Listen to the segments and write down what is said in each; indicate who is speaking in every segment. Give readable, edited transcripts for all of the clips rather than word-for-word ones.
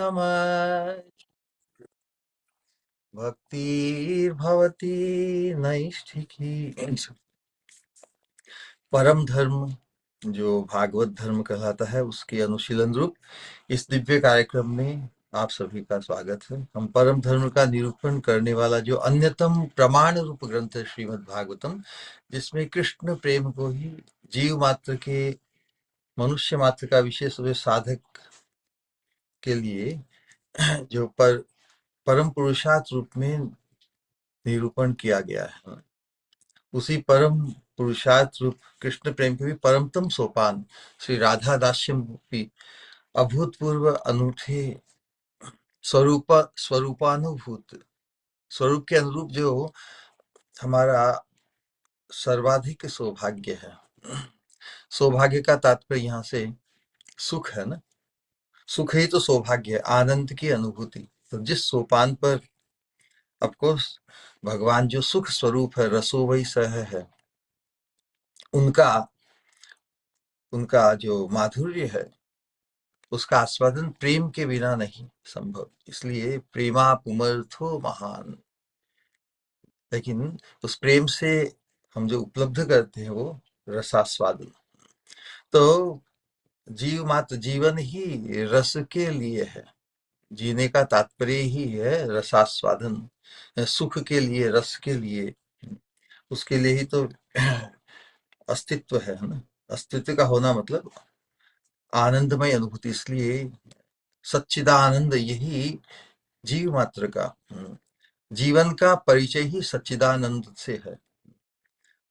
Speaker 1: नमः। भक्तिर्भवती नैष्ठिकी। परम धर्म जो भागवत धर्म कहलाता है उसके अनुशीलन रूप इस दिव्य कार्यक्रम में आप सभी का स्वागत है। हम परम धर्म का निरूपण करने वाला जो अन्यतम प्रमाण रूप ग्रंथ है श्रीमद् भागवतम, जिसमें कृष्ण प्रेम को ही जीव मात्र के, मनुष्य मात्र का विशेष रूप से साधक के लिए जो परम पुरुषार्थ रूप में निरूपण किया गया है, उसी परम पुरुषार्थ रूप कृष्ण प्रेम के भी परमतम सोपान श्री राधा दास्यम रूपी अभूतपूर्व अनूठे स्वरूपानुभूत स्वरूप के अनुरूप जो हमारा सर्वाधिक सौभाग्य है। सौभाग्य का तात्पर्य यहाँ से सुख है ना, सुख ही तो सौभाग्य है, आनंद की अनुभूति। तो जिस सोपान पर ऑफकोर्स भगवान जो सुख स्वरूप है, रसो वही सह है, उनका उनका जो माधुर्य है उसका आस्वादन प्रेम के बिना नहीं संभव। इसलिए प्रेमा पुमर्थो महान, लेकिन उस प्रेम से हम जो उपलब्ध करते हैं वो रसास्वादन। तो जीव मात्र जीवन ही रस के लिए है, जीने का तात्पर्य ही है रसास्वादन, सुख के लिए, रस के लिए, उसके लिए ही तो अस्तित्व है ना। अस्तित्व का होना मतलब आनंदमय अनुभूति। इसलिए सच्चिदानंद यही जीव मात्र का जीवन का परिचय ही सच्चिदानंद से है।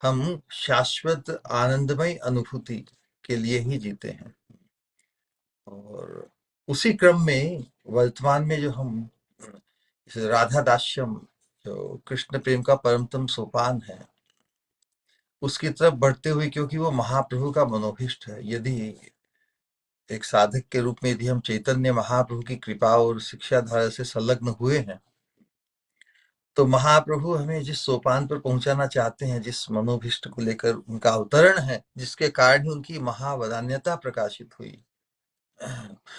Speaker 1: हम शाश्वत आनंदमय अनुभूति के लिए ही जीते हैं। और उसी क्रम में वर्तमान में जो हम राधा दास्यम, जो कृष्ण प्रेम का परमतम सोपान है, उसकी तरफ बढ़ते हुए, क्योंकि वो महाप्रभु का मनोभीष्ट है। यदि एक साधक के रूप में यदि हम चैतन्य महाप्रभु की कृपा और शिक्षा धारा से संलग्न हुए हैं, तो महाप्रभु हमें जिस सोपान पर पहुंचाना चाहते हैं, जिस मनोभीष्ट को लेकर उनका अवतरण है, जिसके कारण ही उनकी महावदान्यता प्रकाशित हुई,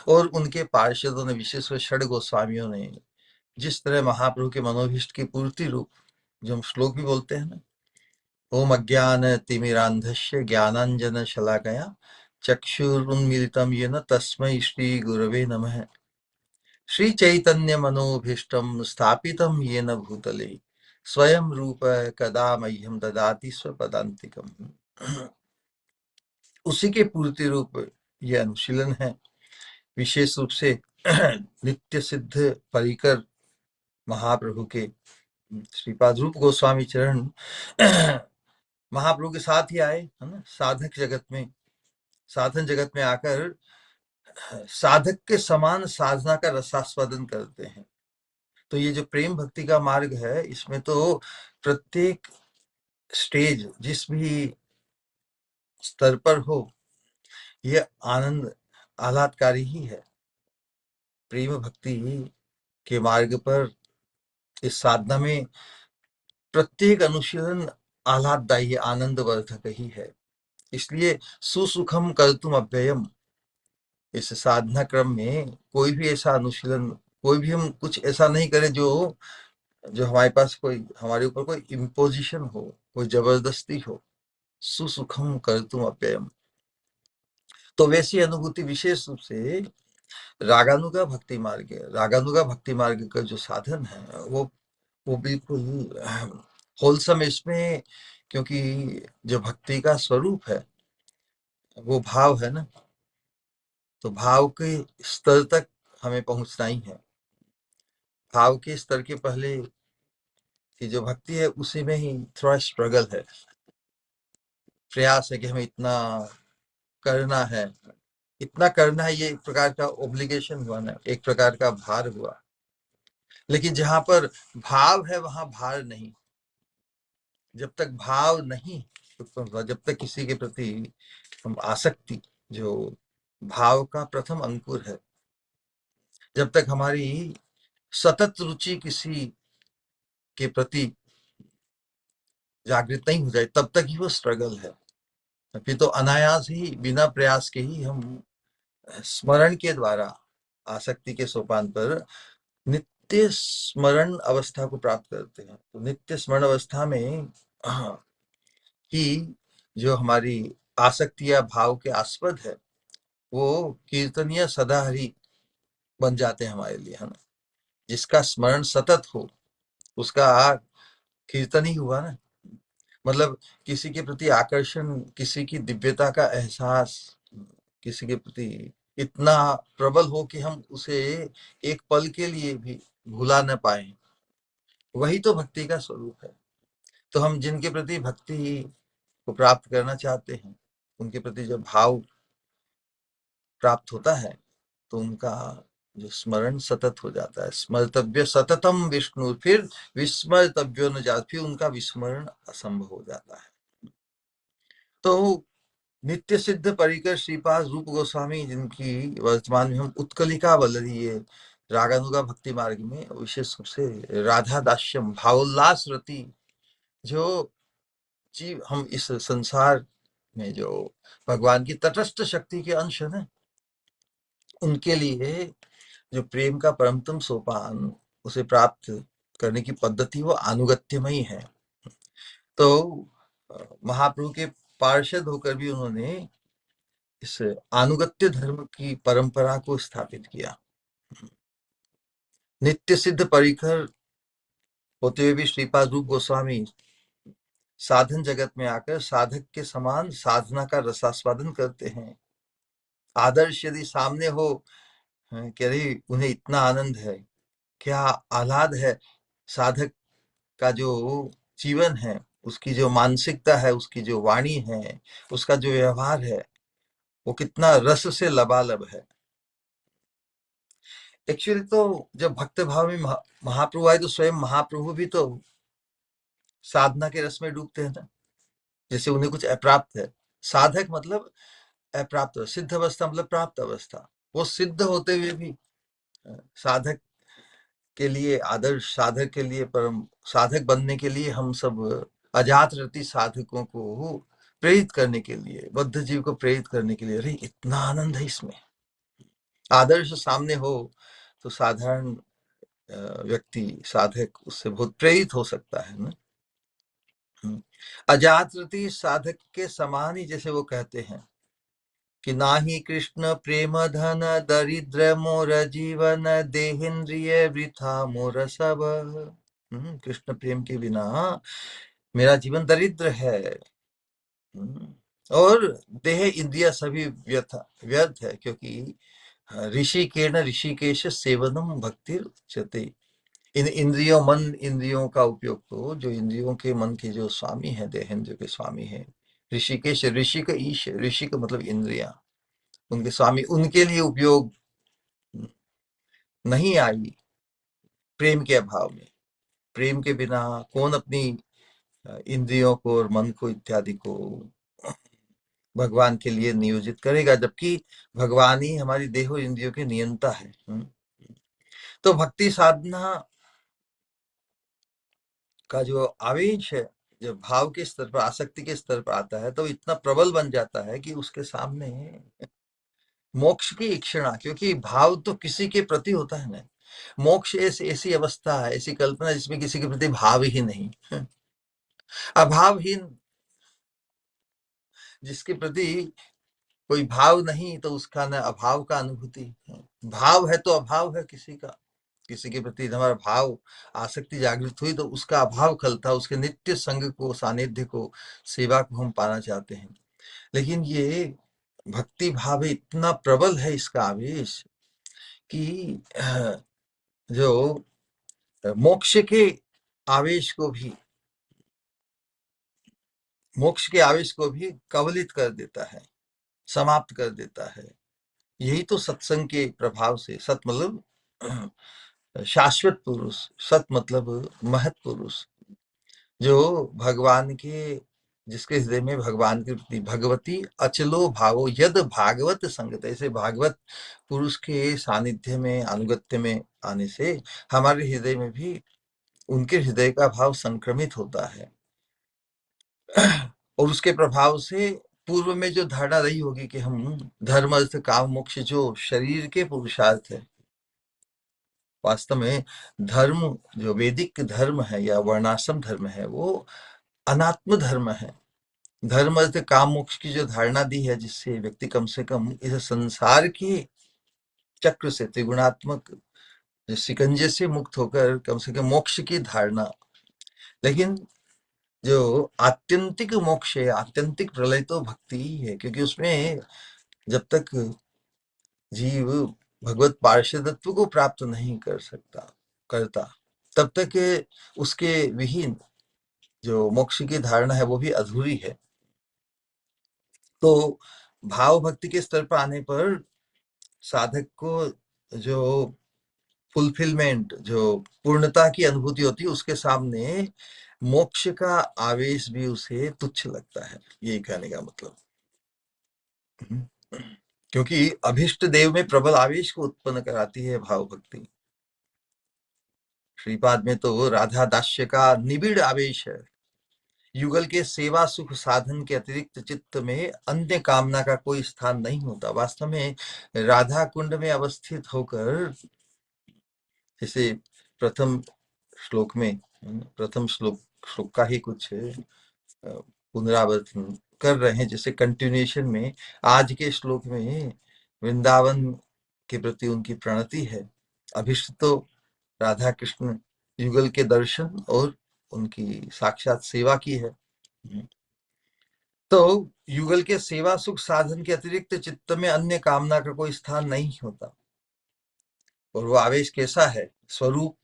Speaker 1: और उनके पार्षदों ने, विशेष रूप से षड गोस्वामियों ने जिस तरह महाप्रभु के मनोभीष्ट की पूर्ति रूप, जो हम श्लोक भी बोलते हैं ना, ओम अज्ञान तिमिरांधस्य ज्ञानांजन शलाकया चक्षुरुन्मीलितं येन तस्मै श्री गुरवे नमः। श्री चैतन्य मनोभीष्टम स्थापितम येन भूतले स्वयं रूप कदा मह्यम ददाति स्वपदान्तिकम। उसी के पूर्ति रूप यह अनुशीलन है। विशेष रूप से नित्य सिद्ध परिकर महाप्रभु के श्रीपाद रूप गोस्वामी चरण महाप्रभु के साथ ही आए, है ना, साधक जगत में, साधन जगत में आकर साधक के समान साधना का रसास्वादन करते हैं। तो ये जो प्रेम भक्ति का मार्ग है, इसमें तो प्रत्येक स्टेज, जिस भी स्तर पर हो, यह आनंद आह्लादकारी ही है। प्रेम भक्ति के मार्ग पर, इस साधना में प्रत्येक अनुशीलन आह्लाददायी, आनंदवर्धक ही है। इसलिए सुसुखम कर्तुम अव्ययम, इस साधना क्रम में कोई भी ऐसा अनुशीलन, कोई भी हम कुछ ऐसा नहीं करें जो जो हमारे पास कोई, हमारे ऊपर कोई इम्पोजिशन हो, कोई जबरदस्ती हो। सुसुखम कर्तुम अप्ययम। तो वैसी अनुभूति विशेष रूप से रागानुगा भक्ति मार्ग है। रागानुगा भक्ति मार्ग का जो साधन है वो बिल्कुल होलसम इसमें, क्योंकि जो भक्ति का स्वरूप है वो भाव है ना, तो भाव के स्तर तक हमें पहुंचना ही है। भाव के स्तर के पहले की जो भक्ति है उसी में ही थोड़ा स्ट्रगल है, प्रयास है कि हमें इतना करना है, इतना करना है। ये एक प्रकार का ओब्लिगेशन हुआ ना, एक प्रकार का भार हुआ। लेकिन जहां पर भाव है वहां भार नहीं। जब तक भाव नहीं, तो जब तक किसी के प्रति हम आसक्ति, जो भाव का प्रथम अंकुर है, जब तक हमारी सतत रुचि किसी के प्रति जागृत नहीं हो जाए, तब तक ही वो स्ट्रगल है। फिर तो अनायास ही, बिना प्रयास के ही हम स्मरण के द्वारा आसक्ति के सोपान पर नित्य स्मरण अवस्था को प्राप्त करते हैं। तो नित्य स्मरण अवस्था में कि जो हमारी आसक्ति या भाव के आस्पद है वो कीर्तनीय सदाहरि बन जाते हैं हमारे लिए, है ना। जिसका स्मरण सतत हो उसका कीर्तन ही हुआ ना। मतलब किसी के प्रति आकर्षण, किसी की दिव्यता का एहसास किसी के प्रति इतना प्रबल हो कि हम उसे एक पल के लिए भी भुला न पाए, वही तो भक्ति का स्वरूप है। तो हम जिनके प्रति भक्ति को प्राप्त करना चाहते हैं उनके प्रति जब भाव प्राप्त होता है तो उनका जो स्मरण सतत हो जाता है। स्मर्तव्य सततम विष्णु, फिर विस्मर्तव्यो न जात, फिर उनका विस्मरण असंभव हो जाता है। तो नित्य सिद्ध परिकर श्रीपाद रूप गोस्वामी, जिनकी वर्तमान में हम उत्कलिका वल्लरी ये रागानुगा भक्ति मार्ग में विशेष रूप से राधा दास्यम भावोल्लास रति, जो जीव हम इस संसार में जो भगवान की तटस्थ शक्ति के अंश है उनके लिए जो प्रेम का परमतम सोपान उसे प्राप्त करने की पद्धति वो अनुगत्यमयी है। तो महाप्रभु के पार्षद होकर भी उन्होंने इस अनुगत्य धर्म की परंपरा को स्थापित किया। नित्य सिद्ध परिकर होते हुए भी श्रीपाद रूप गोस्वामी साधन जगत में आकर साधक के समान साधना का रसास्वादन करते हैं। आदर्श यदि सामने हो कि अरे उन्हें इतना आनंद है, क्या आह्लाद है, साधक का जो जीवन है, उसकी जो मानसिकता है, उसकी जो वाणी है, उसका जो व्यवहार है, वो कितना रस से लबालब है। एक्चुअली तो जब भक्त भाव में महाप्रभु आए तो स्वयं महाप्रभु भी तो साधना के रस में डूबते हैं ना। जैसे उन्हें कुछ अप्राप्त है, साधक मतलब अप्राप्त, सिद्ध अवस्था मतलब प्राप्त अवस्था, वो सिद्ध होते हुए भी साधक के लिए, आदर्श साधक के लिए, परम साधक बनने के लिए हम सब अजात रति साधकों को प्रेरित करने के लिए, बद्ध जीव को प्रेरित करने के लिए, अरे इतना आनंद है इसमें। आदर्श सामने हो तो साधारण व्यक्ति साधक उससे बहुत प्रेरित हो सकता है ना। अजात रति साधक के समान ही, जैसे वो कहते हैं कि नाही कृष्ण प्रेम धन दरिद्र मोर जीवन देहेंद्रिय वृथा मोर सब। कृष्ण प्रेम के बिना मेरा जीवन दरिद्र है और देह इंद्रिया सभी व्यर्थ व्यर्थ है, क्योंकि ऋषिकेण ऋषिकेश सेवनम भक्ति उच्यते। इन इंद्रियों, मन इंद्रियों का उपयोग, तो जो इंद्रियों के मन के जो स्वामी है, देहेंद्र के स्वामी है, ऋषिकेश, ऋषि का ईश, ऋषि का मतलब इंद्रिया, उनके स्वामी, उनके लिए उपयोग नहीं आई प्रेम के अभाव में। प्रेम के बिना कौन अपनी इंद्रियों को और मन को इत्यादि को भगवान के लिए नियोजित करेगा, जबकि भगवान ही हमारी देह और इंद्रियों के नियंता है। तो भक्ति साधना का जो आवेश है, जब भाव के स्तर पर, आसक्ति के स्तर पर आता है तो इतना प्रबल बन जाता है कि उसके सामने मोक्ष की इक्षणा, क्योंकि भाव तो किसी के प्रति होता है ना। मोक्ष ऐसी अवस्था है, ऐसी कल्पना जिसमें किसी के प्रति भाव ही नहीं, अभावहीन, जिसके प्रति कोई भाव नहीं तो उसका न अभाव का अनुभूति है। भाव है तो अभाव है किसी का, किसी के प्रति हमारा भाव, आसक्ति जागृत हुई तो उसका अभाव खलता, उसके नित्य संग को, सानिध्य को, सेवा को हम पाना चाहते हैं। लेकिन ये भक्ति भाव इतना प्रबल है इसका आवेश कि जो मोक्ष के आवेश को भी, मोक्ष के आवेश को भी कवलित कर देता है, समाप्त कर देता है। यही तो सत्संग के प्रभाव से, सत मतलब शाश्वत पुरुष, सत मतलब महत पुरुष, जो भगवान के, जिसके हृदय में भगवान के प्रति भगवती अचलो भावो यद भागवत संगत, ऐसे भागवत पुरुष के सानिध्य में, अनुगत्य में आने से हमारे हृदय में भी उनके हृदय का भाव संक्रमित होता है। और उसके प्रभाव से पूर्व में जो धारणा रही होगी कि हम धर्म अर्थ काम मोक्ष, जो शरीर के पुरुषार्थ है, वास्तव में धर्म, जो वैदिक धर्म है या वर्णाश्रम धर्म है, वो अनात्म धर्म है। धर्म अर्थ काम मोक्ष की जो धारणा दी है, जिससे व्यक्ति कम से कम इस संसार के चक्र से, त्रिगुणात्मक जो शिकंजे से मुक्त होकर कम से कम मोक्ष की धारणा। लेकिन जो आत्यंतिक मोक्ष है, आत्यंतिक प्रलय तो भक्ति ही है, क्योंकि उसमें जब तक जीव भगवत पार्षदत्व को प्राप्त नहीं करता, तब तक उसके विहीन जो मोक्ष की धारणा है वो भी अधूरी है। तो भाव भक्ति के स्तर पर आने पर साधक को जो फुलफिलमेंट, जो पूर्णता की अनुभूति होती है, उसके सामने मोक्ष का आवेश भी उसे तुच्छ लगता है, यही कहने का मतलब। क्योंकि अभिष्ट देव में प्रबल आवेश को उत्पन्न कराती है भाव भक्ति। श्रीपाद में तो राधा दास्य का निबिड़ आवेश है। युगल के सेवा सुख साधन के अतिरिक्त चित्त में अन्य कामना का कोई स्थान नहीं होता। वास्तव में राधा कुंड में अवस्थित होकर, जैसे प्रथम श्लोक में, प्रथम श्लोक का ही कुछ पुनरावर्तन कर रहे हैं, जैसे कंटिन्यूएशन में आज के श्लोक में वृंदावन के प्रति उनकी प्रणति है। अभिष्ट तो राधा कृष्ण युगल के दर्शन और उनकी साक्षात सेवा की है। तो युगल के सेवा सुख साधन के अतिरिक्त चित्त में अन्य कामना का कोई स्थान नहीं होता। और वो आवेश कैसा है? स्वरूप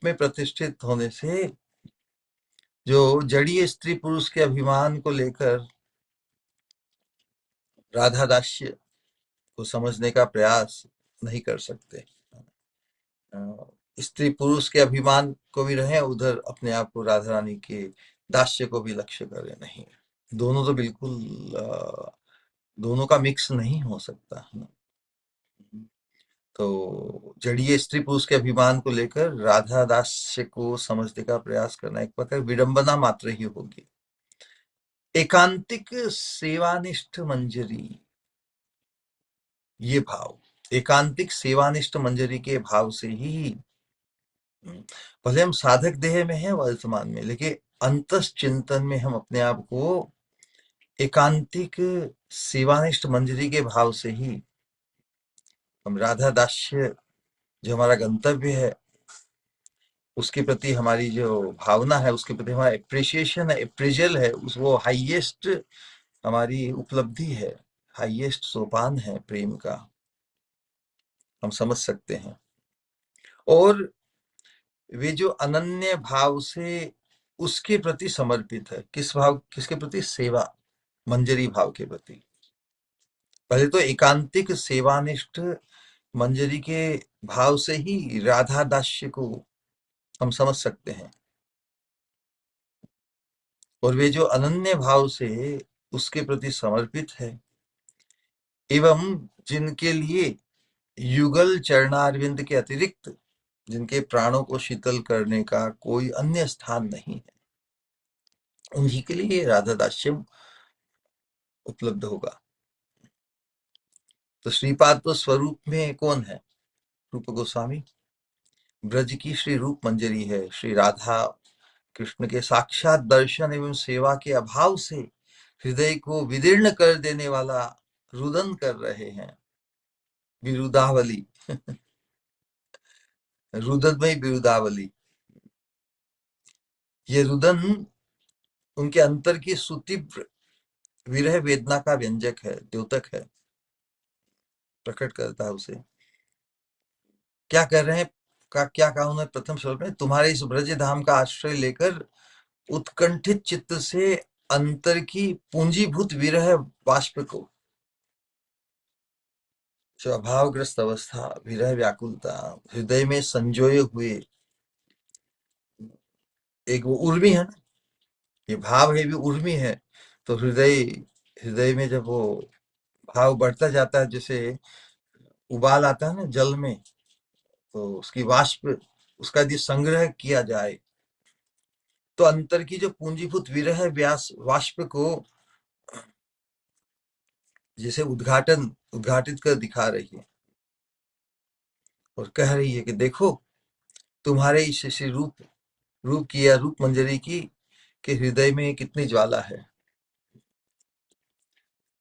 Speaker 1: में प्रतिष्ठित होने से जो जड़ीय स्त्री पुरुष के अभिमान को लेकर राधा दास्य को समझने का प्रयास नहीं कर सकते। स्त्री पुरुष के अभिमान को भी रहे, उधर अपने आप को राधा रानी के दास्य को भी लक्ष्य करें नहीं। दोनों तो बिल्कुल दोनों का मिक्स नहीं हो सकता है ना। तो जड़ीय स्त्री पुरुष के अभिमान को लेकर राधा दास्य को समझने का प्रयास करना एक प्रकार विडंबना मात्र ही होगी। एकांतिक सेवानिष्ठ मंजरी, ये भाव, एकांतिक सेवानिष्ठ मंजरी के भाव से ही, भले हम साधक देह में हैं वर्तमान में, लेकिन अंतस चिंतन में हम अपने आप को एकांतिक सेवानिष्ठ मंजरी के भाव से ही हम राधा दास्य, जो हमारा गंतव्य है, उसके प्रति हमारी जो भावना है, उसके प्रति हमारा एप्रिसिएशन है, एप्रिजल है, उस वो हाईएस्ट हमारी उपलब्धि है, हाईएस्ट सोपान है प्रेम का, हम समझ सकते हैं। और वे जो अनन्य भाव से उसके प्रति समर्पित है, किसके प्रति? सेवा मंजरी भाव के प्रति। पहले तो एकांतिक सेवानिष्ठ मंजरी के भाव से ही राधा दास्य को हम समझ सकते हैं। और वे जो अनन्य भाव से उसके प्रति समर्पित है, एवं जिनके लिए युगल चरणारविंद के अतिरिक्त जिनके प्राणों को शीतल करने का कोई अन्य स्थान नहीं है, उन्हीं के लिए राधा दास्यम उपलब्ध होगा। तो श्रीपाद तो स्वरूप में कौन है? रूप गोस्वामी। ब्रज की श्री रूप मंजरी है। श्री राधा कृष्ण के साक्षात दर्शन एवं सेवा के अभाव से हृदय को विदीर्ण कर देने वाला रुदन कर रहे हैं, विरुदावली रुदनमयी विरुदावली। ये रुदन उनके अंतर की सुतीव्र विरह वेदना का व्यंजक है, द्योतक है, प्रकट करता है उसे। क्या कर रहे हैं? क्या कहा उन्होंने प्रथम श्लोक में? तुम्हारे इस ब्रज धाम का आश्रय लेकर उत्कंठित चित्त से अंतर की पूंजीभूत विरह बाष्प को, जो अभावग्रस्त अवस्था, विरह व्याकुलता हृदय में संजोए हुए, एक वो उर्मी है ना, ये भाव है भी उर्मी है। तो हृदय हृदय में जब वो भाव बढ़ता जाता है, जैसे उबाल आता है ना जल में, तो उसकी वाष्प, उसका यदि संग्रह किया जाए, तो अंतर की जो पूंजीभूत विरह व्यास वाष्प को जैसे उद्घाटित कर दिखा रही है। और कह रही है कि देखो तुम्हारे इस श्री रूप रूप की या रूप मंजरी की के हृदय में कितनी ज्वाला है।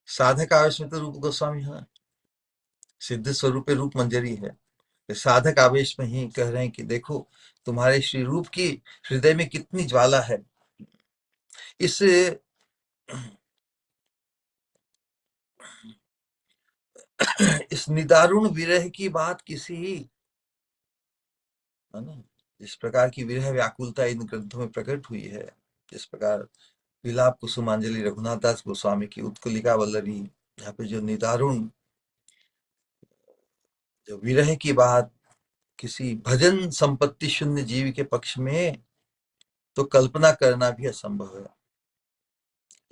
Speaker 1: साधक आवेश में तो रूप गोस्वामी है, सिद्ध स्वरूप रूप मंजरी है। साधक आवेश में ही कह रहे हैं कि देखो तुम्हारे श्री रूप की हृदय में कितनी ज्वाला है। इस इस निदारुण विरह की बात किसी, है ना, जिस प्रकार की विरह व्याकुलता इन ग्रंथों में प्रकट हुई है, जिस प्रकार विलाप कुसुमांजलि रघुनाथ दास गोस्वामी की उत्कलिका वल्लरी, यहाँ पे जो निदारुण जो विरह की बात किसी भजन संपत्ति शून्य जीव के पक्ष में तो कल्पना करना भी असंभव है।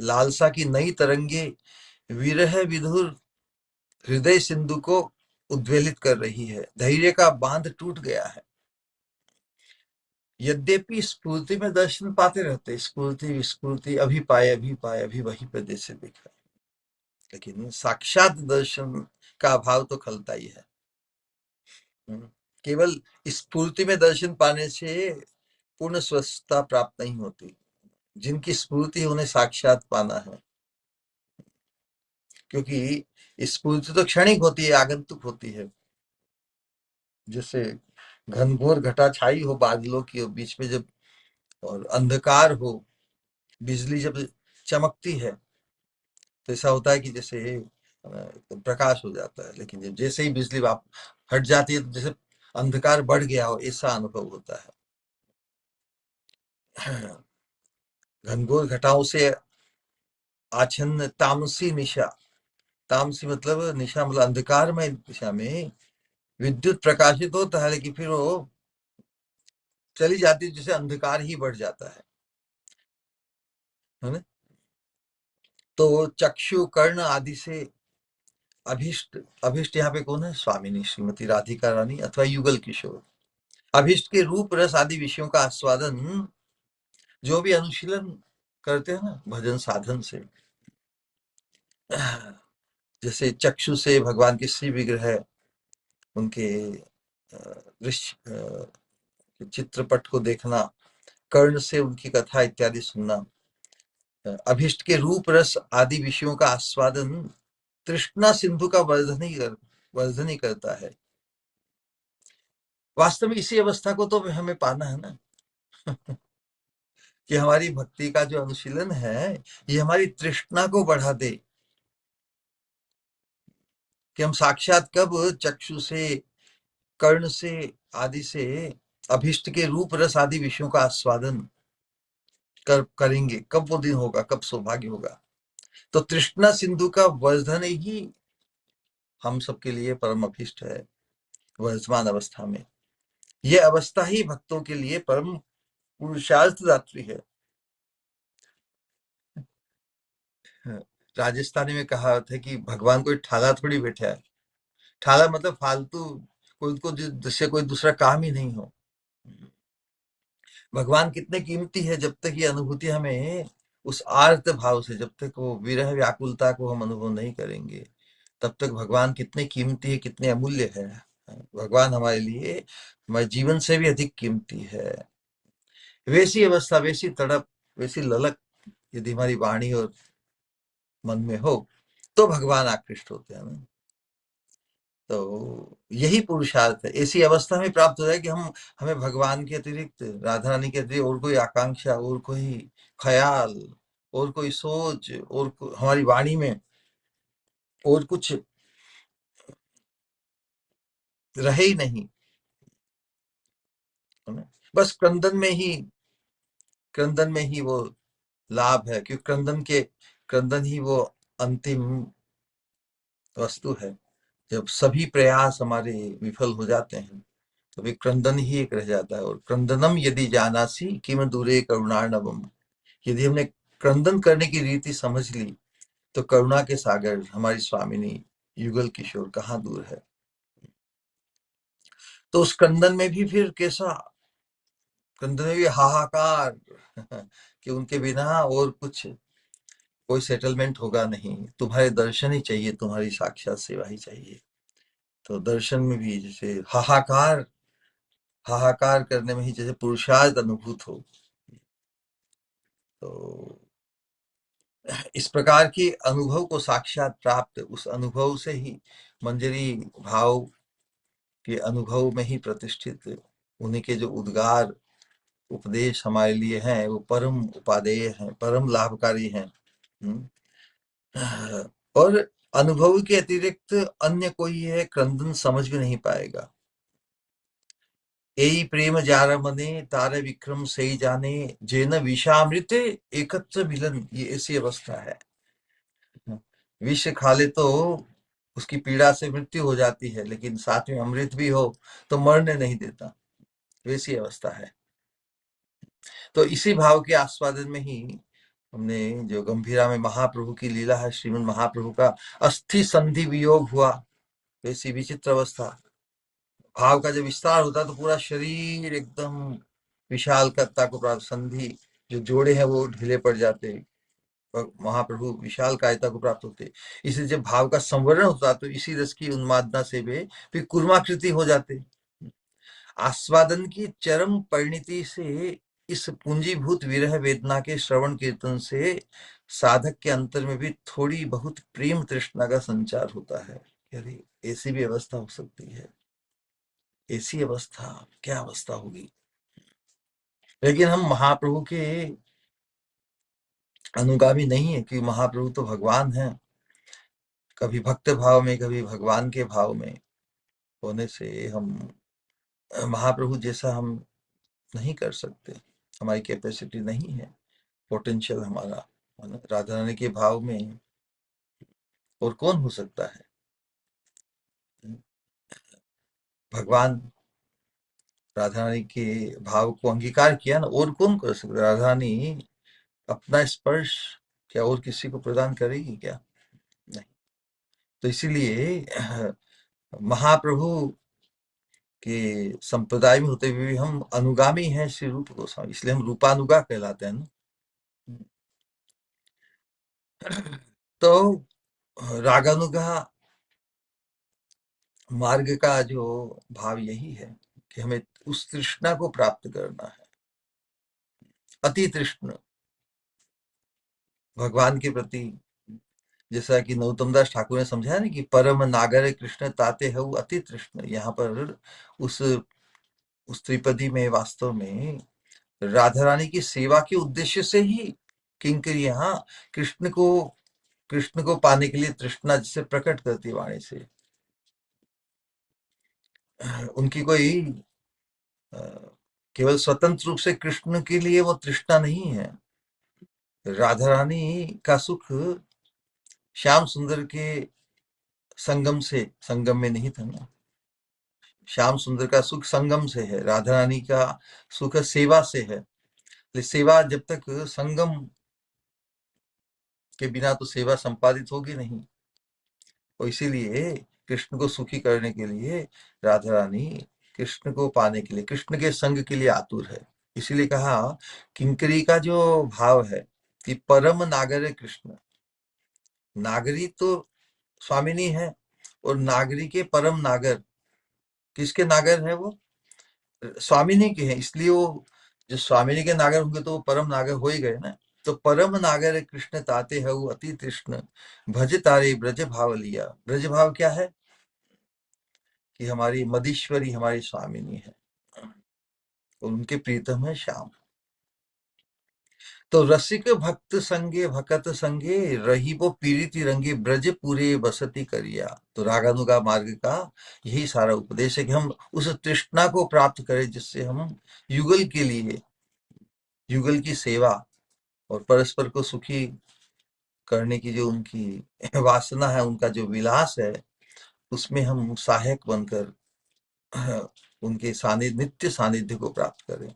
Speaker 1: लालसा की नई तरंगे विरह विधुर हृदय सिंधु को उद्वेलित कर रही है। धैर्य का बांध टूट गया है। यद्यपि स्फूर्ति में दर्शन पाते रहते, स्फूर्ति विस्फूर्ति अभी पाए अभी पाए अभी वही प्रदेश से देखा, लेकिन साक्षात दर्शन का अभाव तो खलता ही है। केवल स्फूर्ति में दर्शन पाने से पूर्ण स्वस्थता प्राप्त नहीं होती। जिनकी स्फूर्ति है उन्हें साक्षात पाना है, क्योंकि स्फूर्ति तो क्षणिक होती है, आगंतुक होती है। जैसे घनघोर घटा छाई हो बादलों की, और बीच में जब और अंधकार हो, बिजली जब चमकती है तो ऐसा होता है कि जैसे प्रकाश हो जाता है, लेकिन जब जैसे ही बिजली वाप हट जाती है तो जैसे अंधकार बढ़ गया हो, ऐसा अनुभव होता है। घनघोर घटाओं से आच्छन्न तामसी निशा, तामसी मतलब निशा मतलब अंधकार में दिशा में विद्युत प्रकाशित होता है, लेकिन फिर वो चली जाती है, जिससे अंधकार ही बढ़ जाता है ना। तो चक्षु कर्ण आदि से अभिष्ट, अभिष्ट यहाँ पे कौन है? स्वामिनी श्रीमती राधिका रानी अथवा युगल किशोर। अभिष्ट के रूप रस आदि विषयों का आस्वादन जो भी अनुशीलन करते हैं ना भजन साधन से, जैसे चक्षु से भगवान के श्री विग्रह, उनके दृश्य चित्रपट को देखना, कर्ण से उनकी कथा इत्यादि सुनना, अभिष्ट के रूप रस आदि विषयों का आस्वादन तृष्णा सिंधु का वर्धन ही करता है। वास्तव में इसी अवस्था को तो हमें पाना है ना, कि हमारी भक्ति का जो अनुशीलन है ये हमारी तृष्णा को बढ़ा दे, कि हम साक्षात कब चक्षु से कर्ण से आदि से अभिष्ट के रूप रस आदि विषयों का आस्वादन करेंगे, कब वो दिन होगा, कब सौभाग्य होगा। तो तृष्णा सिंधु का वर्धन ही हम सबके लिए परम अभिष्ट है वर्तमान अवस्था में। यह अवस्था ही भक्तों के लिए परम पुरुषार्थ दात्री है। राजस्थानी में कहा था कि भगवान कोई ठाला थोड़ी बैठा है। ठाला मतलब फालतू, कोई को जिससे कोई दूसरा काम ही नहीं हो। भगवान कितने कीमती है, जब तक ये अनुभूति हमें उस आर्त भाव से, जब तक वो विरह व्याकुलता को हम अनुभव नहीं करेंगे, तब तक भगवान कितने कीमती है, कितने अमूल्य है। भगवान हमारे लिए हमारे जीवन से भी अधिक कीमती है। वैसी अवस्था, वैसी तड़प, वैसी ललक यदि हमारी वाणी और मन में हो तो भगवान आकृष्ट होते हैं ना। तो यही पुरुषार्थ है, ऐसी अवस्था में प्राप्त हो जाए कि हम हमें भगवान के अतिरिक्त, राधा रानी के अतिरिक्त और कोई आकांक्षा, और कोई ख्याल, और कोई सोच, और हमारी वाणी में और कुछ रहे ही नहीं, है ना। बस क्रंदन में ही वो लाभ है, क्योंकि क्रंदन ही वो अंतिम वस्तु है। जब सभी प्रयास हमारे विफल हो जाते हैं तो भी क्रंदन ही एक रह जाता है। और क्रंदनम यदि जानासी किम दूरे करुणार्णवम, यदि हमने क्रंदन करने की रीति समझ ली तो करुणा के सागर हमारी स्वामिनी युगल किशोर कहाँ दूर है। तो उस क्रंदन में भी फिर कैसा, क्रंदन में भी हाहाकार कि उनके बिना और कुछ कोई सेटलमेंट होगा नहीं, तुम्हारे दर्शन ही चाहिए, तुम्हारी साक्षात सेवा ही चाहिए। तो दर्शन में भी जैसे हाहाकार हाहाकार करने में ही जैसे पुरुषार्थ अनुभूत हो, तो इस प्रकार के अनुभव को साक्षात प्राप्त, उस अनुभव से ही मंजरी भाव के अनुभव में ही प्रतिष्ठित उन्हीं के जो उद्गार उपदेश हमारे लिए हैं वो परम उपादेय हैं, परम लाभकारी हैं। हम्म। और अनुभव के अतिरिक्त अन्य कोई है क्रंदन समझ भी नहीं पाएगा। एई प्रेम जार मने तारे विक्रम सही जाने, जेन विषामृत एकत्र मिलन, ये ऐसी अवस्था है। विष खा ले तो उसकी पीड़ा से मृत्यु हो जाती है, लेकिन साथ में अमृत भी हो तो मरने नहीं देता, वैसी अवस्था है। तो इसी भाव के आस्वादन में ही हमने जो गंभीरा में महाप्रभु की लीला है, श्रीमद् महाप्रभु का अस्थि संधि वियोग हुआ, वैसी विचित्र अवस्था। भाव का जब विस्तार होता तो पूरा शरीर एकदम विशाल करता को प्राप्त, संधि जो जोड़े हैं वो ढीले पड़ जाते, महाप्रभु विशाल कायता को प्राप्त होते। इसलिए जब भाव का संवरण होता तो इसी रस की उन्मादना से वे फिर कुर्माकृति हो जाते। आस्वादन की चरम परिणति से इस पूंजीभूत विरह वेदना के श्रवण कीर्तन से साधक के अंतर में भी थोड़ी बहुत प्रेम तृष्णा का संचार होता है। अरे ऐसी भी अवस्था हो सकती है, ऐसी अवस्था क्या अवस्था होगी। लेकिन हम महाप्रभु के अनुगामी नहीं है, कि महाप्रभु तो भगवान हैं, कभी भक्त भाव में कभी भगवान के भाव में होने से हम महाप्रभु जैसा हम नहीं कर सकते, हमारी कैपेसिटी नहीं है, पोटेंशियल हमारा राधा रानी के भाव में और कौन हो सकता है। भगवान राधा रानी के भाव को अंगीकार किया ना, और कौन कर सकता। राधा रानी अपना स्पर्श क्या और किसी को प्रदान करेगी क्या, नहीं। तो इसीलिए महाप्रभु के संप्रदाय में होते हुए भी हम अनुगामी हैं श्री रूप गोस्वामी, इसलिए हम रूपानुगा कहलाते हैं ना। तो रागानुगा मार्ग का जो भाव यही है कि हमें उस तृष्णा को प्राप्त करना है, अति तृष्ण भगवान के प्रति। जैसा कि नरोत्तम दास ठाकुर ने समझाया ना कि परम नागर कृष्ण ताते है अति तृष्ण। यहाँ पर उस त्रिपदी में वास्तव में राधा रानी की सेवा के उद्देश्य से ही किंकर यहाँ कृष्ण को पाने के लिए तृष्णा जिसे प्रकट करती वाणी से, उनकी कोई केवल स्वतंत्र रूप से कृष्ण के लिए वो तृष्णा नहीं है। राधा रानी का सुख श्याम सुंदर के संगम में नहीं था ना। श्याम सुंदर का सुख संगम से है, राधा रानी का सुख सेवा से है। सेवा जब तक संगम के बिना तो सेवा संपादित होगी नहीं। और इसीलिए कृष्ण को सुखी करने के लिए राधा रानी कृष्ण को पाने के लिए, कृष्ण के संग के लिए आतुर है। इसीलिए कहा किंकरी का जो भाव है कि परम नागर कृष्ण, नागरी तो स्वामिनी है और नागरी के परम नागर, किसके नागर है वो, स्वामिनी के हैं। इसलिए वो जो स्वामिनी के नागर होंगे तो वो परम नागर हो ही गए ना। तो परम नागर कृष्ण ताते है वो अति तृष्ण, भज तारे ब्रज भाव लिया। ब्रज भाव क्या है कि हमारी मदीश्वरी हमारी स्वामिनी है और उनके प्रीतम है श्याम। तो रसिक भक्त संगे भकत संगे रही वो पीड़िति रंगे ब्रज पूरे बसती करिया। तो रागानुगा मार्ग का यही सारा उपदेश है कि हम उस तृष्णा को प्राप्त करें जिससे हम युगल के लिए, युगल की सेवा और परस्पर को सुखी करने की जो उनकी वासना है, उनका जो विलास है, उसमें हम सहायक बनकर उनके सानिध्य, नित्य सानिध्य को प्राप्त करें।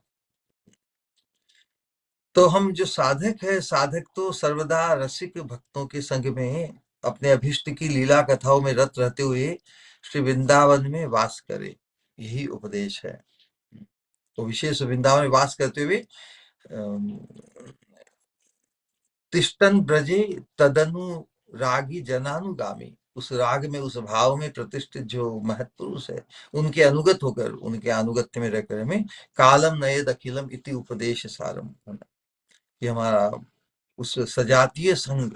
Speaker 1: तो हम जो साधक है, साधक तो सर्वदा रसिक भक्तों के संग में अपने अभिष्ट की लीला कथाओं में रत रहते हुए श्री वृंदावन में वास करे, यही उपदेश है। तो विशेष वृंदावन में वास करते हुए तिष्ठन ब्रजे तदनु रागी जनानुगामी, उस राग में, उस भाव में प्रतिष्ठित जो महत्पुरुष है, उनके अनुगत होकर, उनके अनुगत्य में रहकर हमें कालम नयेद अखिलम इति उपदेश सारम, है ना, ये हमारा उस सजातीय संग,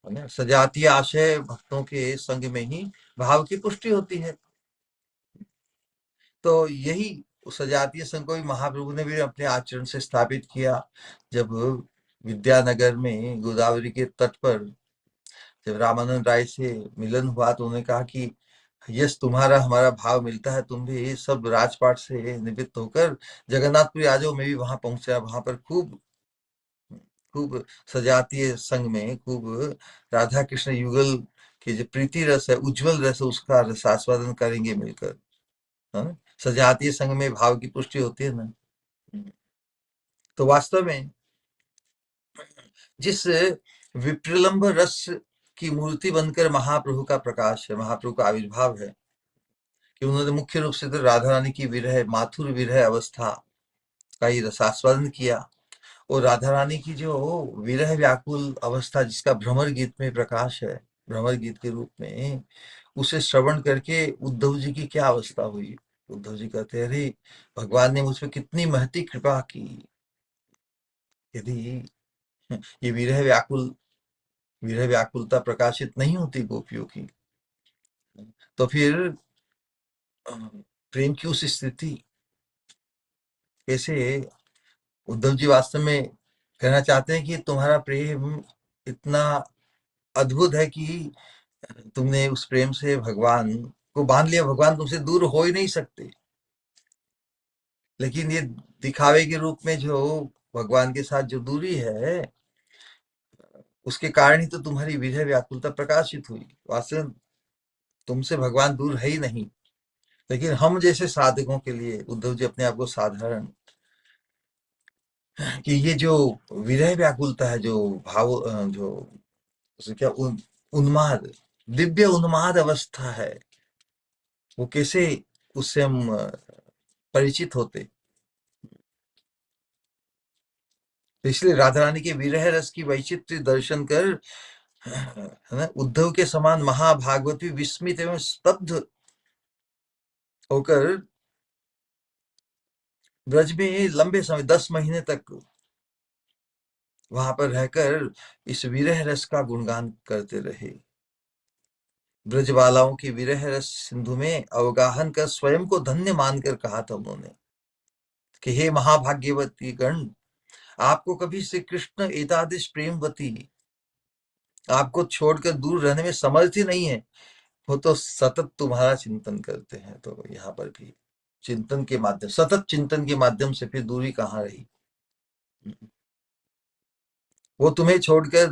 Speaker 1: है ना, सजातीय आशय भक्तों के संग में ही भाव की पुष्टि होती है। तो यही उस सजातीय संघ को भी महाप्रभु ने भी अपने आचरण से स्थापित किया। जब विद्यानगर में गोदावरी के तट पर जब रामानंद राय से मिलन हुआ तो उन्होंने कहा कि यस, तुम्हारा हमारा भाव मिलता है, तुम भी सब राजपाट से निवृत्त होकर जगन्नाथपुरी आ जाओ। मैं भी वहां पहुंचा, वहां पर खूब खूब सजातीय संघ में खूब राधा कृष्ण युगल के जो प्रीति रस है, उज्जवल रस है, उसका रसास्वादन करेंगे मिलकर, है ना। सजातीय संघ में भाव की पुष्टि होती है ना। तो वास्तव में जिस विप्रलंब रस की मूर्ति बनकर महाप्रभु का प्रकाश है, महाप्रभु का आविर्भाव है, कि उन्होंने मुख्य रूप से तो राधा रानी की विरह, माथुर विरह अवस्था का ही रसास्वादन किया। और राधा रानी की जो विरह व्याकुल अवस्था जिसका भ्रमर गीत में प्रकाश है, भ्रमर गीत के रूप में, उसे श्रवण करके उद्धव जी की क्या अवस्था हुई। उद्धव जी कहते हैं, अरे भगवान ने मुझ पर कितनी महती कृपा की। यदि ये विरह व्याकुलता प्रकाशित नहीं होती गोपियों की, तो फिर प्रेम की उस स्थिति कैसे। उद्धव जी वास्तव में कहना चाहते हैं कि तुम्हारा प्रेम इतना अद्भुत है कि तुमने उस प्रेम से भगवान को बांध लिया, भगवान तुमसे दूर हो ही नहीं सकते। लेकिन ये दिखावे के रूप में जो भगवान के साथ जो दूरी है, उसके कारण ही तो तुम्हारी विरह व्याकुलता प्रकाशित हुई। वास्तव में तुमसे भगवान दूर है ही नहीं। लेकिन हम जैसे साधकों के लिए उद्धव जी अपने आप को साधारण, कि ये जो विरह व्याकुलता है, जो भाव, जो उसे क्या उन्माद, दिव्य उन्माद अवस्था है, वो कैसे उससे हम परिचित होते। तो इसलिए राधा रानी के विरह रस की वैचित्र्य दर्शन कर, है ना, उद्धव के समान महाभागवत भी विस्मित एवं स्तब्ध होकर ब्रज में लंबे समय 10 महीने तक वहां पर रहकर इस विरह रस का गुणगान करते रहे। ब्रजबालाओं की विरह रस सिंधु में अवगाहन कर स्वयं को धन्य मानकर कहा था उन्होंने कि हे महाभाग्यवती गण, आपको कभी श्री कृष्ण एतादृश प्रेमवती आपको छोड़कर दूर रहने में समर्थ ही नहीं है। वो तो सतत तुम्हारा चिंतन करते हैं। तो यहाँ पर भी चिंतन के माध्यम, सतत चिंतन के माध्यम से फिर दूरी कहाँ रही। वो तुम्हें छोड़कर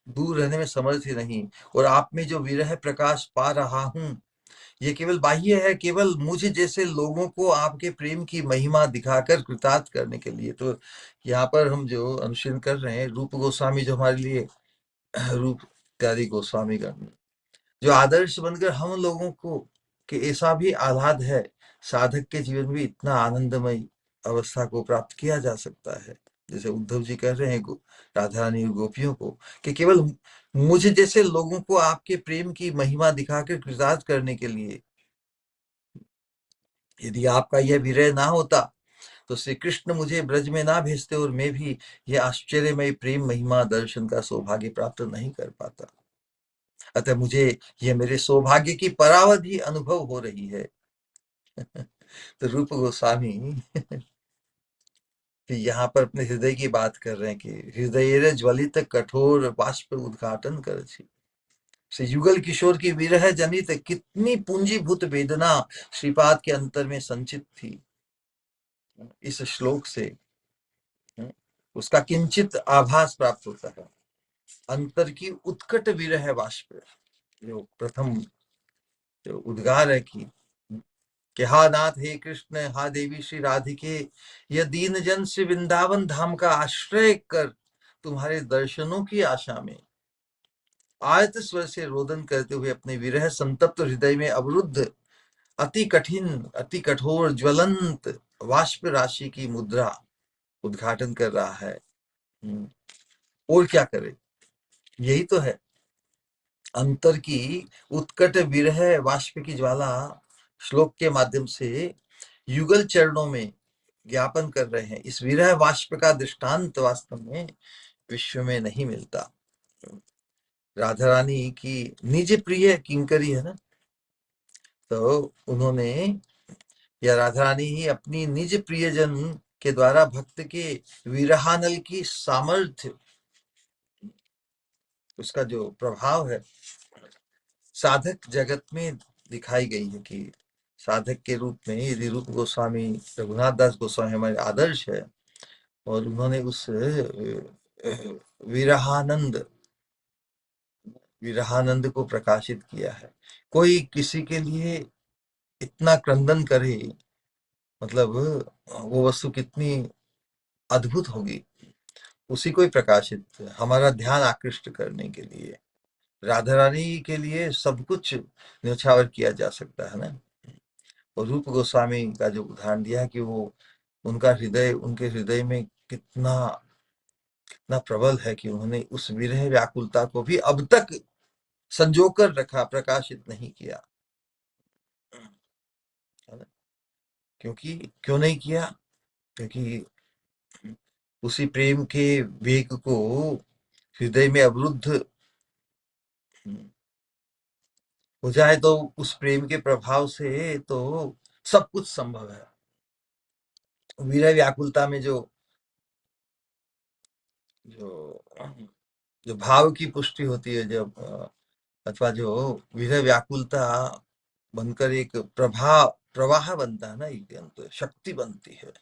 Speaker 1: दूर रहने में समर्थ ही नहीं। और आप में जो विरह प्रकाश पा रहा हूं, ये केवल बाह्य है, केवल मुझे जैसे लोगों को आपके प्रेम की महिमा दिखाकर कृतार्थ करने के लिए। तो यहाँ पर हम जो अनुशीलन कर रहे हैं, रूप गोस्वामी जो हमारे लिए रूप इत्यादि गोस्वामी का जो आदर्श बनकर हम लोगों को, कि ऐसा भी आह्लाद है, साधक के जीवन में इतना आनंदमय अवस्था को प्राप्त किया जा सकता है। जैसे उद्धव जी कह रहे हैं राधा रानी और गोपियों को, कि केवल मुझे जैसे लोगों को आपके प्रेम की महिमा दिखाकर कृतार्थ करने के लिए, यदि आपका यह विरह ना होता तो श्री कृष्ण मुझे ब्रज में ना भेजते और मैं भी यह आश्चर्यमय प्रेम महिमा दर्शन का सौभाग्य प्राप्त नहीं कर पाता। अतः मुझे यह मेरे सौभाग्य की परावधि अनुभव हो रही है। तो रूप गोस्वामी यहाँ पर अपने हृदय की बात कर रहे हैं कि हृदय ज्वलित कठोर बाष्प उद्घाटन कर श्री युगल किशोर की विरह जनित कितनी पूंजीभूत वेदना श्रीपाद के अंतर में संचित थी। इस श्लोक से उसका किंचित आभास प्राप्त होता है। अंतर की उत्कट विरह बाष्प, जो प्रथम जो उद्गार है कि हा नाथ हे कृष्ण, हा देवी श्री राधिके, यह दीन जन श्री वृंदावन धाम का आश्रय कर तुम्हारे दर्शनों की आशा में आयत स्वर से रोदन करते हुए अपने विरह संतप्त हृदय में अवरुद्ध अति कठिन, अति कठोर ज्वलंत वाष्प राशि की मुद्रा उद्घाटन कर रहा है। और क्या करे, यही तो है। अंतर की उत्कट विरह वाष्प की ज्वाला श्लोक के माध्यम से युगल चरणों में ज्ञापन कर रहे हैं। इस विरह वाष्प का दृष्टांत वास्तव में विश्व में नहीं मिलता। राधा रानी की निज प्रिय किंकरी है ना, तो उन्होंने, या राधा रानी ही अपनी निज प्रियजन के द्वारा भक्त के विरहानल की सामर्थ्य, उसका जो प्रभाव है साधक जगत में दिखाई गई है कि साधक के रूप में यदि रूप गोस्वामी, रघुनाथ दास गोस्वामी हमारे आदर्श है, और उन्होंने उस विरहानंद विरहानंद को प्रकाशित किया है। कोई किसी के लिए इतना क्रंदन करे, मतलब वो वस्तु कितनी अद्भुत होगी, उसी को ही प्रकाशित हमारा ध्यान आकृष्ट करने के लिए। राधा रानी के लिए सब कुछ न्यौछावर किया जा सकता है ना। और रूप गोस्वामी का जो उदाहरण दिया है कि वो उनका हृदय, उनके हृदय में कितना कितना प्रबल है कि उन्होंने उस विरह व्याकुलता को भी अब तक संजो कर रखा, प्रकाशित नहीं किया, है ना? क्योंकि क्यों नहीं किया? क्योंकि उसी प्रेम के वेग को हृदय में अवरुद्ध हो जाए तो उस प्रेम के प्रभाव से तो सब कुछ संभव है। विरह व्याकुलता में जो जो जो भाव की पुष्टि होती है, जब अथवा जो विरह व्याकुलता बनकर एक प्रवाह बनता है ना, एक शक्ति बनती है,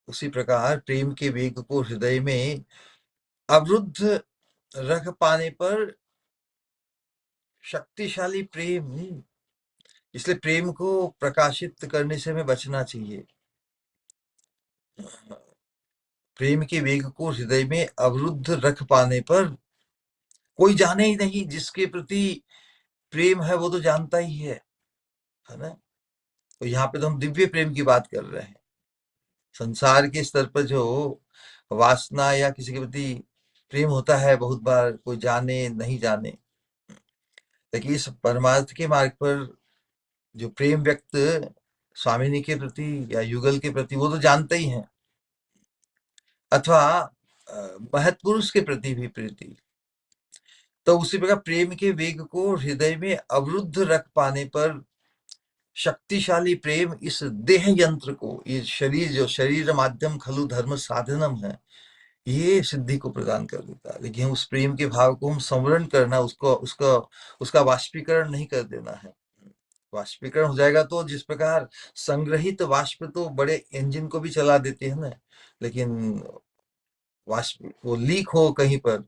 Speaker 1: उसी प्रकार प्रेम के वेग को हृदय में अवरुद्ध रख पाने पर शक्तिशाली प्रेम, इसलिए प्रेम को प्रकाशित करने से हमें बचना चाहिए। प्रेम के वेग को हृदय में अवरुद्ध रख पाने पर कोई जाने ही नहीं, जिसके प्रति प्रेम है वो तो जानता ही है ना। तो यहाँ पे तो हम दिव्य प्रेम की बात कर रहे हैं। संसार के स्तर पर जो वासना या किसी के प्रति प्रेम होता है, बहुत बार कोई जाने नहीं जाने, लेकिन इस परमार्थ के मार्ग पर जो प्रेम व्यक्त स्वामिनी के प्रति या युगल के प्रति, वो तो जानते ही हैं, अथवा महत्पुरुष के प्रति भी प्रीति। तो उसी प्रकार प्रेम के वेग को हृदय में अवरुद्ध रख पाने पर शक्तिशाली प्रेम इस देह यंत्र को, ये शरीर, जो शरीर माध्यम खलु धर्म साधनम है, ये सिद्धि को प्रदान कर देता है। लेकिन उस प्रेम के भाव को हम संवरण करना, उसको उसका उसका वाष्पीकरण नहीं कर देना है। वाष्पीकरण हो जाएगा तो जिस प्रकार संग्रहित वाष्प तो बड़े इंजन को भी चला देते हैं ना, लेकिन वाष्प वो लीक हो, कहीं पर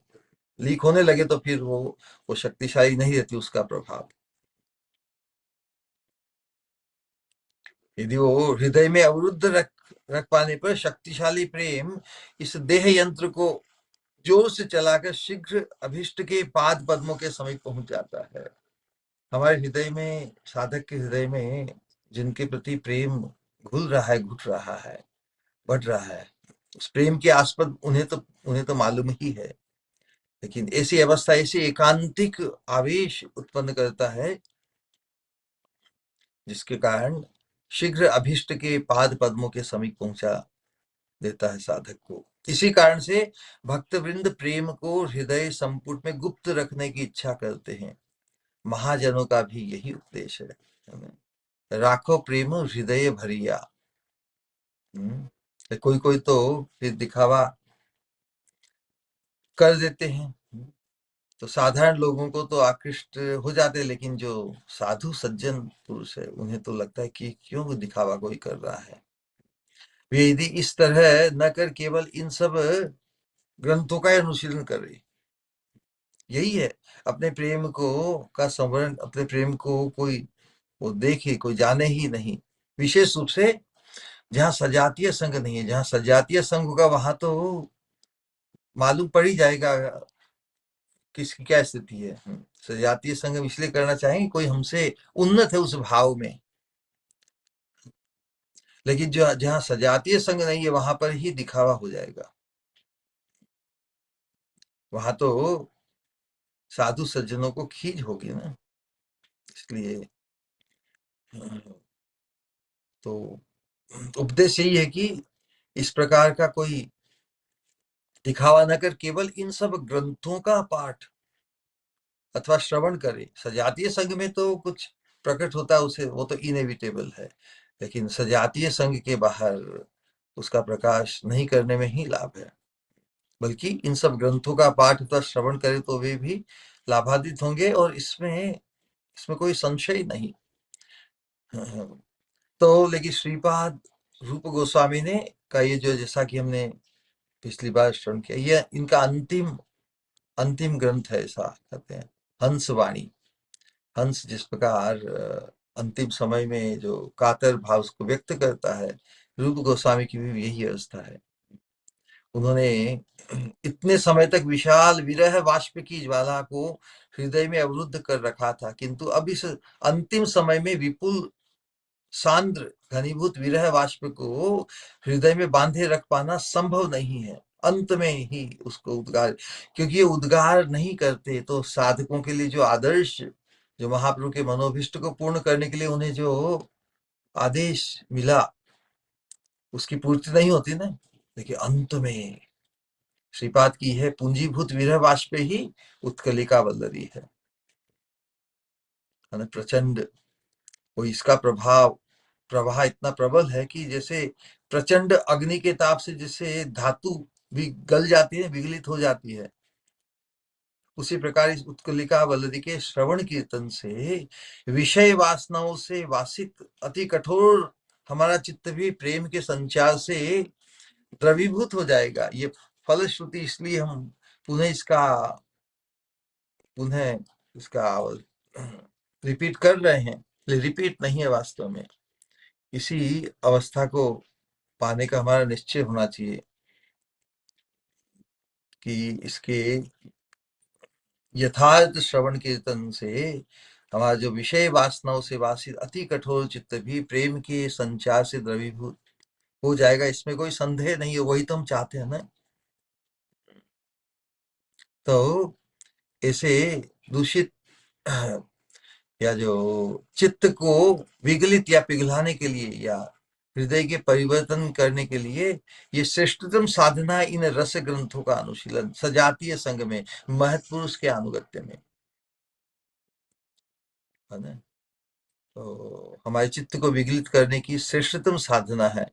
Speaker 1: लीक होने लगे तो फिर वो शक्तिशाली नहीं रहती उसका प्रभाव। यदि वो हृदय में अवरुद्ध रख रख पाने पर शक्तिशाली प्रेम इस देह यंत्र को जोर से चलाकर शीघ्र अभिष्ट के पाद पद्मों के समीप पहुंच जाता है। हमारे हृदय में, साधक के हृदय में जिनके प्रति प्रेम घुल रहा है, घुट रहा है, बढ़ रहा है, उस प्रेम के आस्पद उन्हें तो मालूम ही है, लेकिन ऐसी अवस्था ऐसी एकांतिक आवेश उत्पन्न करता है जिसके कारण शीघ्र अभिष्ट के पाद पद्मों के समीप पहुंचा देता है साधक को। इसी कारण से भक्त वृंद प्रेम को हृदय संपुट में गुप्त रखने की इच्छा करते हैं। महाजनों का भी यही उपदेश है, राखो प्रेम हृदय भरिया। कोई कोई तो फिर दिखावा कर देते हैं, तो साधारण लोगों को तो आकृष्ट हो जाते हैं, लेकिन जो साधु सज्जन पुरुष है उन्हें तो लगता है कि क्यों दिखावा कोई कर रहा है। वे यदि इस तरह न कर केवल इन सब ग्रंथों का अनुशीलन करे, यही है, अपने प्रेम को का संवरण, अपने प्रेम को कोई वो देखे, कोई जाने ही नहीं। विशेष रूप से जहाँ सजातीय संघ नहीं है, जहाँ सजातीय संघ होगा वहां तो मालूम पड़ ही जाएगा किसकी क्या स्थिति है। सजातीय संघ हम इसलिए करना चाहेंगे कोई हमसे उन्नत है उस भाव में, लेकिन जो जहाँ सजातीय संघ नहीं है वहां पर ही दिखावा हो जाएगा। वहां तो साधु सज्जनों को खींच होगी ना, इसलिए तो उपदेश यही है कि इस प्रकार का कोई दिखावा न कर केवल इन सब ग्रंथों का पाठ अथवा श्रवण करे। सजातीय संघ में तो कुछ प्रकट होता है उसे, वो तो इनएविटेबल है, लेकिन सजातीय संघ के बाहर उसका प्रकाश नहीं करने में ही लाभ है। बल्कि इन सब ग्रंथों का पाठ अथवा श्रवण करे तो वे भी लाभान्वित होंगे, और इसमें इसमें कोई संशय नहीं। तो लेकिन श्रीपाद रूप गोस्वामी ने का ये जो, जैसा कि हमने पिछली बार श्रवण किया, ये इनका अंतिम अंतिम ग्रंथ है, ऐसा कहते हैं हंस वाणी। हंस जिस प्रकार अंतिम समय में जो कातर भाव को व्यक्त करता है, रूप गोस्वामी की भी यही अवस्था है। उन्होंने इतने समय तक विशाल विरह वाष्प की ज्वाला को हृदय में अवरुद्ध कर रखा था, किंतु अब इस अंतिम समय में विपुल सांद्र घनीभूत विरह वाष्प को हृदय में बांधे रख पाना संभव नहीं है। अंत में ही उसको उद्गार, क्योंकि ये उद्गार नहीं करते तो साधकों के लिए जो आदर्श, जो महाप्रभु के मनोभिष्ट को पूर्ण करने के लिए उन्हें जो आदेश मिला, उसकी पूर्ति नहीं होती ना। देखिए अंत में श्रीपाद की है पूंजीभूत विरह वाष्प ही उत्कलिका वल्लरी है ना, प्रचंड। वो इसका प्रवाह इतना प्रबल है कि जैसे प्रचंड अग्नि के ताप से जैसे धातु भी गल जाती है, विगलित हो जाती है, उसी प्रकार इस उत्कलिका वल्लरी के श्रवण कीर्तन से विषय वासनाओं से वासित अति कठोर हमारा चित्त भी प्रेम के संचार से द्रवीभूत हो जाएगा। ये फलश्रुति, इसलिए हम पुनः इसका पुनः इसका रिपीट कर रहे हैं। रिपीट नहीं है, वास्तव में इसी अवस्था को पाने का हमारा निश्चय होना चाहिए कि इसके यथार्थ श्रवण कीर्तन से हमारा जो विषय वासनाओं से वासित अति कठोर चित्त भी प्रेम के संचार से द्रवीभूत हो जाएगा। इसमें कोई संदेह नहीं है, वही तो हम चाहते हैं ना। तो ऐसे दूषित या जो चित्त को विगलित या पिघलाने के लिए या हृदय के परिवर्तन करने के लिए ये श्रेष्ठतम साधना इन रस ग्रंथों का अनुशीलन सजातीय संघ में महत्पुरुष के अनुगत्य में है ना। तो हमारे चित्त को विगलित करने की श्रेष्ठतम साधना है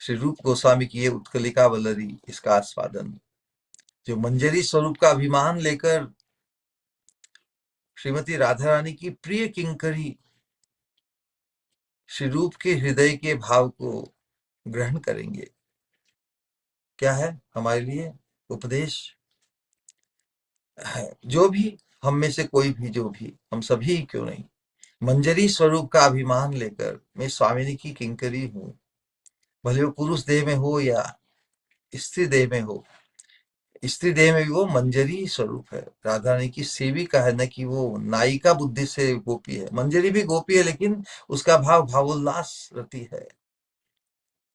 Speaker 1: श्री रूप गोस्वामी की ये उत्कलिका वल्लरी, इसका आस्वादन। जो मंजरी स्वरूप का अभिमान लेकर श्रीमती राधा रानी की प्रिय किंकरी श्री रूप के हृदय के भाव को ग्रहण करेंगे, क्या है हमारे लिए उपदेश है। जो भी हम में से कोई भी, जो भी हम सभी क्यों नहीं, मंजरी स्वरूप का अभिमान लेकर मैं स्वामिनी की किंकरी हूँ, भले वो पुरुष देह में हो या स्त्री देह में हो। स्त्री देह में भी वो मंजरी स्वरूप है, राधा रानी की सेविका है, न कि वो नायिका बुद्धि से गोपी है। मंजरी भी गोपी है, लेकिन उसका भाव भावोल्लास रति है।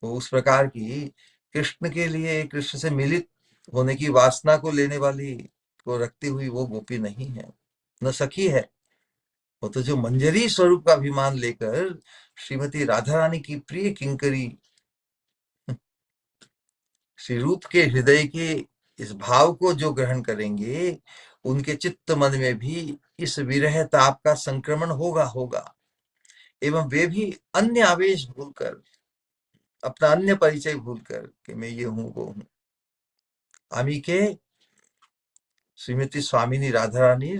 Speaker 1: वो उस प्रकार की कृष्ण के लिए, कृष्ण से मिलित होने की वासना को लेने वाली को रखती हुई वो गोपी नहीं है, न सखी है। वो तो जो मंजरी स्वरूप का अभिमान लेकर श्रीमती राधा रानी की प्रिय किंकरी श्री रूप के हृदय के इस भाव को जो ग्रहण करेंगे, उनके चित्त मन में भी इस विरह ताप का संक्रमण होगा एवं वे भी अन्य आवेश भूलकर, अपना अन्य परिचय भूलकर कि मैं ये हूं वो हूं, आमी के श्रीमती स्वामिनी राधा रानी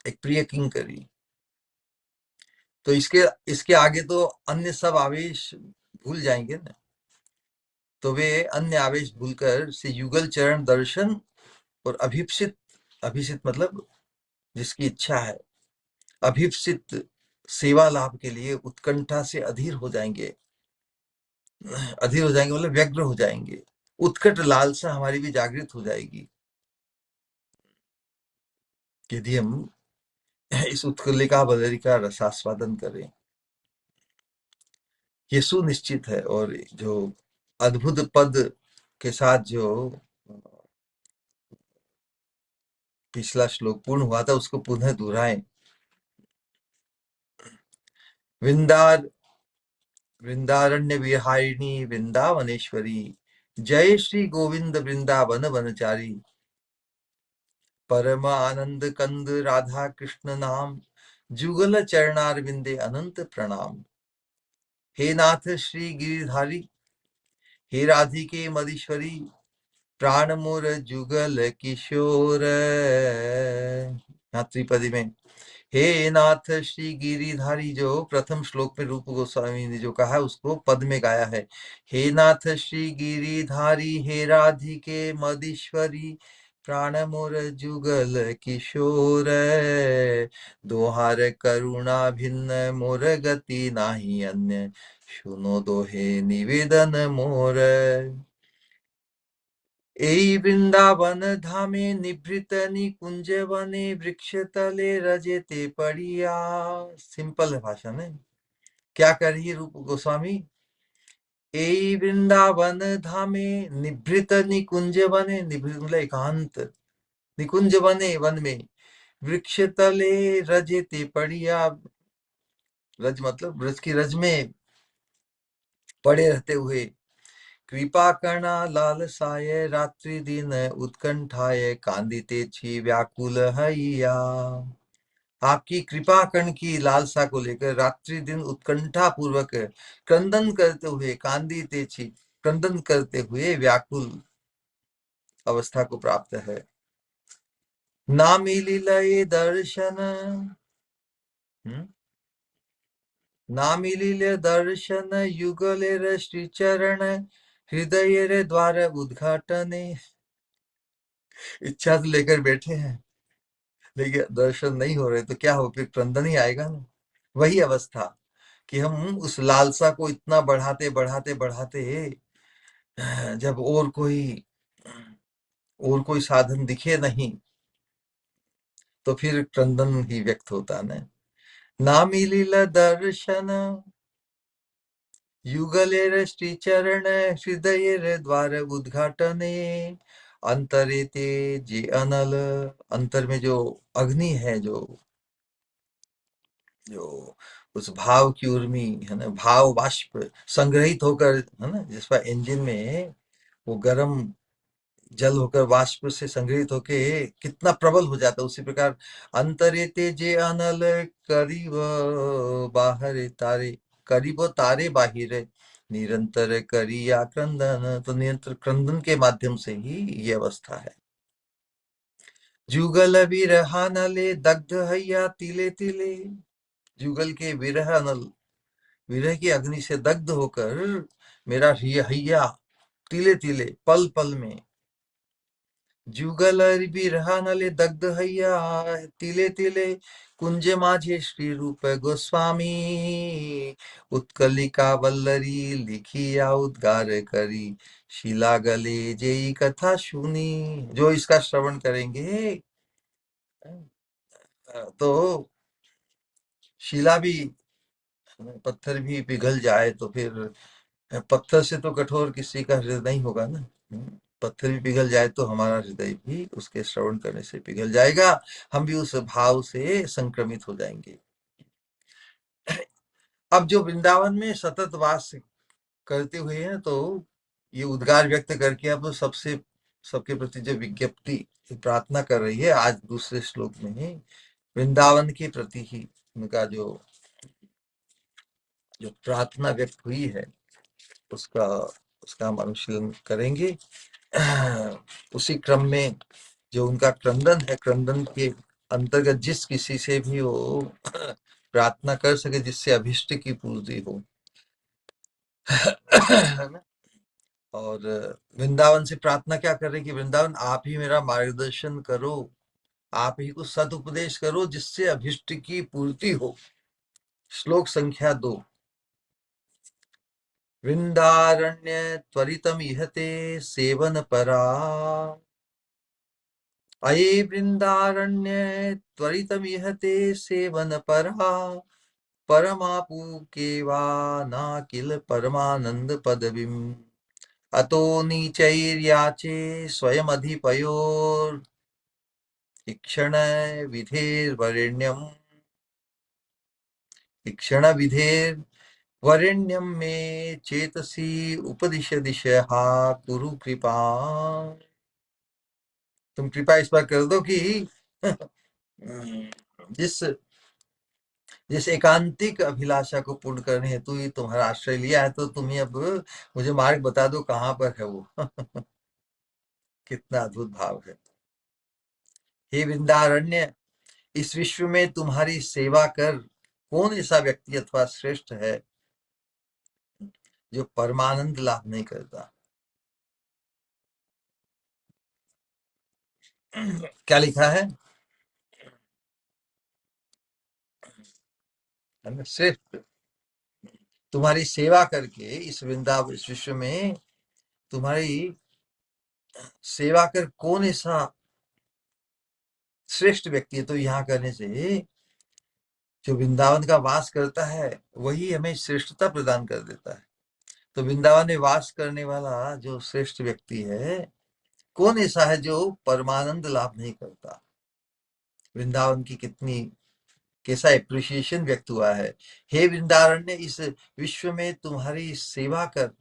Speaker 1: एक प्रिय किंकरी। तो इसके इसके आगे तो अन्य सब आवेश भूल जाएंगे ना। तो वे अन्य आवेश भूलकर से युगल चरण दर्शन और अभिप्सित, अभिषित मतलब जिसकी इच्छा है, अभिप्सित सेवा लाभ के लिए उत्कंठा से अधीर हो जाएंगे। अधीर हो जाएंगे मतलब व्यग्र हो जाएंगे, उत्कट लालसा हमारी भी जागृत हो जाएगी यदि हम इस उत्कलिका बदरी का रसास्वादन करें। ये सुनिश्चित है। और जो अद्भुत पद के साथ जो पिछला श्लोक पूर्ण हुआ था, उसको पुनः दोहराएं। वृंदार वृंदारण्य विहारिणी वृंदावनेश्वरी, जय श्री गोविंद वृंदावन वनचारी, परम आनंद कंद राधा कृष्ण नाम, जुगल चरणार विंदे अनंत प्रणाम। हे नाथ श्री गिरिधारी, हे राधिके मदीश्वरी, प्राण मोर जुगल किशोर। यहाँ त्रिपदी में हे नाथ श्री गिरिधारी, जो प्रथम श्लोक में रूप गोस्वामी ने जो कहा है उसको पद में गाया है। हे नाथ श्री गिरिधारी, हे राधिके मदीश्वरी, प्राण मोर जुगल किशोर। दोहार करुणा भिन्न मोर गति नाही अन्य, सुनो दोहे निवेदन मोर। এই বৃন্দাবন ধামে নিভৃত निकुंज वने, वृक्ष तले रजेते पड़िया। सिंपल है भाषा में। क्या कर रही है रूप गोस्वामी? এই वृंदावन धामे निभृत निकुंज वने, निभृत मतलब एकांत, निकुंज वने वन में, वृक्ष तले रजेते पड़िया, रज मतलब ब्रज की रज में पड़े रहते हुए, कृपा करना लालसाय रात्रि दिन उत्कंठाय, कांदिते छी व्याकुल हैया। आपकी कृपा कर्ण की लालसा को लेकर रात्रि दिन उत्कंठा पूर्वक क्रंदन करते हुए, कांदिते छी क्रंदन करते हुए व्याकुल अवस्था को प्राप्त है। ना मिली लय दर्शन, ना मिली ले दर्शन, युगले श्री चरण, हृदय रे द्वार उद्घाटने। इच्छा तो लेकर बैठे हैं, लेकिन दर्शन नहीं हो रहे तो क्या हो, फिर क्रंदन ही आएगा ना। वही अवस्था कि हम उस लालसा को इतना बढ़ाते बढ़ाते बढ़ाते, जब और कोई साधन दिखे नहीं तो फिर क्रंदन ही व्यक्त होता ना। ना मिलिल दर्शन, युगलेर श्री चरण, हृदय द्वार उद्घाटने, अंतरे ते जे अनल, अंतर में जो अग्नि है, जो उस भाव की उर्मी है ना, भाव बाष्प संग्रहित होकर है ना, जिस पर इंजन में वो गर्म जल होकर वाष्प से संग्रहित होके कितना प्रबल हो जाता है, उसी प्रकार अंतरे तेजे अनल, करीब बाहर तारे, करीब तारे बाहिर, निरंतर करिया क्रंदन, तो निरंतर क्रंदन के माध्यम से ही ये अवस्था है। जुगल विरहा नले दग्ध हैया तिले तिले, जुगल के विरह नल, विरह की अग्नि से दग्ध होकर मेरा हैया तिले तिले पल पल में, जुगल विरह नले दग्ध हैया तिले तिले, कुंज माझे श्री रूप गोस्वामी, उत्कलिका वल्लरी लिखिया उद्गार करी, शिला गले जेई कथा सुनी। जो इसका श्रवण करेंगे तो शिला भी, पत्थर भी पिघल जाए तो फिर, पत्थर से तो कठोर किसी का हृदय नहीं होगा ना। पत्थर भी पिघल जाए तो हमारा हृदय भी उसके श्रवण करने से पिघल जाएगा, हम भी उस भाव से संक्रमित हो जाएंगे। अब जो वृंदावन में सतत वास करते हुए हैं, तो ये उद्गार व्यक्त करके अब सबके प्रति जो विज्ञप्ति प्रार्थना कर रही है आज दूसरे श्लोक में ही, वृंदावन के प्रति ही उनका जो प्रार्थना व्यक्त हुई है उसका उसका हम अनुशीलन करेंगे। उसी क्रम में जो उनका क्रंदन है, क्रंदन के अंतर्गत जिस किसी से भी वो प्रार्थना कर सके जिससे अभिष्ट की पूर्ति हो, है ना। और वृंदावन से प्रार्थना क्या कर रहे कि वृंदावन आप ही मेरा मार्गदर्शन करो, आप ही को सदुपदेश करो जिससे अभिष्ट की पूर्ति हो। श्लोक संख्या 2। वृंदारण्य त्वरितम इहते सेवन परा, अये वृंदारण्य त्वरितमिहते सेवन परा, परमापु केवा नाकिल परमानंद पदवीम, अतो नीचैर्याचे स्वयमधिपयोर, इक्षण विधेर्वरेण्यम, इक्षण विधेर वरेण्यम में चेतसी उपदिश दिशहा कुरु कृपा। तुम कृपा इस बार कर दो कि जिस जिस एकांतिक अभिलाषा को पूर्ण करने हेतु ही तुम्हारा आश्रय लिया है, तो तुम्हें अब मुझे मार्ग बता दो कहाँ पर है वो। कितना अद्भुत भाव है। हे वृंदारण्य, इस विश्व में तुम्हारी सेवा कर कौन ऐसा व्यक्ति अथवा श्रेष्ठ है जो परमानंद लाभ नहीं करता। क्या लिखा है? श्रेष्ठ, तुम्हारी सेवा करके इस वृंदावन इस विश्व में तुम्हारी सेवा कर कौन ऐसा श्रेष्ठ व्यक्ति है। तो यहाँ करने से जो वृंदावन का वास करता है वही हमें श्रेष्ठता प्रदान कर देता है। तो वृंदावन में वास करने वाला जो श्रेष्ठ व्यक्ति है, कौन ऐसा है जो परमानंद लाभ नहीं करता। वृंदावन की कितनी कैसा एप्रिसिएशन व्यक्त हुआ है। हे वृंदारण्य, इस विश्व में तुम्हारी सेवा कर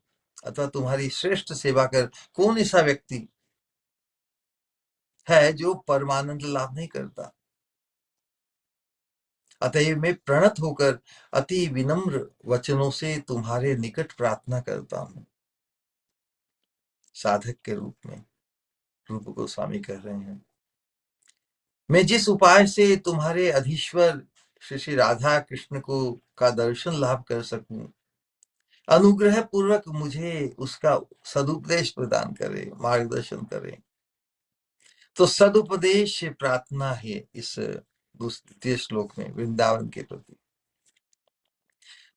Speaker 1: अथवा तुम्हारी श्रेष्ठ सेवा कर कौन ऐसा व्यक्ति है जो परमानंद लाभ नहीं करता। अतएव मैं प्रणत होकर अति विनम्र वचनों से तुम्हारे निकट प्रार्थना करता हूँ। साधक के रूप में रूप गोस्वामी कह रहे हैं, मैं जिस उपाय से तुम्हारे अधीश्वर श्री श्री राधा कृष्ण को का दर्शन लाभ कर सकूं, अनुग्रह पूर्वक मुझे उसका सदुपदेश प्रदान करे, मार्गदर्शन करे। तो सदुपदेश प्रार्थना है इस द्वितीय श्लोक में वृंदावन के प्रति।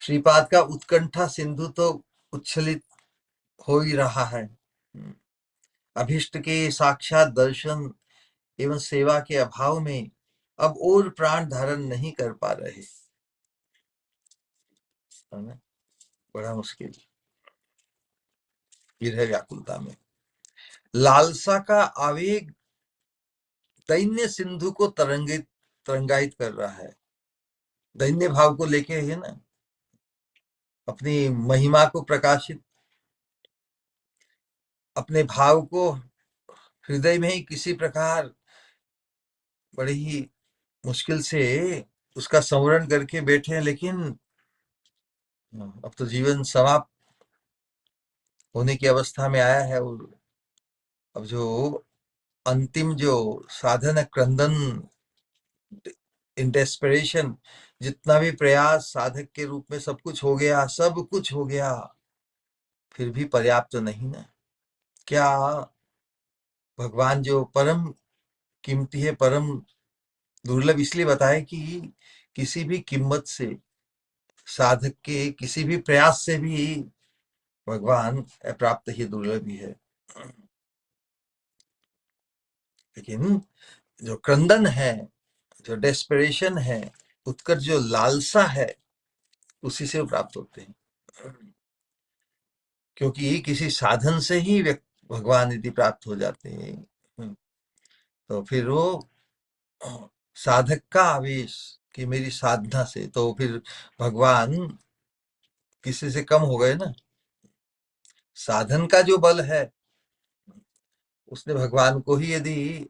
Speaker 1: श्रीपाद का उत्कंठा सिंधु तो उच्छलित हो ही रहा है। अभिष्ट के साक्षात दर्शन एवं सेवा के अभाव में अब और प्राण धारण नहीं कर पा रहे, है ना? बड़ा मुश्किल विरह व्याकुलता में लालसा का आवेग दैन्य सिंधु को तरंगायित कर रहा है। दैन्य भाव को लेके है ना, अपनी महिमा को प्रकाशित, अपने भाव को हृदय में ही किसी प्रकार बड़ी ही मुश्किल से उसका संवरण करके बैठे हैं। लेकिन अब तो जीवन समाप्त होने की अवस्था में आया है और अब जो अंतिम जो साधन है, क्रंदन, इन डेस्परेशन, जितना भी प्रयास साधक के रूप में सब कुछ हो गया, सब कुछ हो गया, फिर भी पर्याप्त तो नहीं ना। क्या भगवान जो परम कीमती है, परम दुर्लभ इसलिए बताए कि किसी भी कीमत से, साधक के किसी भी प्रयास से भी भगवान प्राप्त ही दुर्लभ ही है। लेकिन जो क्रंदन है, जो डेस्परेशन है, उत्कर्ष जो लालसा है, उसी से वो प्राप्त होते हैं। क्योंकि किसी साधन से ही भगवान यदि प्राप्त हो जाते हैं, तो फिर वो साधक का आवेश कि मेरी साधना से, तो फिर भगवान किसी से कम हो गए ना। साधन का जो बल है, उसने भगवान को ही यदि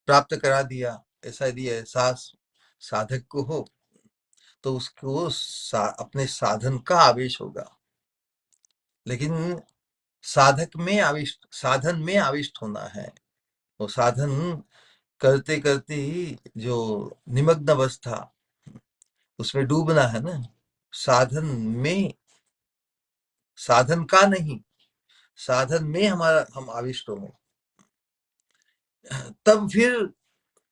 Speaker 1: प्राप्त करा दिया, ऐसा यदि एहसास साधक को हो, तो उसको अपने साधन का आवेश होगा। लेकिन साधन में आविष्ट होना है। वो साधन करते करते ही जो निमग्न अवस्था, उसमें डूबना है ना। साधन में, साधन का नहीं, साधन में हम आविष्ट होंगे, तब फिर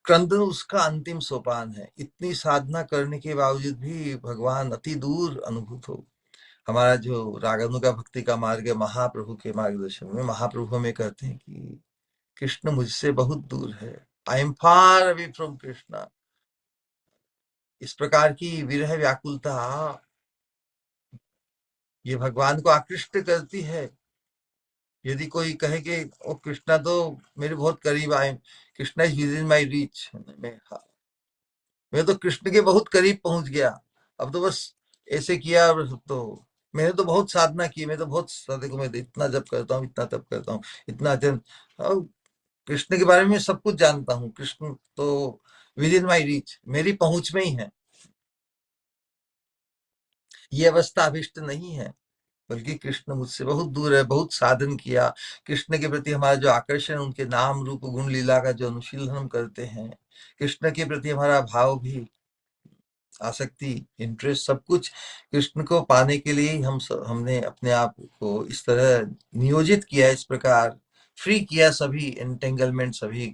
Speaker 1: क्रंदन उसका अंतिम सोपान है। इतनी साधना करने के बावजूद भी भगवान अति दूर अनुभूत हो। हमारा जो रागानु का भक्ति का मार्ग है, महाप्रभु के मार्गदर्शन में महाप्रभु हमें कहते हैं कि कृष्ण मुझसे बहुत दूर है, I am far away from Krishna. इस प्रकार की विरह व्याकुलता ये भगवान को आकृष्ट करती है यदि कोई कहे कि ओ कृष्णा तो मेरे बहुत करीब आए, Krishna is with in my reach, मैं तो कृष्ण के बहुत करीब पहुंच गया, अब तो बस ऐसे किया, और तो मैंने तो बहुत साधना की, मैं तो बहुत देखो मैं इतना जप करता हूँ, इतना तप करता हूँ, इतना अध्ययन, और कृष्ण के बारे में सब कुछ जानता हूँ, कृष्ण तो विद इन माई रीच, मेरी पहुंच में ही है। ये अवस्था अभिष्ट नहीं है, बल्कि कृष्ण मुझसे बहुत दूर है, बहुत साधन किया, कृष्ण के प्रति हमारा जो आकर्षण, उनके नाम रूप गुण लीला का जो अनुशीलन हम करते हैं, कृष्ण के प्रति हमारा भाव भी, आसक्ति, इंटरेस्ट, सब कुछ कृष्ण को पाने के लिए ही हमने अपने आप को इस तरह नियोजित किया, इस प्रकार फ्री किया सभी एंटेंगलमेंट, सभी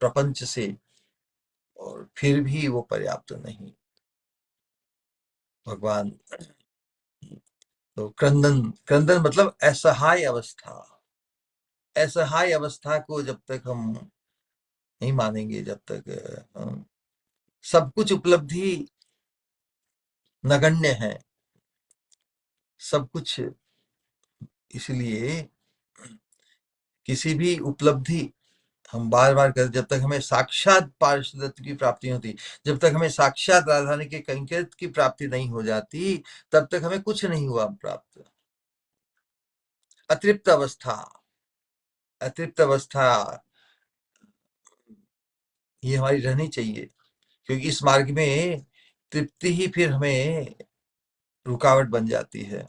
Speaker 1: प्रपंच से, और फिर भी वो पर्याप्त नहीं। भगवान तो क्रंदन, क्रंदन मतलब असहाय अवस्था, असहाय अवस्था को जब तक हम नहीं मानेंगे, जब तक सब कुछ उपलब्धि नगण्य है, सब कुछ, इसलिए किसी भी उपलब्धि हम बार बार कर, जब तक हमें साक्षात पार्षदत्व की प्राप्ति होती, जब तक हमें साक्षात राधारानी के कैंकर्य की प्राप्ति नहीं हो जाती, तब तक हमें कुछ नहीं हुआ प्राप्त। अतृप्त अवस्था, अतृप्त अवस्था ये हमारी रहनी चाहिए, क्योंकि इस मार्ग में तृप्ति ही फिर हमें रुकावट बन जाती है।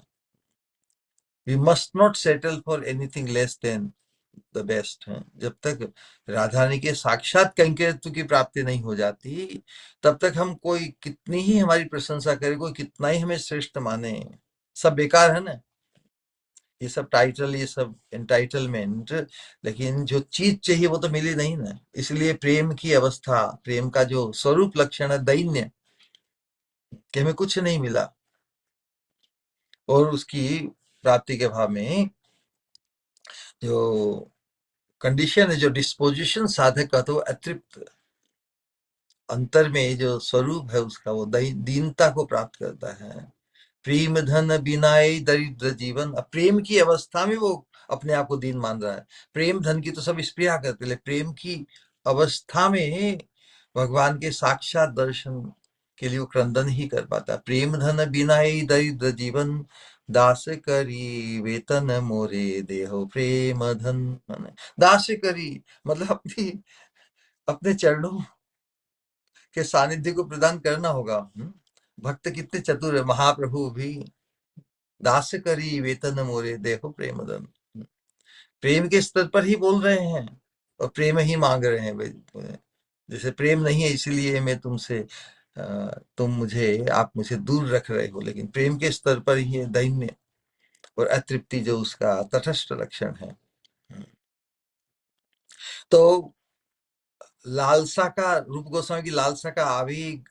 Speaker 1: We must not settle for anything less than the best है। जब तक राधा रानी के साक्षात कैंकर्यत्व की प्राप्ति नहीं हो जाती, तब तक हम कोई कितनी ही हमारी प्रशंसा करे, कोई कितना ही हमें श्रेष्ठ माने, सब बेकार है ना। ये सब टाइटल, ये सब एंटाइटलमेंट, लेकिन जो चीज चाहिए वो तो मिली नहीं ना। इसलिए प्रेम की अवस्था, प्रेम का जो स्वरूप लक्षण है दैन्य, कि हमें कुछ नहीं मिला, और उसकी प्राप्ति के भाव में जो कंडीशन है, जो डिस्पोजिशन साधक का, तो अतृप्त अंतर में जो स्वरूप है उसका, वो दीनता को प्राप्त करता है। प्रेम धन बिनाए दरिद्र जीवन, अब प्रेम की अवस्था में वो अपने आप को दीन मान रहा है। प्रेम धन की तो सब स्प्रिया करते, ले प्रेम की अवस्था में भगवान के साक्षात दर्शन के लिए वो क्रंदन ही कर पाता है। प्रेम धन बिनाए दरिद्र जीवन, दास करी वेतन मोरे देहो प्रेम धन। दास करी मतलब अपनी, अपने चरणों के सानिध्य को प्रदान करना होगा। भक्त कितने चतुर है, महाप्रभु भी दास करी वेतन मोरे देखो प्रेम धन, प्रेम के स्तर पर ही बोल रहे हैं, और प्रेम ही मांग रहे हैं भाई। जैसे प्रेम नहीं है इसलिए मैं तुमसे, तुम मुझे, आप मुझे दूर रख रहे हो, लेकिन प्रेम के स्तर पर ही है दैन्य और अतृप्ति जो उसका तटस्थ लक्षण है। तो लालसा का, रूप गोस्वामी की लालसा का आवेग,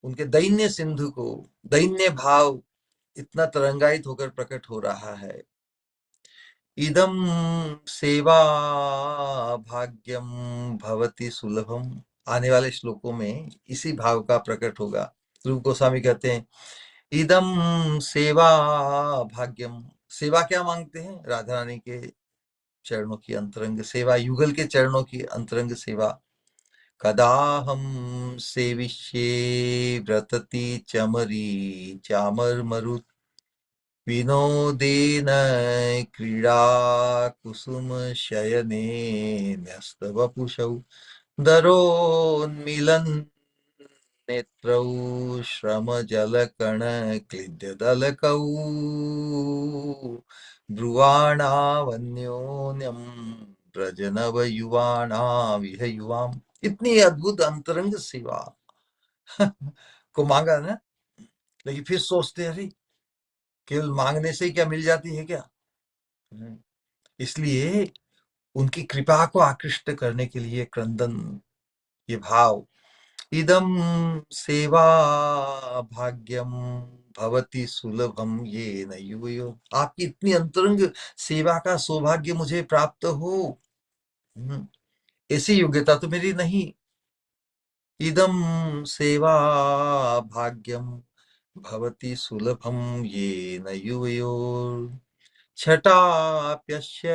Speaker 1: उनके दैन्य सिंधु को, दैन्य भाव इतना तरंगायित होकर प्रकट हो रहा है। इदम सेवा भाग्यम भवति सुलभम, आने वाले श्लोकों में इसी भाव का प्रकट होगा। रूप गोस्वामी कहते हैं इदम सेवा भाग्यम, सेवा क्या मांगते हैं? राधा रानी के चरणों की अंतरंग सेवा, युगल के चरणों की अंतरंग सेवा। कदाहम सेविष्ये व्रतति चमरी चामर मरुत्, विनोदेन क्रीडा कुसुम शयने न्यस्तवपुषौ, दरोन्मिलन नेत्रौ श्रम जल कण क्लिद्य दलकौ, ब्रुवाणावन्योन्यम व्रजनव युवाणा विह युवाम। इतनी अद्भुत अंतरंग सेवा को मांगा ना, लेकिन फिर सोचते हैं अरे केवल मांगने से ही क्या मिल जाती है क्या? इसलिए उनकी कृपा को आकृष्ट करने के लिए क्रंदन, ये भाव, इदम सेवा भाग्यम भवति सुलभम ये न युवयो, आपकी इतनी अंतरंग सेवा का सौभाग्य मुझे प्राप्त हो, ऐसी योग्यता तो मेरी नहीं। इदम सेवा भाग्यम भवति सुलभम ये न युवयोर, छटाप्यस्य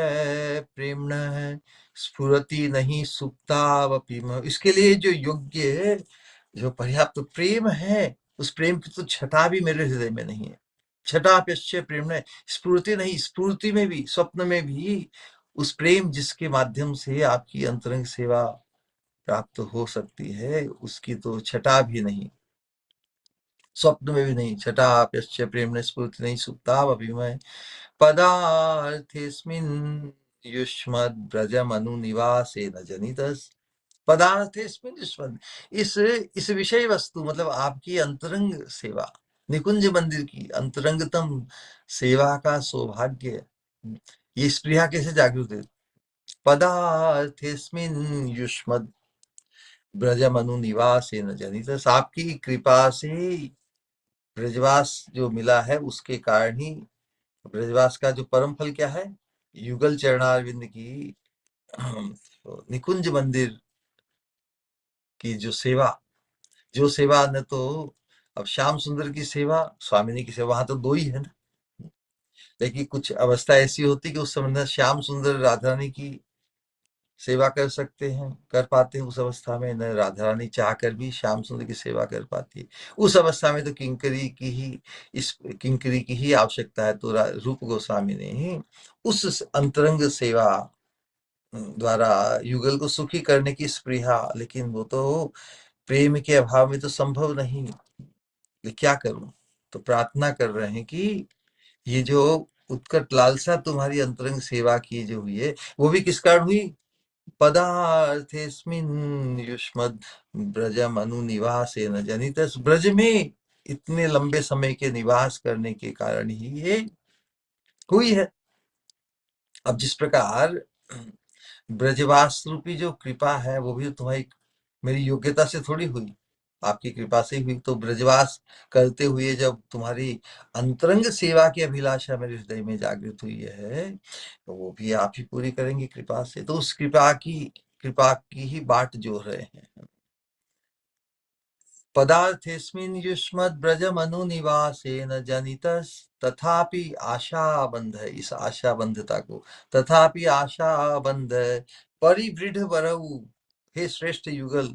Speaker 1: प्रेम्णः स्फुरति नहीं सुप्तावपि। इसके लिए जो योग्य, जो पर्याप्त प्रेम है, उस प्रेम की तो छटा भी मेरे हृदय में नहीं है। छटाप्यस्य प्रेम्णः स्फुरति नहीं, स्फूर्ति में भी, स्वप्न में भी उस प्रेम जिसके माध्यम से आपकी अंतरंग सेवा प्राप्त हो सकती है, उसकी तो छटा भी नहीं, स्वप्न में भी नहीं। छटाप्यस्य प्रेम्णः स्फुरति नहीं सुप्तावपि मैं पदार्थेऽस्मिन् युष्मद्व्रजमनुनिवासेन जनितस्। पदार्थेऽस्मिन् युष्मद्, इस विषय वस्तु मतलब आपकी अंतरंग सेवा, निकुंज मंदिर की अंतरंगतम सेवा का सौभाग्य, ये स्पृहा कैसे जागृत है? पदार्थेऽस्मिन् युष्मद् ब्रजमनुनिवासेन जनितस्, आपकी कृपा से ब्रजवास जो मिला है, उसके कारण ही ब्रजवास का जो परम फल क्या है? युगल चरणारविंद की निकुंज मंदिर की जो सेवा, जो सेवा न तो अब श्याम सुंदर की सेवा, स्वामिनी की सेवा, वहां तो दो ही है ना। लेकिन कुछ अवस्था ऐसी होती कि उस समय न श्याम सुंदर राधा रानी की सेवा कर सकते हैं, कर पाते हैं। उस अवस्था में न राधा रानी चाह कर भी श्याम सुंदर की सेवा कर पाती है। उस अवस्था में तो किंकरी की ही, इस किंकरी की ही आवश्यकता है। तो रूप गोस्वामी ने ही उस अंतरंग सेवा द्वारा युगल को सुखी करने की स्पृहा, लेकिन वो तो प्रेम के अभाव में तो संभव नहीं। क्या करूं? तो प्रार्थना कर रहे हैं कि ये जो उत्कट लालसा तुम्हारी अंतरंग सेवा की जो हुई है, वो भी किस कारण हुई? पदार्थेस्मिन् युष्मद् ब्रजम अनुनिवासेन जनितस्, ब्रज में इतने लंबे समय के निवास करने के कारण ही ये हुई है। अब जिस प्रकार ब्रजवास रूपी जो कृपा है, वो भी तो तुम्हारी मेरी योग्यता से थोड़ी हुई, आपकी कृपा से हुई। तो ब्रजवास करते हुए जब तुम्हारी अंतरंग सेवा की अभिलाषा मेरे हृदय में जागृत हुई है, तो वो भी आप ही पूरी करेंगे कृपा से। तो उस कृपा की ही बाट जोह रहे हैं। पदार्थेस्मिन् युष्मद्व्रजमनुनिवासेन जनितस् तथापि आशाबन्ध, इस आशाबंधता को, तथापि आशाबन्ध परिवृढ़ वरऊ, हे श्रेष्ठ युगल,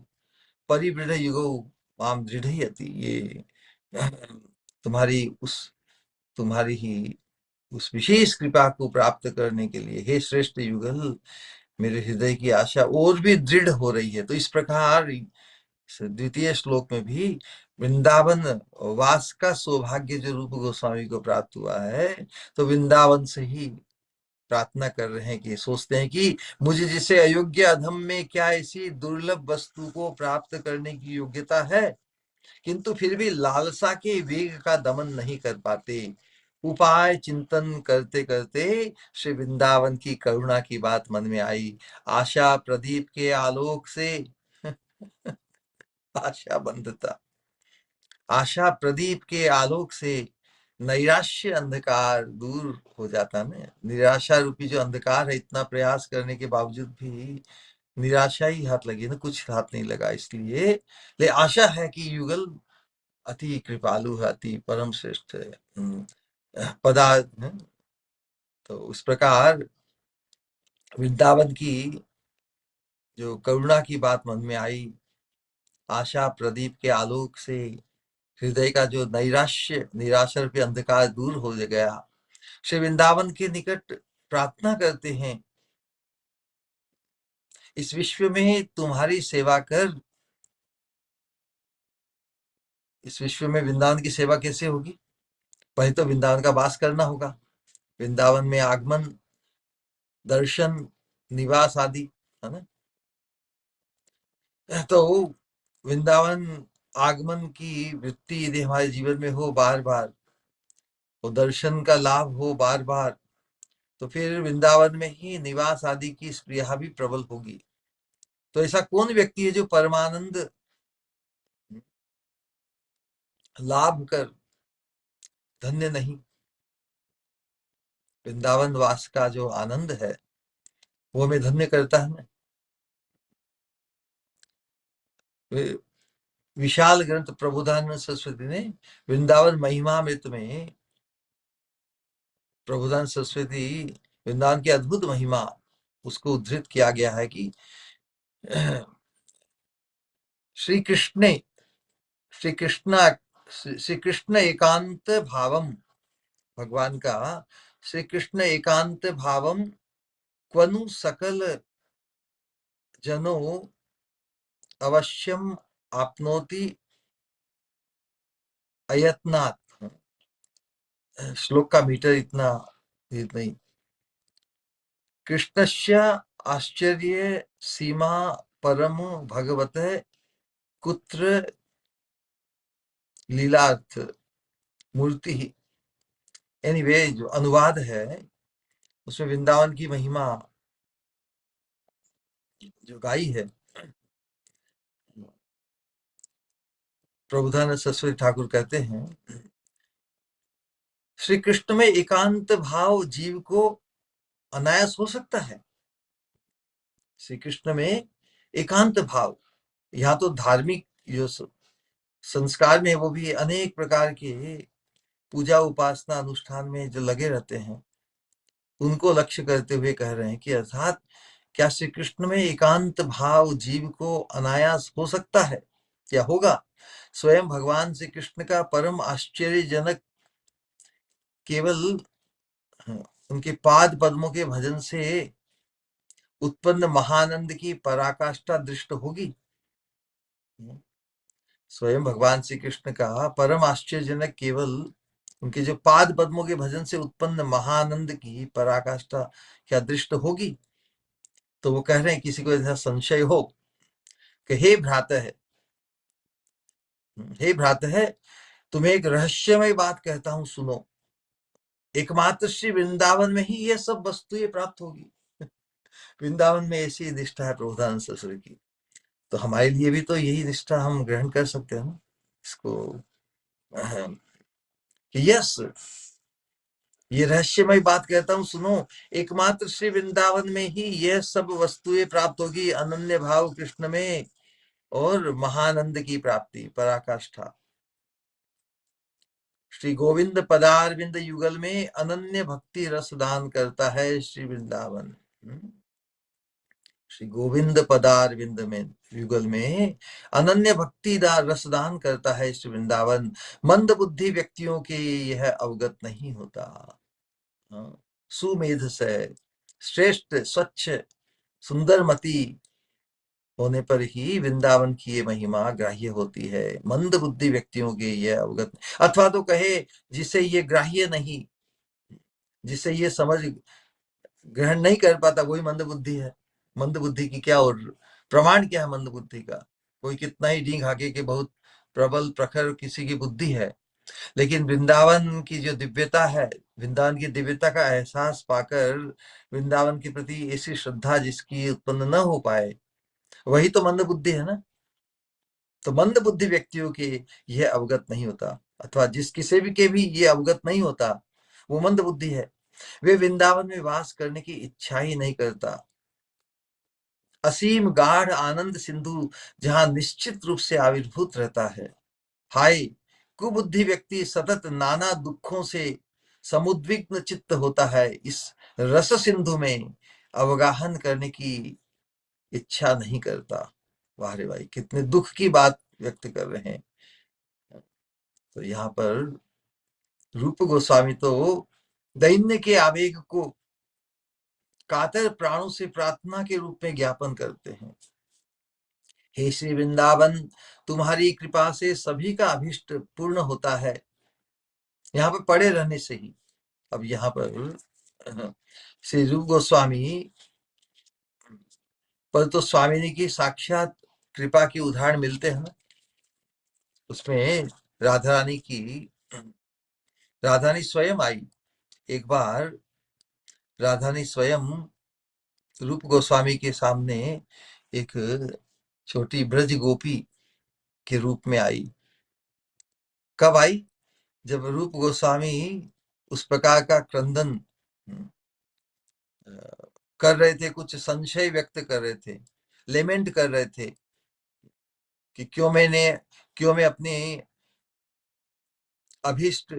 Speaker 1: परिवृढ़ युगौ माम दृढ़यति, ये तुम्हारी उस, तुम्हारी ही उस विशेष कृपा को प्राप्त करने के लिए हे श्रेष्ठ युगल, मेरे हृदय की आशा और भी दृढ़ हो रही है। तो इस प्रकार द्वितीय श्लोक में भी वृंदावन वास का सौभाग्य जो रूप गोस्वामी को प्राप्त हुआ है, तो वृंदावन से ही प्रार्थना कर रहे हैं कि सोचते हैं कि मुझे जिसे अयोग्य अधम में क्या ऐसी दुर्लभ वस्तु को प्राप्त करने की योग्यता है, किंतु फिर भी लालसा के वेग का दमन नहीं कर पाते। उपाय चिंतन करते करते श्री वृंदावन की करुणा की बात मन में आई। आशा प्रदीप के आलोक से आशा बंधता, आशा प्रदीप के आलोक से नैराश्य अंधकार दूर हो जाता ना। निराशा रूपी जो अंधकार है, इतना प्रयास करने के बावजूद भी निराशा ही हाथ लगी ना, कुछ हाथ नहीं लगा। इसलिए ले आशा है कि युगल अति कृपालु है, अति परम श्रेष्ठ है। पदार्थ, तो उस प्रकार वृंदावन की जो करुणा की बात मन में आई, आशा प्रदीप के आलोक से हृदय का जो नैराश्य, निराशा रूपी अंधकार दूर हो गया। श्री वृंदावन के निकट प्रार्थना करते हैं, इस विश्व में तुम्हारी सेवा कर। इस विश्व में वृंदावन की सेवा कैसे होगी? पहले तो वृंदावन का वास करना होगा, वृंदावन में आगमन, दर्शन, निवास आदि, है ना। तो वृंदावन आगमन की वृत्ति यदि हमारे जीवन में हो बार बार, तो दर्शन का लाभ हो बार बार, तो फिर वृंदावन में ही निवास आदि की स्पृहा भी प्रबल होगी। तो ऐसा कौन व्यक्ति है जो परमानंद लाभ कर धन्य नहीं? वृंदावन वास का जो आनंद है, वो हमें धन्य करता है ना। विशाल ग्रंथ प्रबोधानंद सरस्वती ने वृंदावन महिमामृत में प्रभुदान सरस्वती वृंदावन की अद्भुत महिमा उसको उद्धृत किया गया है कि श्री कृष्ण श्री कृष्ण श्री कृष्ण एकांत भावम, भगवान का श्री कृष्ण एकांत भावम क्वनु सकल जनो अवश्यम आपनोति अयत्नात्। श्लोक का मीटर इतना नहीं। कृष्णस्य आश्चर्य सीमा परम भगवत कुत्र लीलार्थ मूर्ति। एनीवे, जो अनुवाद है उसमें वृंदावन की महिमा जो गाई है, प्रभुदानंद सरस्वती ठाकुर कहते हैं, श्री कृष्ण में एकांत भाव जीव को अनायास हो सकता है। श्री कृष्ण में एकांत भाव, यहाँ तो धार्मिक जो संस्कार में वो भी अनेक प्रकार के पूजा उपासना अनुष्ठान में जो लगे रहते हैं, उनको लक्ष्य करते हुए कह रहे हैं कि अर्थात क्या श्री कृष्ण में एकांत भाव जीव को अनायास हो सकता है, क्या होगा? स्वयं भगवान श्री कृष्ण का परम आश्चर्यजनक केवल उनके पाद पद्मों के भजन से उत्पन्न महानंद की पराकाष्ठा दृष्ट होगी। स्वयं भगवान श्री कृष्ण का परम आश्चर्यजनक केवल उनके जो पाद पद्मों के भजन से उत्पन्न महानंद की पराकाष्ठा क्या दृष्ट होगी? तो वो कह रहे हैं, किसी को ऐसा संशय हो कि हे भ्रात है, तुम्हें एक रहस्यमय बात कहता हूं, सुनो। एकमात्र श्री वृंदावन में ही ये सब वस्तुएं प्राप्त होगी। वृंदावन में ऐसी निष्ठा है प्रभुदानंद सरस्वती की, तो हमारे लिए भी तो यही निष्ठा हम ग्रहण कर सकते हैं ना इसको, कि यस, ये रहस्यमय बात कहता हूं, सुनो। एकमात्र श्री वृंदावन में ही यह सब वस्तुएं प्राप्त होगी, अनन्य भाव कृष्ण में और महानंद की प्राप्ति, पराकाष्ठा। श्री गोविंद पदारविंद युगल में अनन्य भक्ति रस दान करता है श्री वृंदावन। श्री गोविंद पदारविंद में युगल में अनन्य भक्ति रस दान करता है श्री वृंदावन। मंद बुद्धि व्यक्तियों के यह अवगत नहीं होता। सुमेध से श्रेष्ठ स्वच्छ सुंदर मति होने पर ही वृंदावन की ये महिमा ग्राह्य होती है। मंद बुद्धि व्यक्तियों के ये अवगत, अथवा तो कहे जिसे ये ग्राह्य नहीं, जिसे ये समझ ग्रहण नहीं कर पाता, वही मंद बुद्धि है। मंद बुद्धि की क्या और प्रमाण क्या है मंद बुद्धि का? कोई कितना ही डींग हाके के बहुत प्रबल प्रखर किसी की बुद्धि है, लेकिन वृंदावन की जो दिव्यता है, वृंदावन की दिव्यता का एहसास पाकर वृंदावन के प्रति ऐसी श्रद्धा जिसकी उत्पन्न न हो पाए, वही तो मंद बुद्धि है ना। तो मंद बुद्धि व्यक्तियों के यह अवगत नहीं होता, अथवा जिस किसी भी के भी ये अवगत नहीं होता, वो मंद बुद्धि है। वे वृंदावन में वास करने की इच्छा ही नहीं करता। असीम गाढ़ आनंद सिंधु जहां निश्चित रूप से आविर्भूत रहता है। हाय, कुबुद्धि व्यक्ति सतत नाना दुखों से समुद्विग्न चित्त होता है, इस रस सिंधु में अवगाहन करने की इच्छा नहीं करता। वाह रे भाई, कितने दुख की बात व्यक्त कर रहे हैं। तो यहाँ पर रूप गोस्वामी तो दैन्य के आवेग को कातर प्राणों से प्रार्थना के रूप में ज्ञापन करते हैं। हे श्री वृंदावन, तुम्हारी कृपा से सभी का अभिष्ट पूर्ण होता है, यहाँ पर पड़े रहने से ही। अब यहाँ पर श्री रूप गोस्वामी पर तो स्वामिनी की साक्षात कृपा की उदाहरण मिलते हैं ना। उसमें राधा रानी की, राधा रानी स्वयं आई। एक बार राधा रानी स्वयं रूप गोस्वामी के सामने एक छोटी ब्रज गोपी के रूप में आई। कब आई? जब रूप गोस्वामी उस प्रकार का क्रंदन कर रहे थे, कुछ संशय व्यक्त कर रहे थे, लेमेंट कर रहे थे कि क्यों मैं अपने अभीष्ट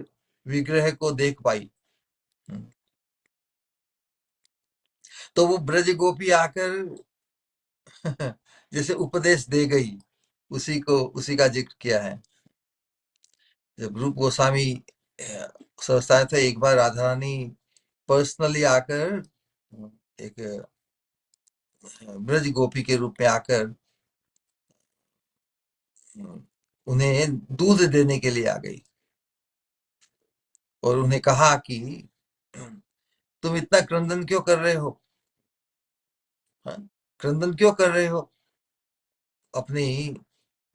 Speaker 1: विग्रह को देख पाई। तो वो ब्रज गोपी आकर जैसे उपदेश दे गई, उसी का जिक्र किया है। जब रूप गोस्वामी समझता थे, एक बार राधा रानी पर्सनली आकर, एक ब्रज गोपी के रूप में आकर उन्हें दूध देने के लिए आ गई और उन्हें कहा कि तुम इतना क्रंदन क्यों कर रहे हो? हाँ? क्रंदन क्यों कर रहे हो अपनी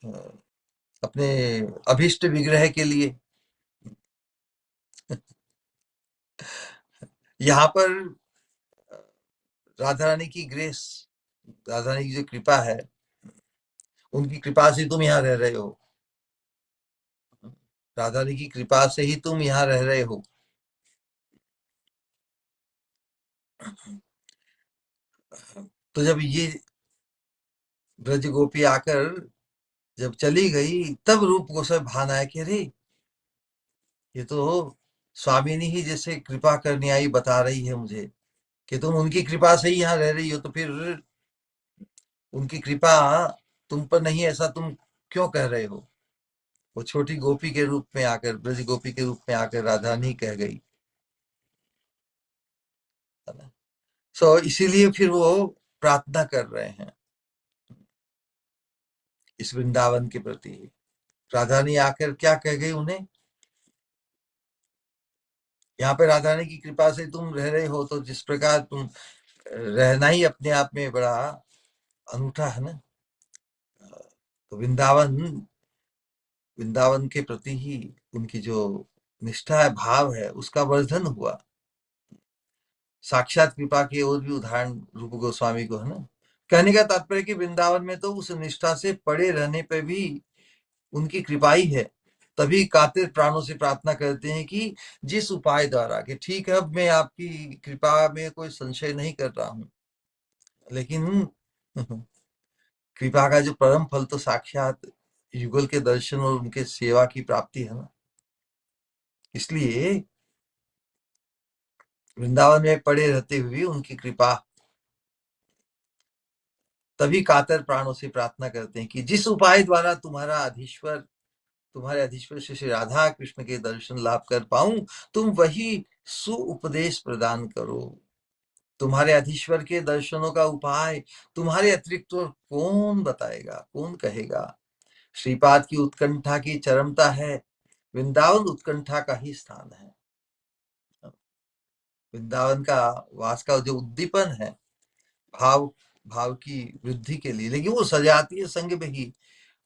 Speaker 1: अ, अपने अभिष्ट विग्रह के लिए? यहाँ पर राधा रानी की ग्रेस, राधा रानी की जो कृपा है, उनकी कृपा से तुम यहाँ रह रहे हो। राधा रानी की कृपा से ही तुम यहाँ रह रहे हो। तो जब ये ब्रज गोपी आकर जब चली गई, तब रूप गोसाई भान आया कि अरे, ये तो स्वामिनी ही जैसे कृपा करने आई बता रही है मुझे कि तुम उनकी कृपा से ही यहाँ रह रही हो, तो फिर उनकी कृपा तुम पर नहीं, ऐसा तुम क्यों कह रहे हो? वो छोटी गोपी के रूप में आकर, ब्रज गोपी के रूप में आकर राधा नहीं कह गई, है ना? सो इसीलिए फिर वो प्रार्थना कर रहे हैं इस वृंदावन के प्रति। राधा रानी आकर क्या कह गई उन्हें? यहाँ पे राधा रानी की कृपा से तुम रह रहे हो, तो जिस प्रकार तुम रहना ही अपने आप में बड़ा अनूठा है ना। तो वृंदावन के प्रति ही उनकी जो निष्ठा है, भाव है, उसका वर्धन हुआ। साक्षात कृपा के और भी उदाहरण रूप गोस्वामी को है ना। कहने का तात्पर्य कि वृंदावन में तो उस निष्ठा से पड़े रहने पर भी उनकी कृपा ही है। तभी कातर प्राणों से प्रार्थना करते हैं कि जिस उपाय द्वारा, कि ठीक है, अब मैं आपकी कृपा में कोई संशय नहीं कर रहा हूं, लेकिन कृपा का जो परम फल तो साक्षात युगल के दर्शन और उनके सेवा की प्राप्ति है ना। इसलिए वृंदावन में पड़े रहते हुए उनकी कृपा, तभी कातर प्राणों से प्रार्थना करते हैं कि जिस उपाय द्वारा तुम्हारे अधीश्वर से श्री राधा कृष्ण के दर्शन लाभ कर पाऊं, तुम वही सुउपदेश प्रदान करो। तुम्हारे अधीश्वर के दर्शनों का उपाय तुम्हारे अतिरिक्त तो कौन बताएगा, कौन कहेगा? श्रीपाद की उत्कंठा की चरमता है, वृंदावन उत्कंठा का ही स्थान है। वृंदावन का वास का जो उद्दीपन है, भाव भाव की वृद्धि के लिए, लेकिन वो सजातीय संग में ही,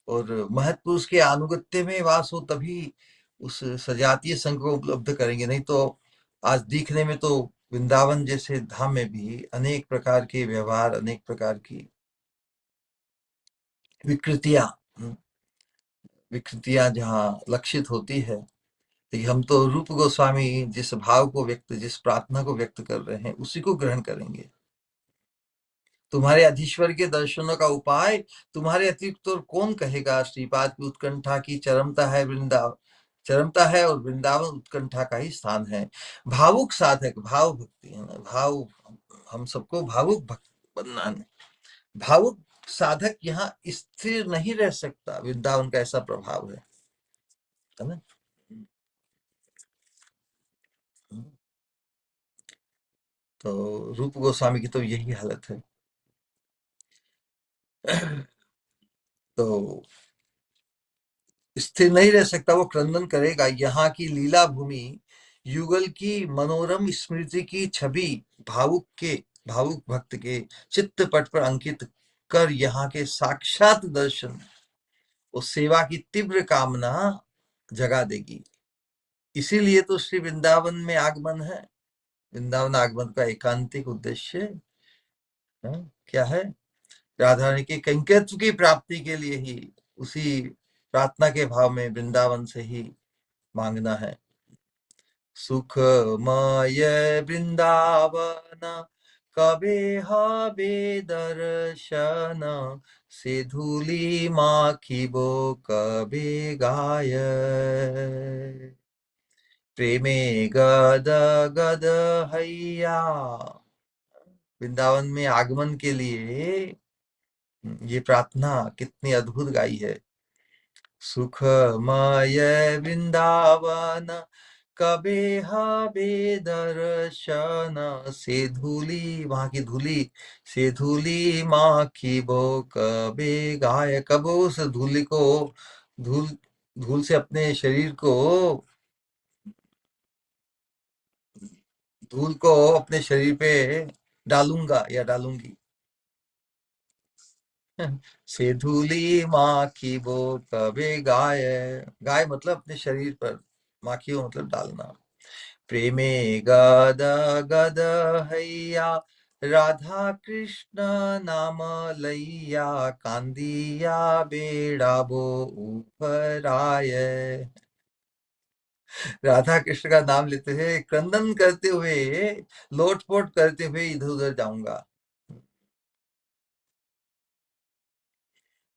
Speaker 1: और महत्पुरुष के अनुगत्य में वास हो तभी उस सजातीय संग को उपलब्ध करेंगे। नहीं तो आज दिखने में तो वृंदावन जैसे धाम में भी अनेक प्रकार के व्यवहार, अनेक प्रकार की विकृतियां विकृतियां जहाँ लक्षित होती है, लेकिन हम तो रूप गोस्वामी जिस भाव को व्यक्त, जिस प्रार्थना को व्यक्त कर रहे हैं, उसी को ग्रहण करेंगे। तुम्हारे अधीश्वर के दर्शनों का उपाय तुम्हारे अतिरिक्त और कौन कहेगा? श्रीपाद की उत्कंठा की चरमता है और वृंदावन उत्कंठा का ही स्थान है। भावुक साधक, भाव भक्ति है ना, भाव, हम सबको भावुक भक्त बनना है। भावुक साधक यहाँ स्थिर नहीं रह सकता, वृंदावन का ऐसा प्रभाव है ना। तो रूप गोस्वामी की तो यही हालत है। तो स्थिर नहीं रह सकता, वो क्रंदन करेगा। यहाँ की लीला भूमि युगल की मनोरम स्मृति की छवि भावुक भक्त के चित्त पट पर अंकित कर यहाँ के साक्षात दर्शन और सेवा की तीव्र कामना जगा देगी। इसीलिए तो श्री वृंदावन में आगमन है। वृंदावन आगमन का एकांतिक उद्देश्य क्या है? राधा रानी के कैंकर्य की प्राप्ति के लिए ही, उसी प्रार्थना के भाव में वृंदावन से ही मांगना है। सुखमय वृंदावन कबे हबे दर्शन, से धूली माखिबो कबे गाय। प्रेमे गद गद हैया, वृंदावन में आगमन के लिए ये प्रार्थना कितनी अद्भुत गाई है। सुखमय वृंदावन कबे हबे दर्शन, से धूली, वहां की धूली, से धूली माखी बो कबे गाय, कब उस धूली को, धूल धूल से अपने शरीर को, धूल को अपने शरीर पे डालूंगा या डालूंगी। से धूली माखी बो कबे गाय, गाय मतलब अपने शरीर पर, माखियों मतलब डालना। प्रेमे गद गद हैया, राधा कृष्ण नाम लैया, कांदिया बेड़ा बो ऊपराय। राधा कृष्ण का नाम लेते हुए, क्रंदन करते हुए, लोटपोट करते हुए इधर उधर जाऊंगा।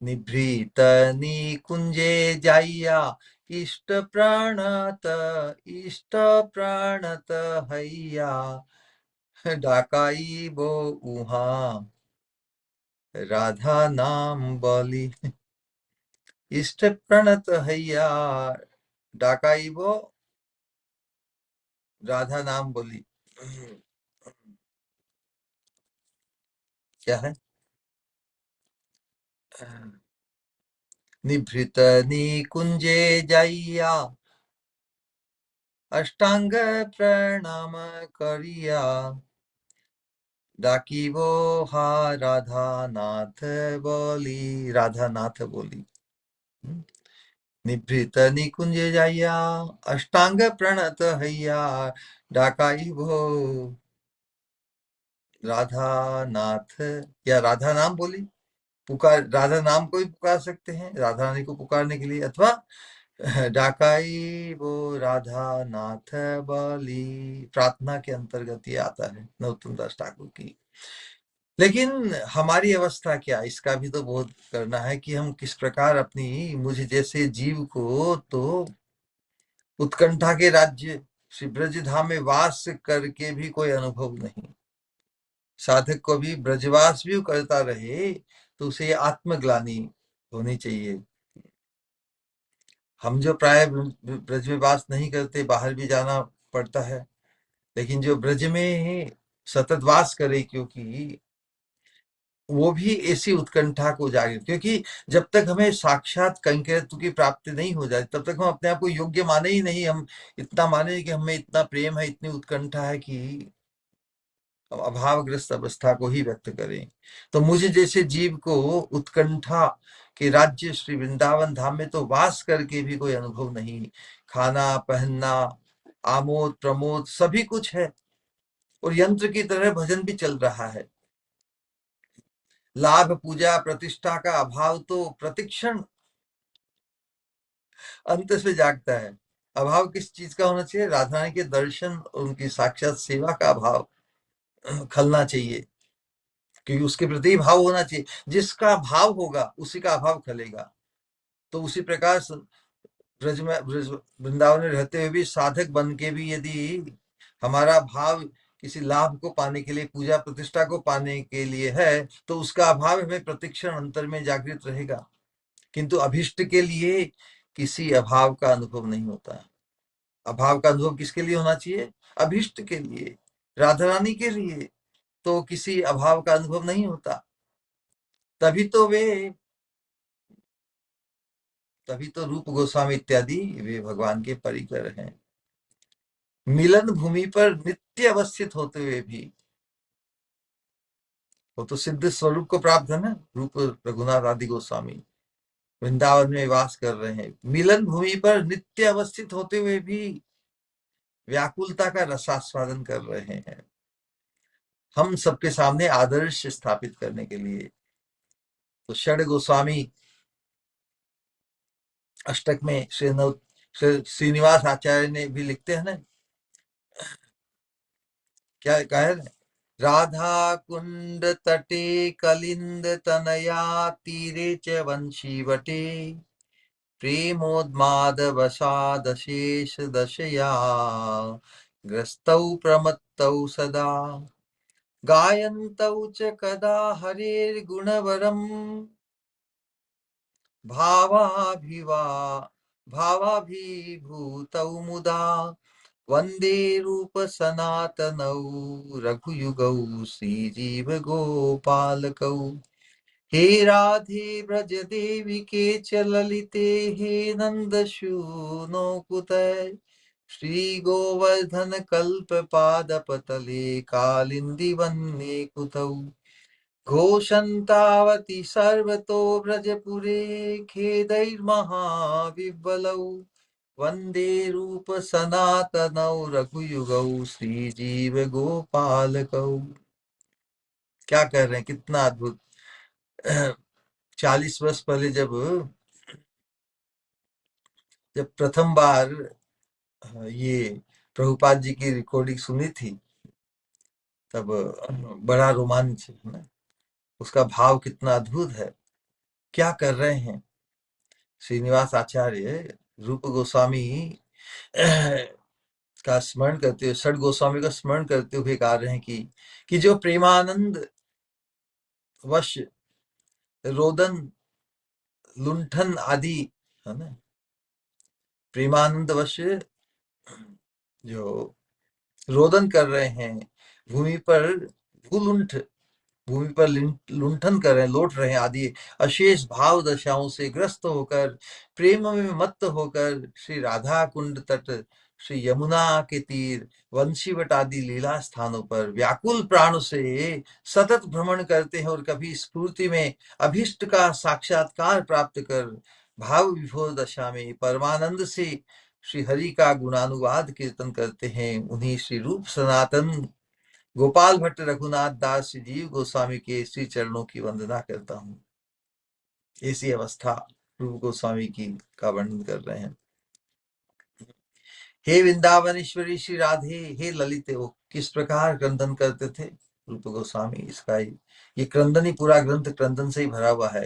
Speaker 1: निभृत निकुंजे जाइया, इष्ट प्राणत, इष्ट प्राणत हैया, डाकाई बो उहा, राधा नाम बोली। इष्ट प्रणत हैया, डाकाई बो, राधा नाम बोली। क्या है? निभृत निकुंजे जाइया, अष्टांग प्रणाम करिया, डाकी वो हा राधा नाथ बोली, राधा नाथ बोली। निभृत निकुंजे जाइया, अष्टांग प्रणत हैया, डाकाई भो राधा नाथ, या राधा नाम बोली। पुकार, राधा नाम को भी पुकार सकते हैं राधा रानी को पुकारने के लिए, अथवा डाकाई वो राधा नाथ बोली, प्रार्थना के अंतर्गत ये आता है नरोत्तम दास ठाकुर की। लेकिन हमारी अवस्था क्या, इसका भी तो बोध करना है कि हम किस प्रकार अपनी, मुझे जैसे जीव को तो उत्कंठा के राज्य श्री ब्रज धाम में वास करके भी कोई अनुभव नहीं। साधक को भी ब्रजवास भी करता रहे तो उसे आत्मग्लानि होनी चाहिए। हम जो प्राय ब्रज में वास नहीं करते, बाहर भी जाना पड़ता है, लेकिन जो ब्रज में सतत वास करे, क्योंकि वो भी ऐसी उत्कंठा को जागे, क्योंकि जब तक हमें साक्षात कंकरत्व की प्राप्ति नहीं हो जाती तब तक हम अपने आप को योग्य माने ही नहीं। हम इतना माने कि हमें इतना प्रेम है, इतनी उत्कंठा है कि हम अभावग्रस्त अवस्था को ही व्यक्त करें। तो मुझे जैसे जीव को उत्कंठा के राज्य श्री वृंदावन धाम में तो वास करके भी कोई अनुभव नहीं। खाना पहनना, आमोद प्रमोद सभी कुछ है, और यंत्र की तरह भजन भी चल रहा है। लाभ पूजा प्रतिष्ठा का अभाव तो प्रतिक्षण अंत से जागता है। अभाव किस चीज का होना चाहिए? राधा रानी के दर्शन और उनकी साक्षात सेवा का अभाव खलना चाहिए, क्योंकि उसके प्रति भाव होना चाहिए। जिसका भाव होगा उसी का अभाव खलेगा। तो उसी प्रकार ब्रज में, ब्रज वृंदावन में रहते हुए भी साधक बन के भी यदि हमारा भाव किसी लाभ को पाने के लिए, पूजा प्रतिष्ठा को पाने के लिए है, तो उसका अभाव हमें प्रतिक्षण अंतर में जागृत रहेगा। किंतु अभिष्ट के लिए किसी अभाव का अनुभव नहीं होता। अभाव का अनुभव किसके लिए होना चाहिए? अभिष्ट के लिए, राधा रानी के लिए तो किसी अभाव का अनुभव नहीं होता। तभी तो वे, तभी तो रूप गोस्वामी इत्यादि वे भगवान के परिकर हैं। मिलन भूमि पर नित्य अवस्थित होते हुए भी, वो तो सिद्ध स्वरूप को प्राप्त है ना। रूप रघुनाथ आदि गोस्वामी वृंदावन में वास कर रहे हैं, मिलन भूमि पर नित्य अवस्थित होते हुए भी व्याकुलता का रसास्वादन कर रहे हैं, हम सबके सामने आदर्श स्थापित करने के लिए। तो षड गोस्वामी अष्टक में श्रीनिवास आचार्य ने भी लिखते हैं ना, क्या कहे? राधा कुंड तटे कलिंद तनया, तीरे च वंशी वटे, प्रेमोन्माद वसाद शेष दशया, ग्रस्तौ प्रमत्तौ सदा। गायन्तौ च कदा हरेर्गुणवरम् भावाभिवा भावाभिभूतौ मुदा वन्दे रूपसनातनौ रघुयुगौ श्रीजीवगोपालकौ। हे राधे व्रज देवी के च ललिते, हे नन्दसूनो कुतै श्री गोवर्धन कल्प पाद पतले कालिंदी वन्ने कुतौ। घोषन्तावति सर्वतो व्रजपुरे खेदैर्महाविह्वलौ वन्दे रूप सनातनौ रघुयुगौ श्रीजीव गोपालकौ। क्या कर रहे हैं, कितना अद्भुत। 40 वर्ष पहले जब प्रथम बार ये प्रभुपाद जी की रिकॉर्डिंग सुनी थी, तब बड़ा रोमांच है ना, उसका भाव कितना अद्भुत है। क्या कर रहे हैं श्रीनिवास आचार्य रूप गोस्वामी का स्मरण करते हुए, षड गोस्वामी का स्मरण करते हुए गा रहे हैं कि जो प्रेमानंद वश रोदन लुंठन आदि है ना, प्रेमानंद वश जो रोदन कर रहे हैं, भूमि पर भूलुंठ, भूमि पर लुंठन कर रहे हैं, लौट रहे हैं आदि अशेष भाव दशाओं से ग्रस्त होकर, प्रेम में मत्त होकर श्री राधा कुंड तट, श्री यमुना के तीर, वंशीवट आदि लीला स्थानों पर व्याकुल प्राण से सतत भ्रमण करते हैं और कभी स्फूर्ति में अभिष्ट का साक्षात्कार प्राप्त कर भाव विभोर दशा में परमानंद से श्री हरि का गुणानुवाद कीर्तन करते हैं। उन्हीं श्री रूप सनातन गोपाल भट्ट रघुनाथ दास जीव गोस्वामी के श्री चरणों की वंदना करता हूँ। ऐसी अवस्था रूप गोस्वामी की का वर्णन कर रहे हैं। हे वृंदावनेश्वरी श्री राधे, हे ललिते, वो किस प्रकार क्रंदन करते थे रूप गोस्वामी, इसका ये क्रंदन ही, पूरा ग्रंथ क्रंदन से ही भरा हुआ है।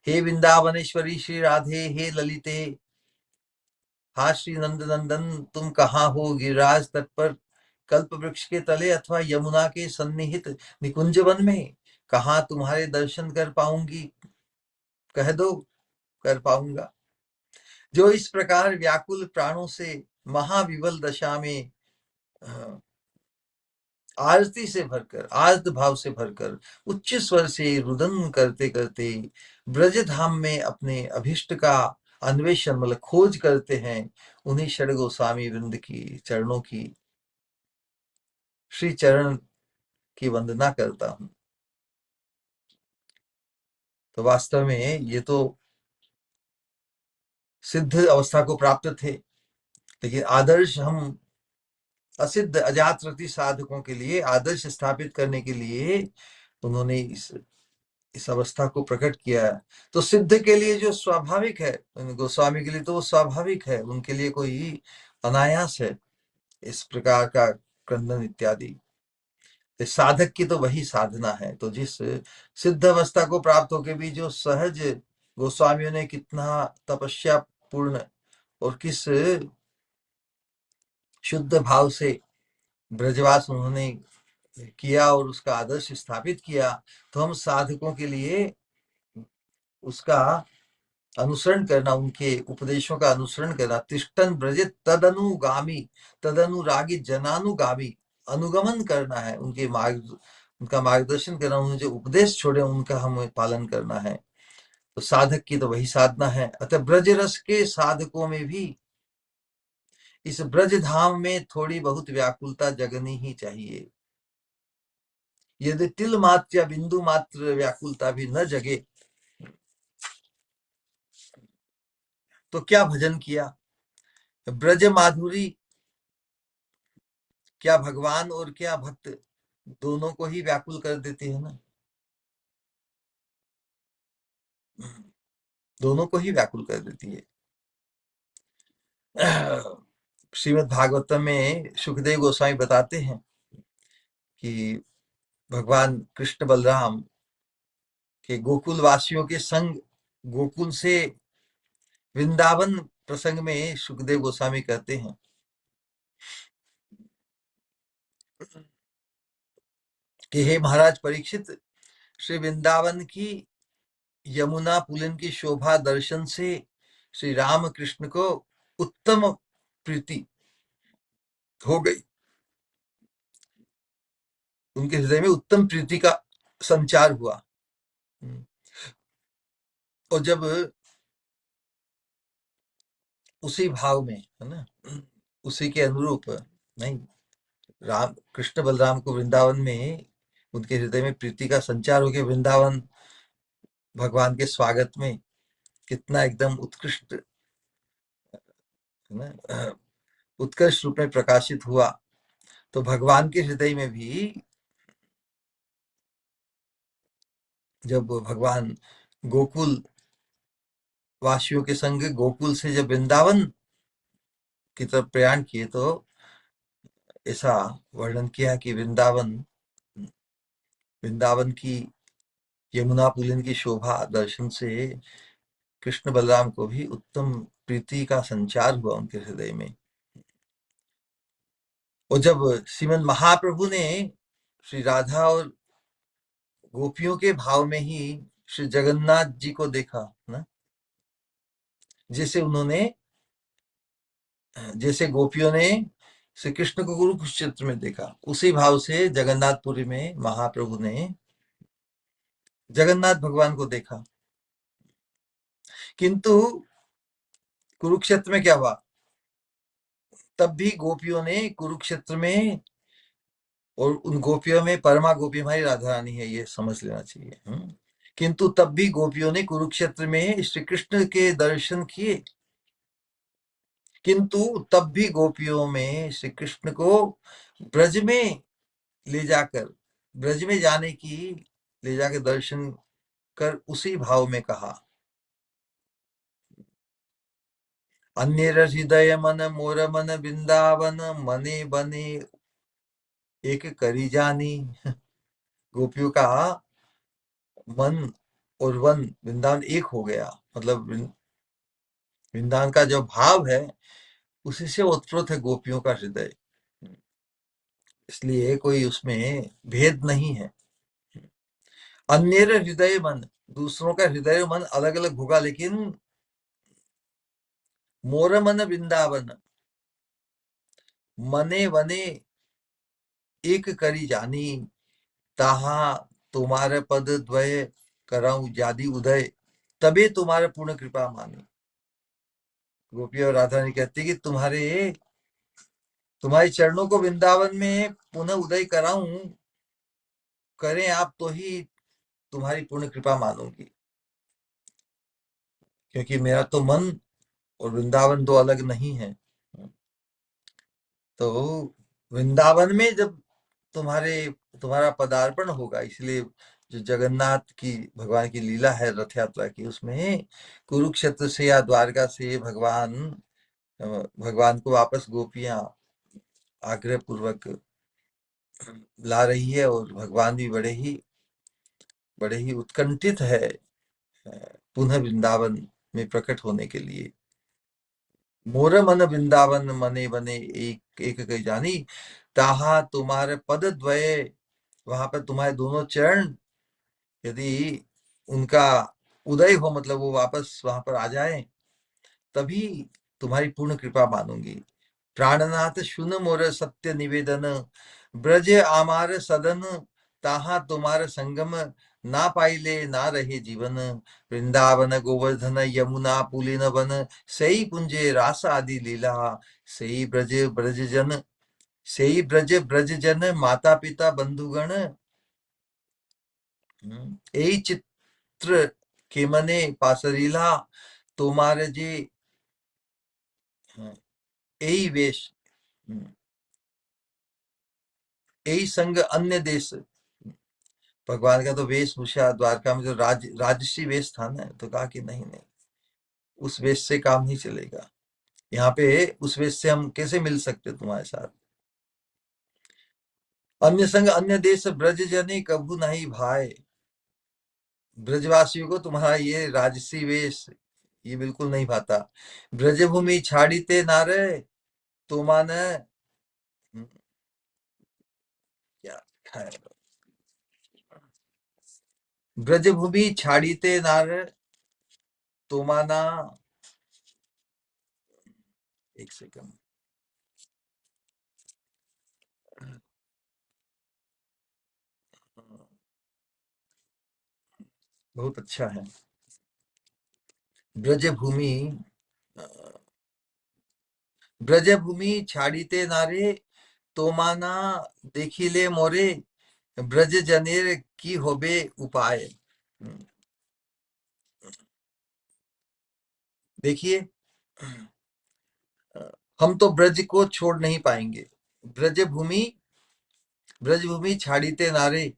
Speaker 1: हे वृंदावनेश्वरी श्री राधे, हे ललिते, हा श्री नंद नंदन, तुम कहाँ हो गिरिराज तट पर, कल्प वृक्ष के तले अथवा यमुना के सन्निहित निकुंज वन में, कहाँ तुम्हारे दर्शन कर पाऊंगी, कह दो कर पाऊंगा। जो इस प्रकार व्याकुल प्राणों से महाविवल दशा में आरती से भरकर, आर्त भाव से भरकर, उच्च स्वर से रुदन करते करते ब्रज धाम में अपने अभिष्ट का अन्वेषण मतलब खोज करते हैं, उन्हीं षड गोस्वामी वृंद की चरणों की, श्री चरण की वंदना करता हूं। तो वास्तव में ये तो सिद्ध अवस्था को प्राप्त थे, लेकिन आदर्श हम असिद्ध अजात रति साधकों के लिए आदर्श स्थापित करने के लिए उन्होंने इस अवस्था को प्रकट किया है। तो सिद्ध के लिए जो स्वाभाविक है, गोस्वामी के लिए तो वो स्वाभाविक है, उनके लिए कोई अनायास है इस प्रकार का क्रंदन इत्यादि। साधक की तो वही साधना है। तो जिस सिद्ध अवस्था को प्राप्त होकर भी जो सहज, गोस्वामियों ने कितना तपस्या पूर्ण और किस शुद्ध भाव से ब्रजवास उन्होंने किया और उसका आदर्श स्थापित किया, तो हम साधकों के लिए उसका अनुसरण करना, उनके उपदेशों का अनुसरण करना, तिष्ठन ब्रजित तदनुगामी तदनुरागी जनानुगामी, अनुगमन करना है, उनका मार्गदर्शन करना, उन्होंने जो उपदेश छोड़े उनका हमें पालन करना है। तो साधक की तो वही साधना है। अतः ब्रज रस के साधकों में भी इस ब्रज धाम में थोड़ी बहुत व्याकुलता जगनी ही चाहिए। यदि तिल मात्र या बिंदु मात्र व्याकुलता भी न जगे तो क्या भजन किया। ब्रज माधुरी क्या भगवान और क्या भक्त दोनों को ही व्याकुल कर देती है ना, दोनों को ही व्याकुल कर देती है। श्रीमद् भागवतम में सुखदेव गोस्वामी बताते हैं कि भगवान कृष्ण बलराम के गोकुल वासियों के संग गोकुल से वृंदावन प्रसंग में सुखदेव गोस्वामी कहते हैं कि हे महाराज परीक्षित, श्री वृंदावन की यमुना पुलिन की शोभा दर्शन से श्री राम कृष्ण को उत्तम प्रीति हो गई, उनके हृदय में उत्तम प्रीति का संचार हुआ। और जब उसी भाव में, है ना, उसी के अनुरूप, नहीं, राम कृष्ण बलराम को वृंदावन में उनके हृदय में प्रीति का संचार हो गया, वृंदावन भगवान के स्वागत में कितना एकदम उत्कृष्ट, है ना, उत्कृष्ट रूप में प्रकाशित हुआ। तो भगवान के हृदय में भी जब भगवान गोकुल वासियों के संग गोकुल से जब वृंदावन की तरफ प्रयाण किए, तो ऐसा वर्णन किया कि वृंदावन की यमुना पुलिन की शोभा दर्शन से कृष्ण बलराम को भी उत्तम प्रीति का संचार हुआ उनके हृदय में। और जब श्रीमद महाप्रभु ने श्री राधा और गोपियों के भाव में ही श्री जगन्नाथ जी को देखा ना, जैसे गोपियों ने श्री कृष्ण को कुरुक्षेत्र में देखा, उसी भाव से जगन्नाथपुरी में महाप्रभु ने जगन्नाथ भगवान को देखा। किंतु कुरुक्षेत्र में क्या हुआ, तब भी गोपियों ने कुरुक्षेत्र में, और उन गोपियों में परमा गोपी हमारी राधा रानी है, ये समझ लेना चाहिए। किंतु तब भी गोपियों ने कुरुक्षेत्र में श्री कृष्ण के दर्शन किए, किंतु तब भी गोपियों में श्री कृष्ण को ब्रज में ले जाकर, ब्रज में जाने की ले जाकर दर्शन कर उसी भाव में कहा, अन्य हृदय मन मोर मन वृंदावन मने बने एक करी जानी। गोपियों का मन और वन वृंदावन एक हो गया, मतलब वृंदावन का जो भाव है उसी से उत्प्रोत है गोपियों का हृदय, इसलिए कोई उसमें भेद नहीं है। अन्य हृदय मन, दूसरों का हृदय मन अलग अलग होगा, लेकिन मोर मन वृंदावन मने वने एक करी जानी, ताहा तुम्हारे पद द्वय कराऊं जादी उदय, तबे तुम्हारे पूर्ण कृपा मानी। गोपी और राधा रानी कहती कि तुम्हारे चरणों को वृंदावन में पुनः उदय कराऊं, करें आप तो ही तुम्हारी पूर्ण कृपा मानूंगी, क्योंकि मेरा तो मन और वृंदावन दो अलग नहीं है। तो वृंदावन में जब तुम्हारा पदार्पण होगा, इसलिए जो जगन्नाथ की भगवान की लीला है रथ यात्रा की, उसमें कुरुक्षेत्र से या द्वारका से भगवान को वापस गोपियां आग्रह पूर्वक ला रही है, और भगवान भी बड़े ही उत्कंठित है पुनः वृंदावन में प्रकट होने के लिए। मोर मन वृंदावन मने बने एक एक कही जानी, ताहा तुम्हारे पद द्वय, वहां पर तुम्हारे दोनों चरण यदि उनका उदय हो, मतलब वो वापस वहां पर आ जाए, तभी तुम्हारी पूर्ण कृपा मानूंगी। प्राणनाथ सुन मोर सत्य निवेदन, ब्रज आमार सदन, ताहा तुम्हारे संगम, ना पाइले ना रहे जीवन, वृंदावन गोवर्धन यमुना पुलिन वन, सई कुंजे रास आदि लीला, सई ब्रज जन माता पिता बंधुगण, यही चित्र के मने पासरीला, तुम्हारे जे यही वेश, यही संग अन्य देश। भगवान का तो वेशभूषा द्वारका में जो राजसी वेश था ना, तो कहा कि नहीं नहीं, उस वेश से काम नहीं चलेगा, यहाँ पे उस वेश से हम कैसे मिल सकते तुम्हारे साथ। अन्य संग अन्य देश ब्रज जने कभू नहीं भाई, ब्रजवासियों को तुम्हारा ये राजसी वेश ये बिल्कुल नहीं भाता। ब्रजभूमि छाड़ीते नारे, तो मान क्या है, ब्रजभूमि छाड़ीते नार तोमाना, एक सेकंड, बहुत अच्छा है। ब्रजभूमि, ब्रजभूमि छाड़ीते नारे तोमाना देखिले मोरे, ब्रज जनेर की होबे उपाय। देखिए, हम तो ब्रज को छोड़ नहीं पाएंगे। ब्रजभूमि, ब्रजभूमि छाड़ीते नारे,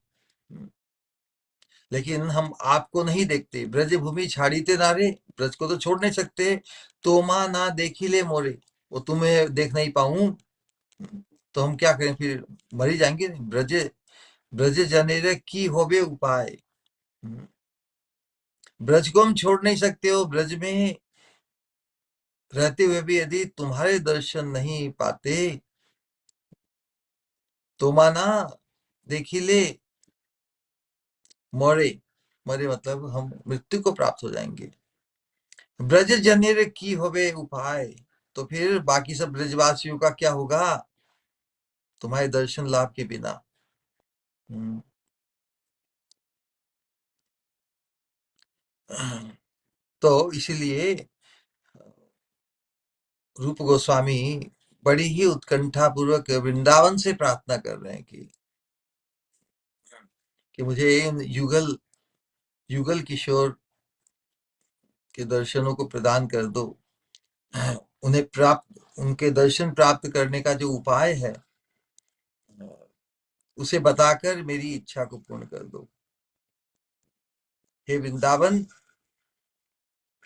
Speaker 1: लेकिन हम आपको नहीं देखते। ब्रजभूमि छाड़ीते नारे, ब्रज को तो छोड़ नहीं सकते। तोमा ना देखिले मोरे, वो तुम्हें देख नहीं पाऊं तो हम क्या करें, फिर मर ही जाएंगे। ब्रज, ब्रज जनेर की होबे उपाय। ब्रज को हम छोड़ नहीं सकते हो। ब्रज में रहते हुए भी यदि तुम्हारे दर्शन नहीं पाते तो माना देखिले मरे, मरे मतलब हम मृत्यु को प्राप्त हो जाएंगे। ब्रज जनेर की होवे उपाय, तो फिर बाकी सब ब्रजवासियों का क्या होगा तुम्हारे दर्शन लाभ के बिना। हम्म, तो इसीलिए रूप गोस्वामी बड़ी ही उत्कंठा पूर्वक वृंदावन से प्रार्थना कर रहे हैं कि मुझे इन युगल, युगल किशोर के दर्शनों को प्रदान कर दो। उन्हें प्राप्त, उनके दर्शन प्राप्त करने का जो उपाय है उसे बताकर मेरी इच्छा को पूर्ण कर दो। हे वृंदावन,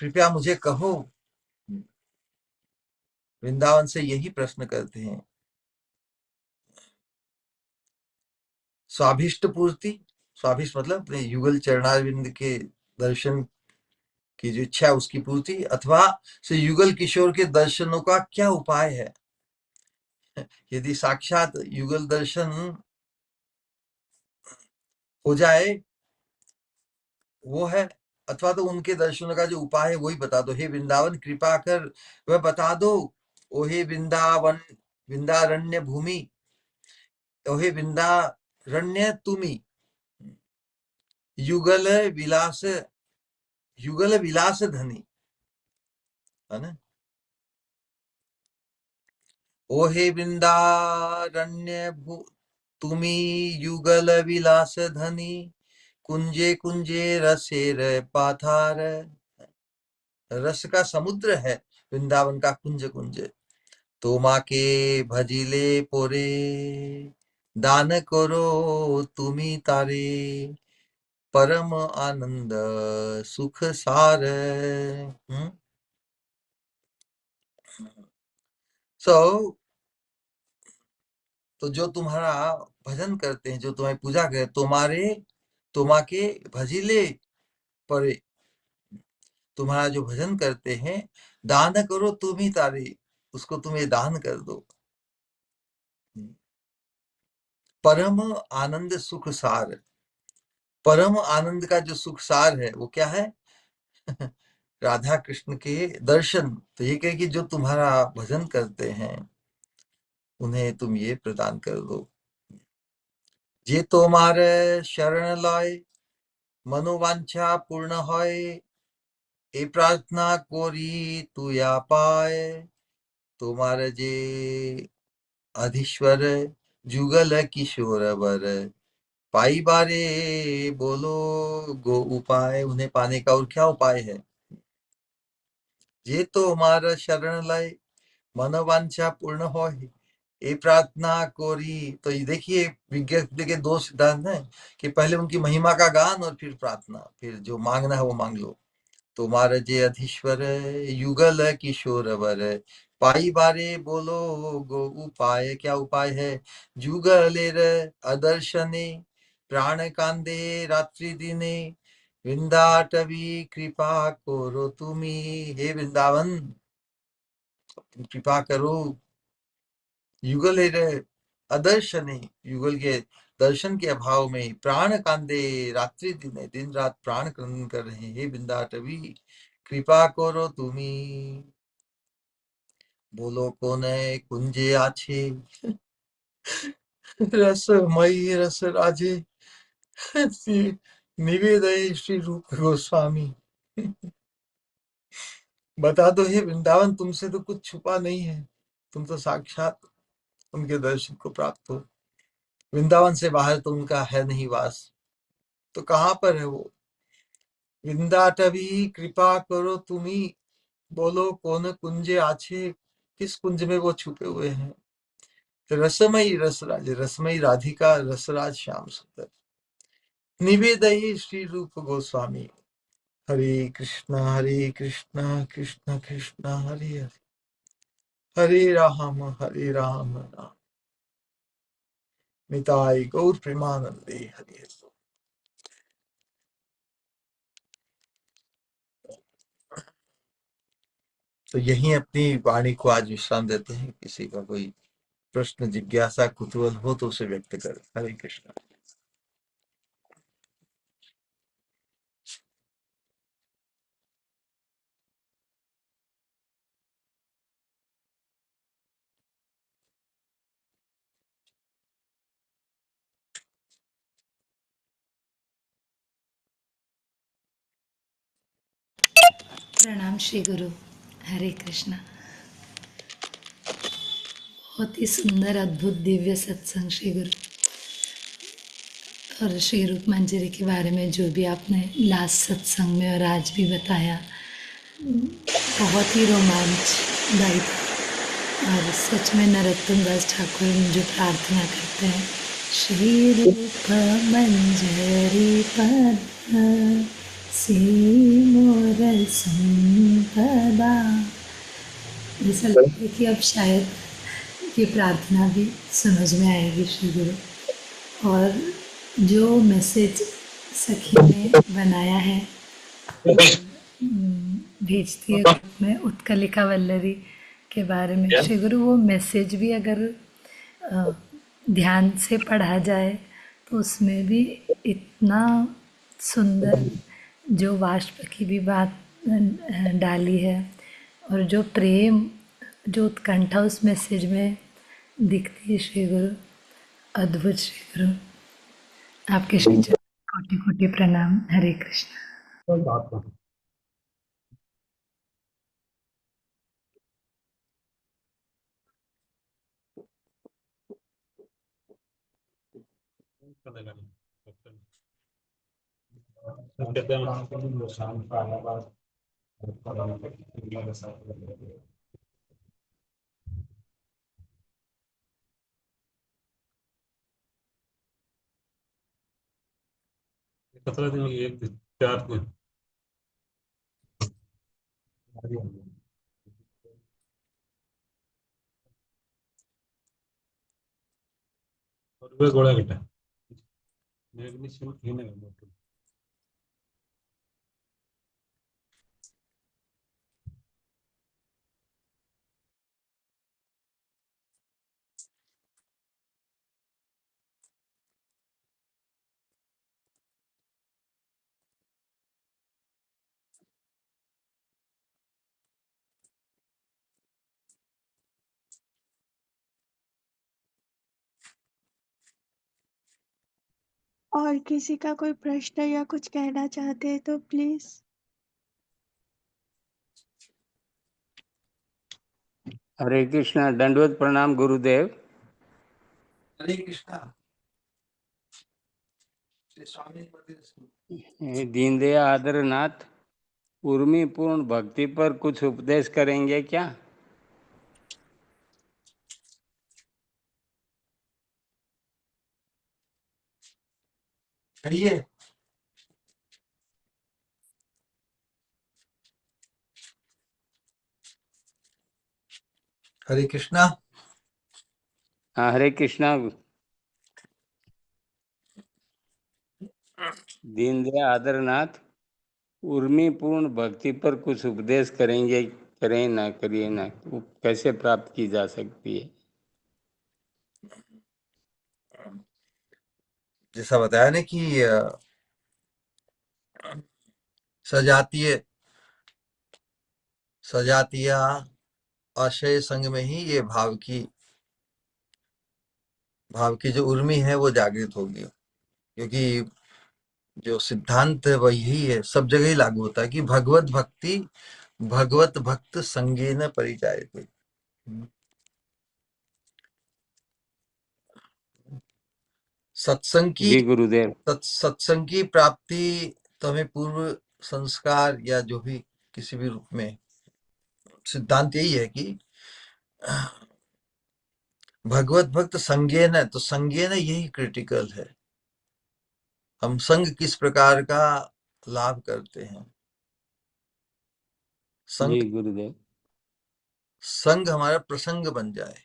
Speaker 1: कृपया मुझे कहो। वृंदावन से यही प्रश्न करते हैं। स्वाभिष्ट पूर्ति, स्वाभिष्ट मतलब अपने युगल चरणारविंद के दर्शन की जो इच्छा है उसकी पूर्ति, अथवा से युगल किशोर के दर्शनों का क्या उपाय है। यदि साक्षात युगल दर्शन हो जाए वो है, अथवा तो उनके दर्शनों का जो उपाय है वही बता दो। हे वृंदावन, कृपा कर वह बता दो। ओ हे वृंदावन, वृंदारण्य भूमि, ओ हे वृंदारण्य तुमी, युगल विलास, युगल विलास धनी, है ना। ओ हे वृंदारण्य तुमी युगल विलास धनी, कुंजे कुंजे रसेर पाथार, रस का समुद्र है वृंदावन का कुंज कुंज। तो माँ के भजिले पोरे, दान करो तुम्ही तारे, परम आनंद सुख सार। सो तो जो तुम्हारा भजन करते हैं, जो तुम्हारी पूजा करते, तुम्हारे, तुम्हा के भजिले परे, तुम्हारा जो भजन करते हैं, दान करो तुम ही तारे, उसको तुम्हें दान कर दो। परम आनंद सुख सार, परम आनंद का जो सुख सार है वो क्या है? राधा कृष्ण के दर्शन। तो ये कहे कि जो तुम्हारा भजन करते हैं उन्हें तुम ये प्रदान कर दो। जे तुम्हारे शरण लाए मनोवांछा पूर्ण होए, ए प्रार्थना कोरी तू या पाए, तुम्हारे जे अधीश्वर जुगल किशोर वर, पाई बारे बोलो गो उपाय। उन्हें पाने का और क्या उपाय है? ये तो हमारा शरण लाए मनोवांछा पूर्ण हो, ये प्रार्थना कोरी। तो ये देखिए विज्ञप्ति के दो सिद्धांत हैं कि पहले उनकी महिमा का गान और फिर प्रार्थना, फिर जो मांगना है वो मांग लो। तुम्हारे जे अधीश्वर युगल किशोर वर, पाई बारे बोलो गो उपाय। क्या उपाय है? जुगलेर अदर्शने, प्राण कांदे रात्रि दिने, वृंदाटवी कृपा करो तुमी। हे वृंदावन, कृपा करो। युगल अदर्शने, युगल के दर्शन के अभाव में प्राण कांदे रात्रि दिन दिन रात प्राण क्रंदन कर रहे हैं। हे बिंदाटवी कृपा करो तुम्ही, बोलो कोन कुंजे आछे, रसमयी रस राजे, निवेदय श्री रूप गोस्वामी। बता दो हे वृंदावन, तुमसे तो कुछ छुपा नहीं है, तुम तो साक्षात उनके दर्शन को प्राप्त हो। वृंदावन से बाहर तो उनका है नहीं वास, तो कहाँ पर है वो। विंदाटवी कृपा करो तुम्ही, बोलो कौन कुंजे आछे, किस कुंज में वो छुपे हुए हैं। तो रसमयी रसराज, रसमयी राधिका, रसराज श्याम सुंदर, निवेदयी श्री रूप गोस्वामी। हरे कृष्णा कृष्ण कृष्ण हरे हरे, हरे राम राम निताई गौर प्रेमानंदे हरे हरे। तो यही अपनी वाणी को आज विश्राम देते हैं। किसी का कोई प्रश्न, जिज्ञासा, कुतूहल हो तो उसे व्यक्त करें। हरे कृष्णा।
Speaker 2: प्रणाम श्री गुरु। हरे कृष्णा। बहुत ही सुंदर अद्भुत दिव्य सत्संग श्री गुरु, और श्री रूप मंजरी के बारे में जो भी आपने लास्ट सत्संग में और आज भी बताया, बहुत ही रोमांचदायी था। और सच में नरोत्तम दास ठाकुर जो प्रार्थना करते हैं, श्री रूप मंजरी पद सिमोर संपदा, ऐसा लगता है कि अब शायद ये प्रार्थना भी समझ में आएगी श्री गुरु। और जो मैसेज सखी ने बनाया है, भेजती है ग्रुप में उत्कलिका वल्लरी के बारे में श्री गुरु, वो मैसेज भी अगर ध्यान से पढ़ा जाए तो उसमें भी इतना सुंदर जो वाष्प की भी बात डाली है, और जो प्रेम, जो उत्कंठा उस मैसेज में दिखती है श्री गुरु, अद्भुत श्री गुरु। आपके श्री चरण कोटि कोटि प्रणाम। हरे कृष्णा।
Speaker 3: एक 4 दिन और गोड़ा घटा मैग्नीशियम थी ना।
Speaker 4: और किसी का कोई प्रश्न या कुछ कहना चाहते हैं तो प्लीज।
Speaker 5: हरे कृष्णा। दंडवत प्रणाम गुरुदेव।
Speaker 1: हरे कृष्णा। श्री स्वामी
Speaker 5: दीनदयाल आदरनाथ उर्मी पूर्ण भक्ति पर कुछ उपदेश करेंगे क्या?
Speaker 1: कहिए। हरे कृष्णा।
Speaker 5: हाँ, हरे कृष्णा। दीनदयाल आदरनाथ उर्मी पूर्ण भक्ति पर कुछ उपदेश करेंगे, करें ना करिए ना, कैसे प्राप्त की जा सकती है?
Speaker 1: जैसा बताया ना कि सजातीय सजातीय आशय संग में ही ये भाव की जो उर्मी है वो जागृत होगी, क्योंकि जो सिद्धांत है वही है, सब जगह ही लागू होता है कि भगवत भक्त संगेन परिचायते। सत्संग की
Speaker 5: जी गुरुदेव।
Speaker 1: सत्संग की प्राप्ति तो हमें पूर्व संस्कार या जो भी किसी भी रूप में, सिद्धांत यही है कि भगवत भक्त संज्ञेन है, तो संज्ञेन यही क्रिटिकल है। हम संग किस प्रकार का लाभ करते हैं। संग
Speaker 5: जी गुरुदेव।
Speaker 1: संग हमारा प्रसंग बन जाए,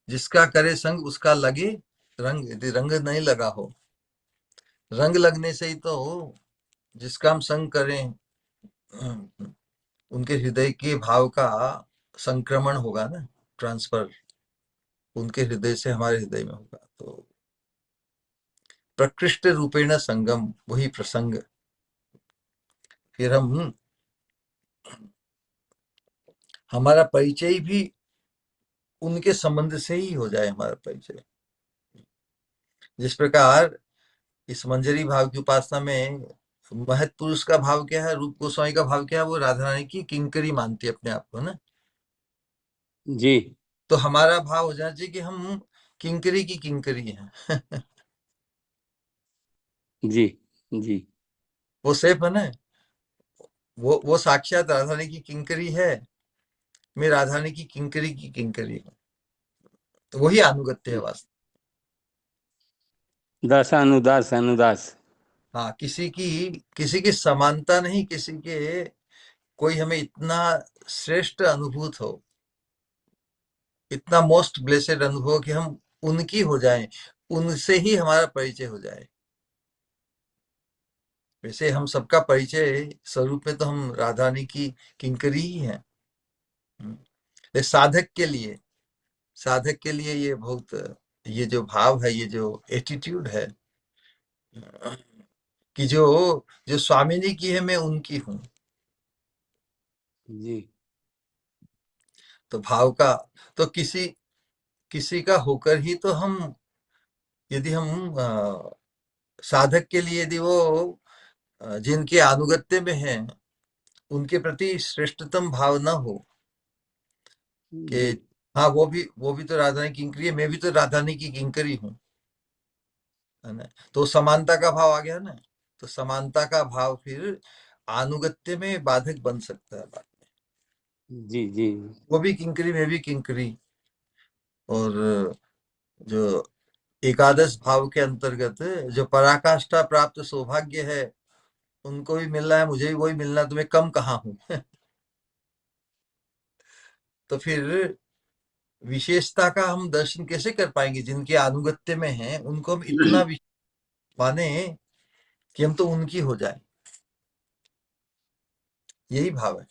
Speaker 1: जिसका करे संग उसका लगे रंग। यदि रंग नहीं लगा हो, रंग लगने से ही तो जिसका हम संग करें उनके हृदय के भाव का संक्रमण होगा ना, ट्रांसफर उनके हृदय से हमारे हृदय में होगा। तो प्रकृष्ट रूपेण संगम, वही प्रसंग। फिर हमारा परिचय भी उनके संबंध से ही हो जाए हमारा परिचय। जिस प्रकार इस मंजरी भाव की उपासना में महत पुरुष का भाव क्या है, रूप गोस्वामी का भाव क्या है, वो राधा रानी की किंकरी मानती है अपने आप को ना।
Speaker 5: जी
Speaker 1: तो हमारा भाव हो जाना चाहिए कि हम किंकरी की किंकरी हैं।
Speaker 5: जी जी
Speaker 1: वो सेफ है ना, वो साक्षात राधा रानी की किंकरी है, मैं राधा रानी की किंकरी हूँ। तो वही अनुगत्य है वास्तव।
Speaker 5: दास अनुदास अनुदास।
Speaker 1: हाँ, किसी की समानता नहीं, किसी के कोई हमें इतना श्रेष्ठ अनुभूत हो, इतना मोस्ट ब्लेसेड अनुभव हो कि हम उनकी हो जाएं, उनसे ही हमारा परिचय हो जाए। वैसे हम सबका परिचय स्वरूप में तो हम राधा रानी की किंकरी ही हैं। ये साधक के लिए ये बहुत, ये जो भाव है, ये जो एटीट्यूड है कि जो जो स्वामिनी की है मैं उनकी हूं,
Speaker 5: जी
Speaker 1: तो भाव का, तो किसी किसी का होकर ही तो हम, यदि हम साधक के लिए यदि वो जिनके अनुगत्य में हैं उनके प्रति श्रेष्ठतम भाव न हो कि
Speaker 5: जी
Speaker 1: हाँ वो भी तो राधा रानी की किंकरी है, मैं भी तो राधा रानी की किंकरी हूँ, है ना। तो समानता का भाव आ गया ना। तो समानता का भाव फिर अनुगत्य में बाधक बन सकता है बाद में।
Speaker 5: जी जी
Speaker 1: वो भी किंकरी, मैं भी किंकरी। और जो एकादश भाव के अंतर्गत जो पराकाष्ठा प्राप्त सौभाग्य है, उनको भी मिल रहा है, मुझे भी वही मिलना, तो मैं कम कहाँ हूँ। तो फिर विशेषता का हम दर्शन कैसे कर पाएंगे, जिनके अनुगत्य में हैं उनको हम इतना माने कि हम तो उनकी हो जाए। यही भाव है।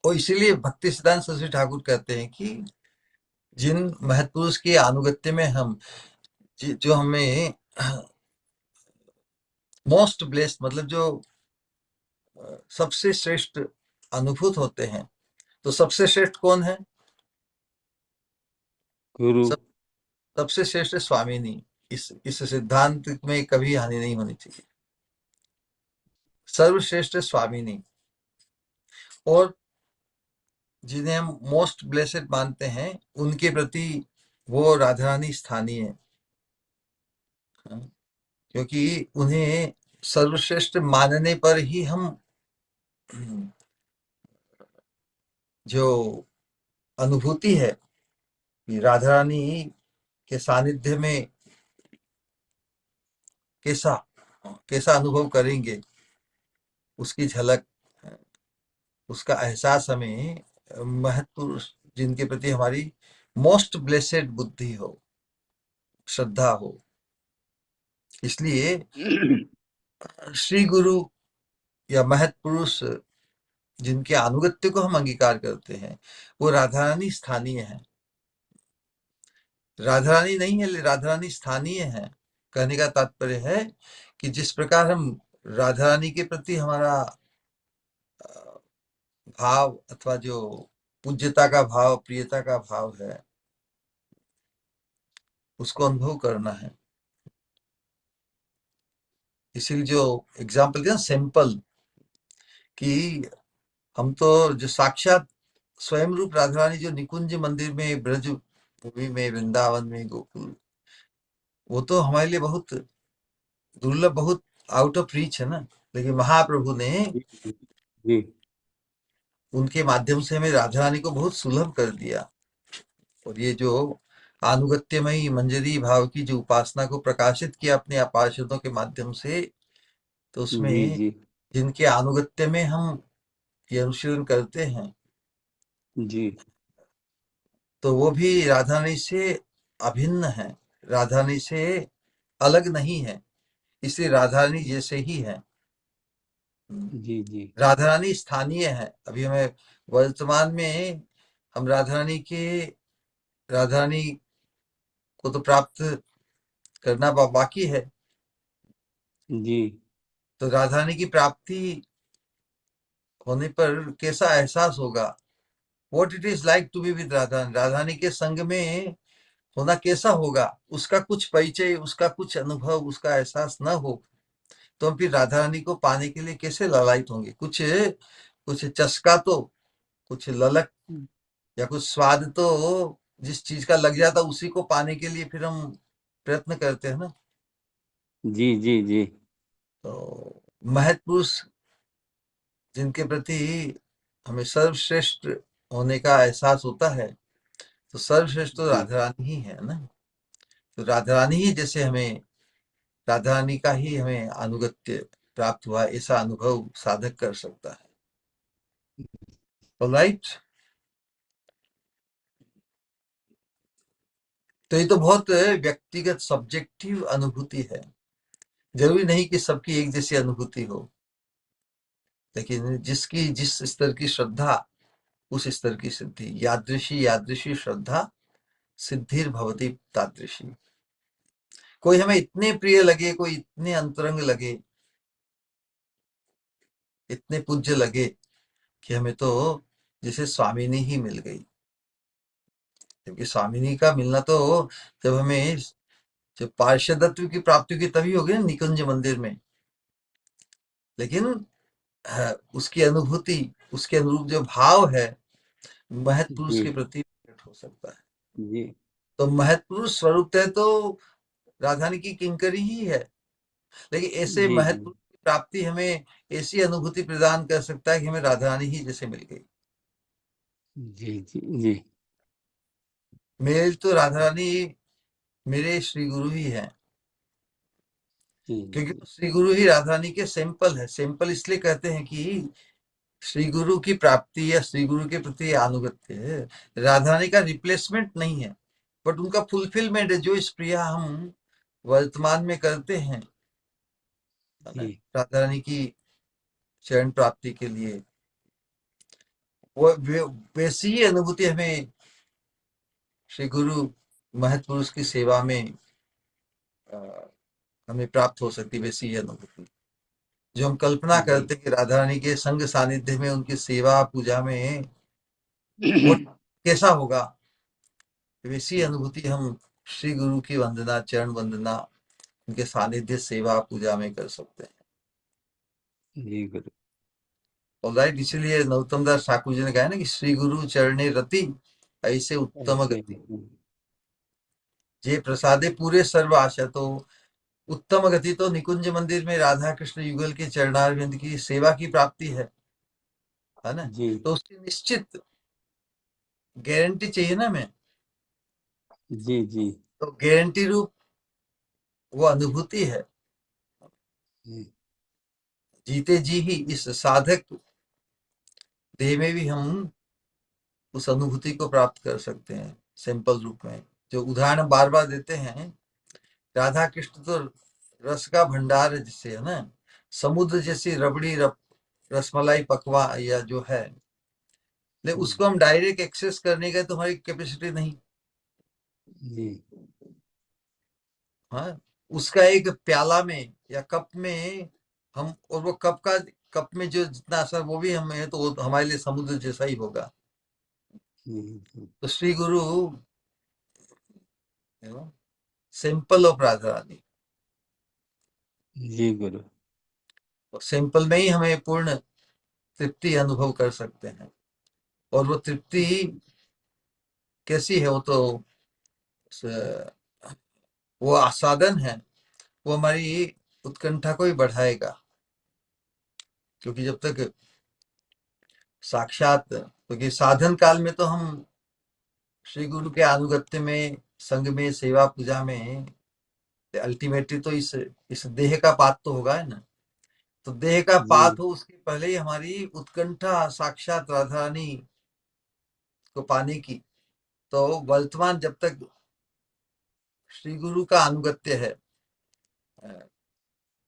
Speaker 1: और इसीलिए भक्ति सिद्धांत सरस्वती ठाकुर कहते हैं कि जिन महत्पुरुष के अनुगत्य में हम, जो हमें मोस्ट ब्लेस्ड, मतलब जो सबसे श्रेष्ठ अनुभूत होते हैं, तो सबसे श्रेष्ठ कौन है?
Speaker 5: गुरु।
Speaker 1: सब सबसे श्रेष्ठ स्वामिनी। इस सिद्धांत में कभी हानि नहीं होनी चाहिए। सर्वश्रेष्ठ स्वामिनी। और जिन्हें हम मोस्ट ब्लेसेड मानते हैं उनके प्रति वो राधा रानी स्थानीय है, क्योंकि उन्हें सर्वश्रेष्ठ मानने पर ही हम जो अनुभूति है कि राधा रानी के सानिध्य में कैसा कैसा अनुभव करेंगे, उसकी झलक, उसका एहसास हमें महत्व, जिनके प्रति हमारी मोस्ट ब्लेसेड बुद्धि हो, श्रद्धा हो। इसलिए श्री गुरु या महत पुरुष जिनके अनुगत्य को हम अंगीकार करते हैं, वो राधा रानी स्थानीय है। राधा रानी नहीं है, राधा रानी स्थानीय है। कहने का तात्पर्य है कि जिस प्रकार हम राधा रानी के प्रति हमारा भाव अथवा जो पूज्यता का भाव, प्रियता का भाव है, उसको अनुभव करना है। इसीलिए जो एग्जाम्पल दिया सिंपल, कि हम तो जो साक्षात स्वयं रूप राधा रानी जो निकुंज मंदिर में, ब्रज भूमि में, वृंदावन में, गोकुल, वो तो हमारे लिए बहुत दुर्लभ, बहुत आउट ऑफ रीच है ना। लेकिन महाप्रभु ने
Speaker 5: जी जी
Speaker 1: उनके माध्यम से हमें राधा रानी को बहुत सुलभ कर दिया। और ये जो अनुगत्यमयी मंजरी भाव की जो उपासना को प्रकाशित किया अपने पार्षदों के माध्यम से, तो
Speaker 5: जी
Speaker 1: उसमें
Speaker 5: जी
Speaker 1: जिनके अनुगत्य में हम ये अनुशीलन करते हैं,
Speaker 5: जी
Speaker 1: तो वो भी राधा रानी से अभिन्न है, राधा रानी से अलग नहीं है, इसलिए राधा रानी जैसे ही है।
Speaker 5: जी जी
Speaker 1: राधा रानी स्थानीय है। अभी हमें वर्तमान में हम राधा रानी को तो प्राप्त करना बाकी है।
Speaker 5: जी
Speaker 1: तो राधा रानी की प्राप्ति होने पर कैसा एहसास होगा, what it is like to be with Radha Rani, Radha Rani के संग में होना कैसा होगा, उसका कुछ परिचय, उसका कुछ अनुभव, उसका एहसास न हो तो हम फिर राधा रानी को पाने के लिए कैसे लालायित होंगे। कुछ कुछ चस्का तो, कुछ ललक या कुछ स्वाद तो जिस चीज का लग जाता, उसी को पाने के लिए फिर हम प्रयत्न करते हैं ना।
Speaker 5: जी जी जी
Speaker 1: तो महत्पुरुष जिनके प्रति हमें सर्वश्रेष्ठ होने का एहसास होता है, तो सर्वश्रेष्ठ तो
Speaker 5: जी
Speaker 1: राधा रानी ही है ना। तो राधा रानी ही जैसे हमें, राधा रानी का ही हमें अनुगत्य प्राप्त हुआ, ऐसा अनुभव साधक कर सकता है। राइट। तो ये तो बहुत व्यक्तिगत सब्जेक्टिव अनुभूति है, जरूरी नहीं कि सबकी एक जैसी अनुभूति हो, लेकिन जिसकी जिस स्तर की श्रद्धा, उस स्तर की सिद्धि। यादृशी यादृशी श्रद्धा सिद्धिर भवति तादृशी। कोई हमें इतने प्रिय लगे, कोई इतने अंतरंग लगे, इतने पूज्य लगे कि हमें तो जैसे स्वामिनी ही मिल गई। क्योंकि स्वामिनी का मिलना तो जब हमें जब पार्षदत्व की प्राप्ति की तभी होगी ना, निकुंज मंदिर में। लेकिन उसकी अनुभूति, उसके अनुरूप जो भाव है, महत्पुरुष
Speaker 5: जी
Speaker 1: के प्रति प्रकट हो सकता है।
Speaker 5: जी
Speaker 1: तो महत्पुरुष स्वरूप है तो राधानी की किंकरी ही है, लेकिन ऐसे
Speaker 5: जी जी
Speaker 1: महत्पुरुष की प्राप्ति हमें ऐसी अनुभूति प्रदान कर सकता है कि हमें राधा रानी ही जैसे मिल गई।
Speaker 5: जी जी जी
Speaker 1: मेरे तो राधा रानी मेरे श्री गुरु ही हैं, क्योंकि
Speaker 5: जी
Speaker 1: श्री गुरु ही राधा रानी के सैंपल है। सैंपल इसलिए कहते हैं कि श्री गुरु की प्राप्ति या श्री गुरु के प्रति अनुगत्य है, राधा रानी का रिप्लेसमेंट नहीं है, बट उनका फुलफिलमेंट है। जो इस प्रिया हम वर्तमान में करते हैं, है ना,
Speaker 5: जी
Speaker 1: राधा रानी की चरण प्राप्ति के लिए, वो वैसी ही अनुभूति हमें श्री गुरु महत्पुरुष की सेवा में अ, हमें प्राप्त हो सकती है। वैसी ही अनुभूति जो हम कल्पना
Speaker 5: जी
Speaker 1: करते हैं कि राधा रानी के संग सानिध्य में, उनकी सेवा पूजा में वो कैसा होगा, वैसी अनुभूति हम श्री गुरु की वंदना, चरण वंदना, उनके सानिध्य सेवा पूजा में कर सकते हैं।
Speaker 5: जी गुरु
Speaker 1: ऑलराइट। इसीलिए नरोत्तम दास ठाकुर जी ने कहा ना कि श्री गुरु चरणे रति ऐसे उत्तम
Speaker 5: ऐसे
Speaker 1: गति, जे प्रसादे पूरे सर्व आशा। तो उत्तम गति तो निकुंज मंदिर में राधा कृष्ण युगल के चरणारविंद की सेवा की प्राप्ति है ना।
Speaker 5: जी
Speaker 1: तो उसकी निश्चित गारंटी चाहिए ना हमें।
Speaker 5: जी जी
Speaker 1: तो गारंटी रूप वो अनुभूति है।
Speaker 5: जी
Speaker 1: जीते जी ही इस साधक देह में भी हम उस अनुभूति को प्राप्त कर सकते हैं सिंपल रूप में। जो उदाहरण हम बार बार देते हैं, राधा कृष्ण तो रस का भंडार है, जिससे है ना, समुद्र जैसी रबड़ी रसमलाई पकवा या जो है, लेकिन उसको हम डायरेक्ट एक्सेस करने का तुम्हारी कैपेसिटी नहीं।
Speaker 5: जी
Speaker 1: हाँ, उसका एक प्याला में या कप में हम, और वो कप में जो जितना असर वो भी हमें है, तो वो हमारे लिए समुद्र जैसा ही होगा।
Speaker 5: जी
Speaker 1: तो श्री गुरु simple of Radha Rani,
Speaker 5: ji Guru.
Speaker 1: Simple में ही हमें पूर्ण तृप्ति अनुभव कर सकते हैं। और वो तृप्ति कैसी है, वो तो वो आसादन है, वो हमारी उत्कंठा को ही बढ़ाएगा। क्योंकि जब तक साक्षात, क्योंकि साधन काल में तो हम श्री गुरु के अनुगत्य में, संग में, सेवा पूजा में अल्टीमेटली तो इस देह का पात तो होगा है ना। तो देह का
Speaker 5: जी
Speaker 1: पात हो उसके पहले ही हमारी उत्कंठा साक्षात राधा रानी को पाने की। तो वर्तमान जब तक श्री गुरु का अनुगत्य है,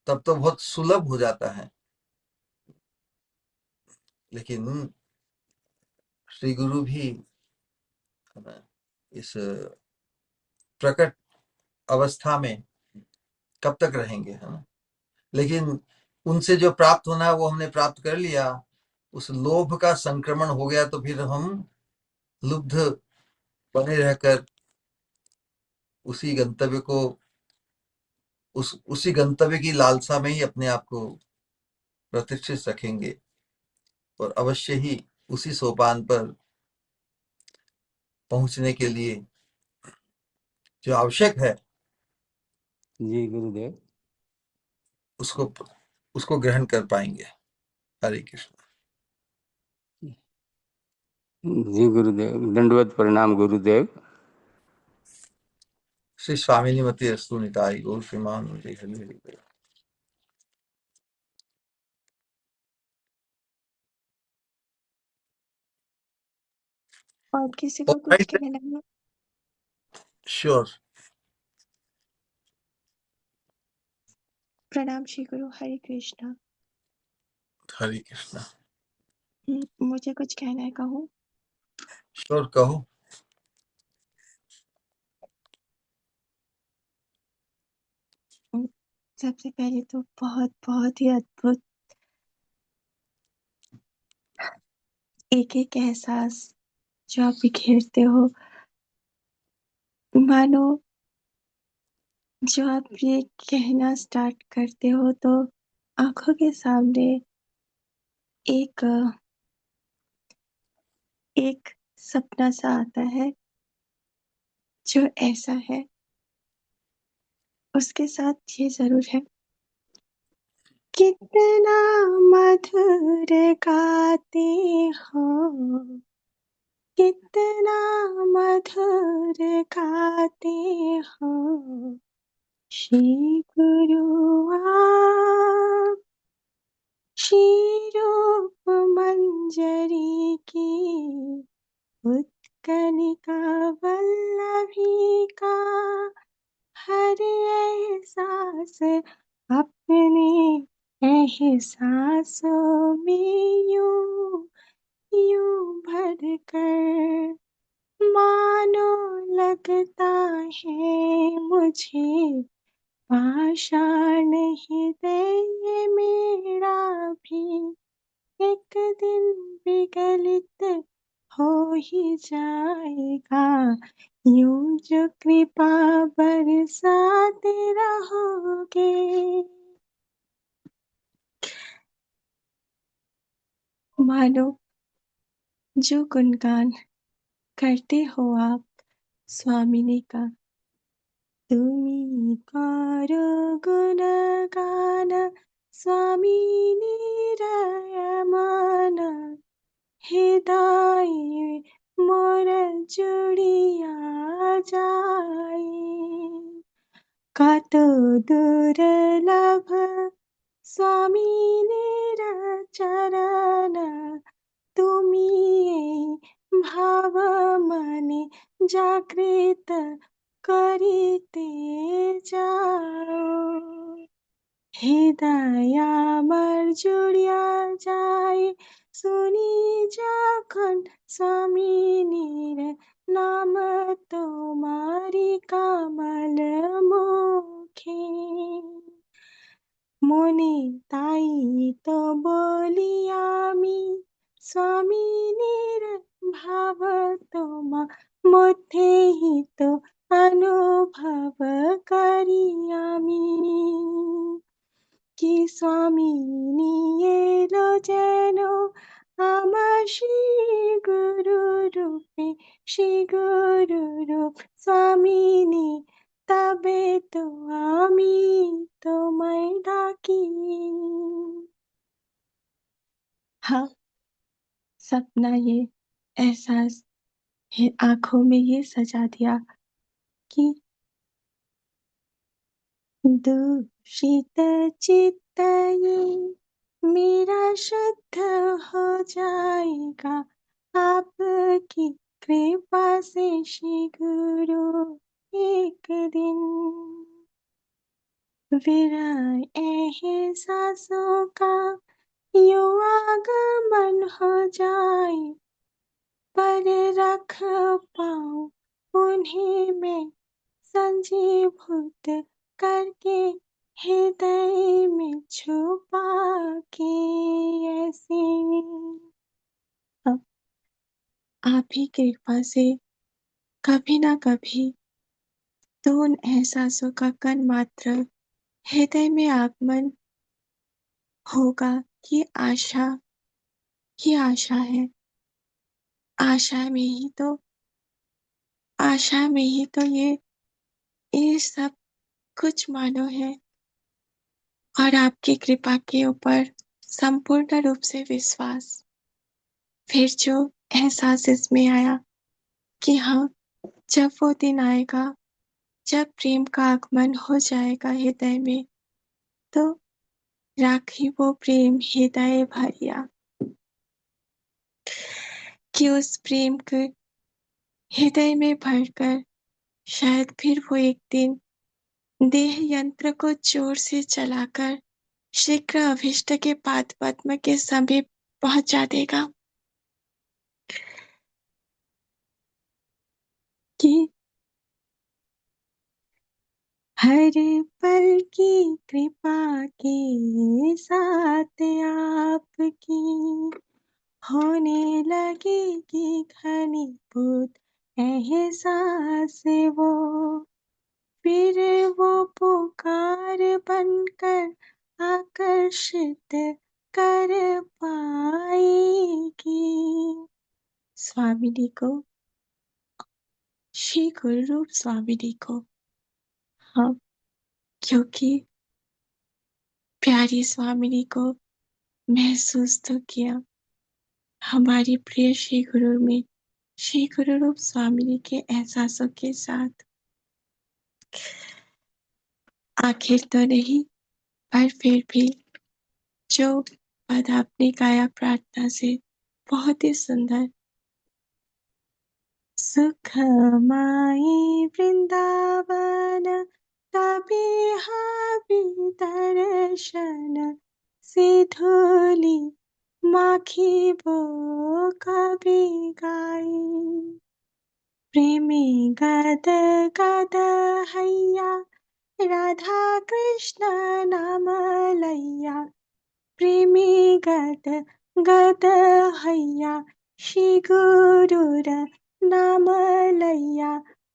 Speaker 1: तब तो बहुत सुलभ हो जाता है। लेकिन श्री गुरु भी इस प्रकट अवस्था में कब तक रहेंगे, है ना। लेकिन उनसे जो प्राप्त होना है वो हमने प्राप्त कर लिया, उस लोभ का संक्रमण हो गया, तो फिर हम लुब्ध बने रहकर उसी गंतव्य को, उसी गंतव्य की लालसा में ही अपने आप को प्रतिष्ठित रखेंगे। और अवश्य ही उसी सोपान पर पहुंचने के लिए जो आवश्यक है,
Speaker 5: जी गुरुदेव।
Speaker 1: उसको उसको ग्रहण कर पाएंगे। हरे कृष्ण।
Speaker 5: जी गुरुदेव, दंडवत प्रणाम गुरुदेव।
Speaker 1: श्री स्वामिनी मति अस्तु निताई गौर श्रीमान जय हरि हरि।
Speaker 4: और किसी को कुछ कहना है?
Speaker 1: श्योर।
Speaker 4: प्रणाम श्री गुरु, हरे कृष्णा।
Speaker 1: हरे कृष्ण।
Speaker 4: मुझे कुछ कहना है, कहूँ?
Speaker 1: श्योर, कहो।
Speaker 4: सबसे पहले तो बहुत बहुत ही अद्भुत एक एक एहसास जो आप बिखेरते हो, मानो जो आप ये कहना स्टार्ट करते हो तो आंखों के सामने एक एक सपना सा आता है जो ऐसा है। उसके साथ ये जरूर है, कितना मधुर गाते हो, कितना मधुर गाते हो श्री गुरु आप, श्री रूप मंजरी की उत्कनिका वल्लभी का हर एहसास अपने एहसासों में यूं यूं भर कर, मानो लगता है मुझे पाषाण हृदय मेरा भी एक दिन विगलित हो ही जाएगा, यूं जो कृपा बरसाते रहोगे। मानो जो गुणगान करते हो आप स्वामिनी का, तुम्ही करो गुणगान स्वामिनी रयमान, हृदय मोर जुड़िया जाए, कत दुर्लभ स्वामी निर चरण, तुम्ही भाव मने जागृत करिते जाओ, হৃদয় আমার জুড়িয়া যায় শুনি যখন স্বামিনীর নাম তোমার हरि कमल मुखे मुनि ताई तो बोलियामी स्वामी भाव तुम मुझे ही तो अनुभव करियामी कि स्वामी एलो जेन আমার শ্রী গুরু রূপে শ্রী গুরু রূপ স্বামিনী তবে তো আমি তোমায় ডাকি। हाँ, सपना ये एहसास आंखों में ये सजा दिया कि दूषित चित्त ये मेरा शुद्ध हो जाएगा आपकी कृपा से श्री गुरु एक दिन विरह एहसासों का यूं आगमन हो जाए पर रख पाऊं उन्हें मैं संजीभूत करके हृदय में छुपा के ऐसे अब आप ही कृपा से कभी ना कभी तो उन एहसासों का कण मात्र हृदय में आगमन होगा ये आशा है। आशा में ही तो ये सब कुछ मानो है और आपकी कृपा के ऊपर संपूर्ण रूप से विश्वास। फिर जो एहसास इसमें आया कि हाँ, जब वो दिन आएगा जब प्रेम का आगमन हो जाएगा हृदय में तो राखी वो प्रेम हृदय भरिया कि उस प्रेम के हृदय में भरकर शायद फिर वो एक दिन देह यंत्र को जोर से चलाकर शीघ्र अभिष्ट के पाद पद्म के समीप पहुंचा देगा कि हर पल की कृपा के साथ आपकी होने लगेगी घनीभूत एहसास वो फिर वो पुकार बनकर आकर्षित कर पाएगी स्वामिनी को श्री गुरु रूप स्वामिनी को। हाँ, क्योंकि प्यारी स्वामिनी को महसूस तो किया हमारी प्रिय श्री गुरु में श्री गुरु रूप स्वामिनी के एहसासों के साथ आखिर तो नहीं पर फिर भी जो पद आपने गाया प्रार्थना से बहुत ही सुंदर सुखमयी वृंदावन तभी हावी दर्शन से धूली माखी वो कभी गाई प्रेमी गद गद हैया राधा कृष्ण नाम लैया प्रेमी गद गद हैया श्री गुरुर नाम लैया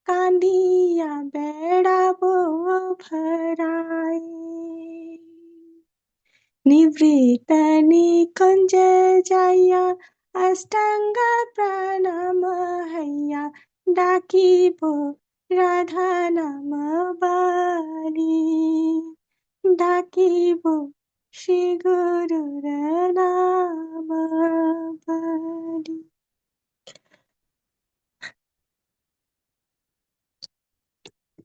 Speaker 4: कांदिया बेड़ा वो भराए निवृत्त निकुंज जाया अष्टांग प्रणाम हैया डाकिबो राधा नाम बाली डाकिबो श्री गुरुर नाम बाली।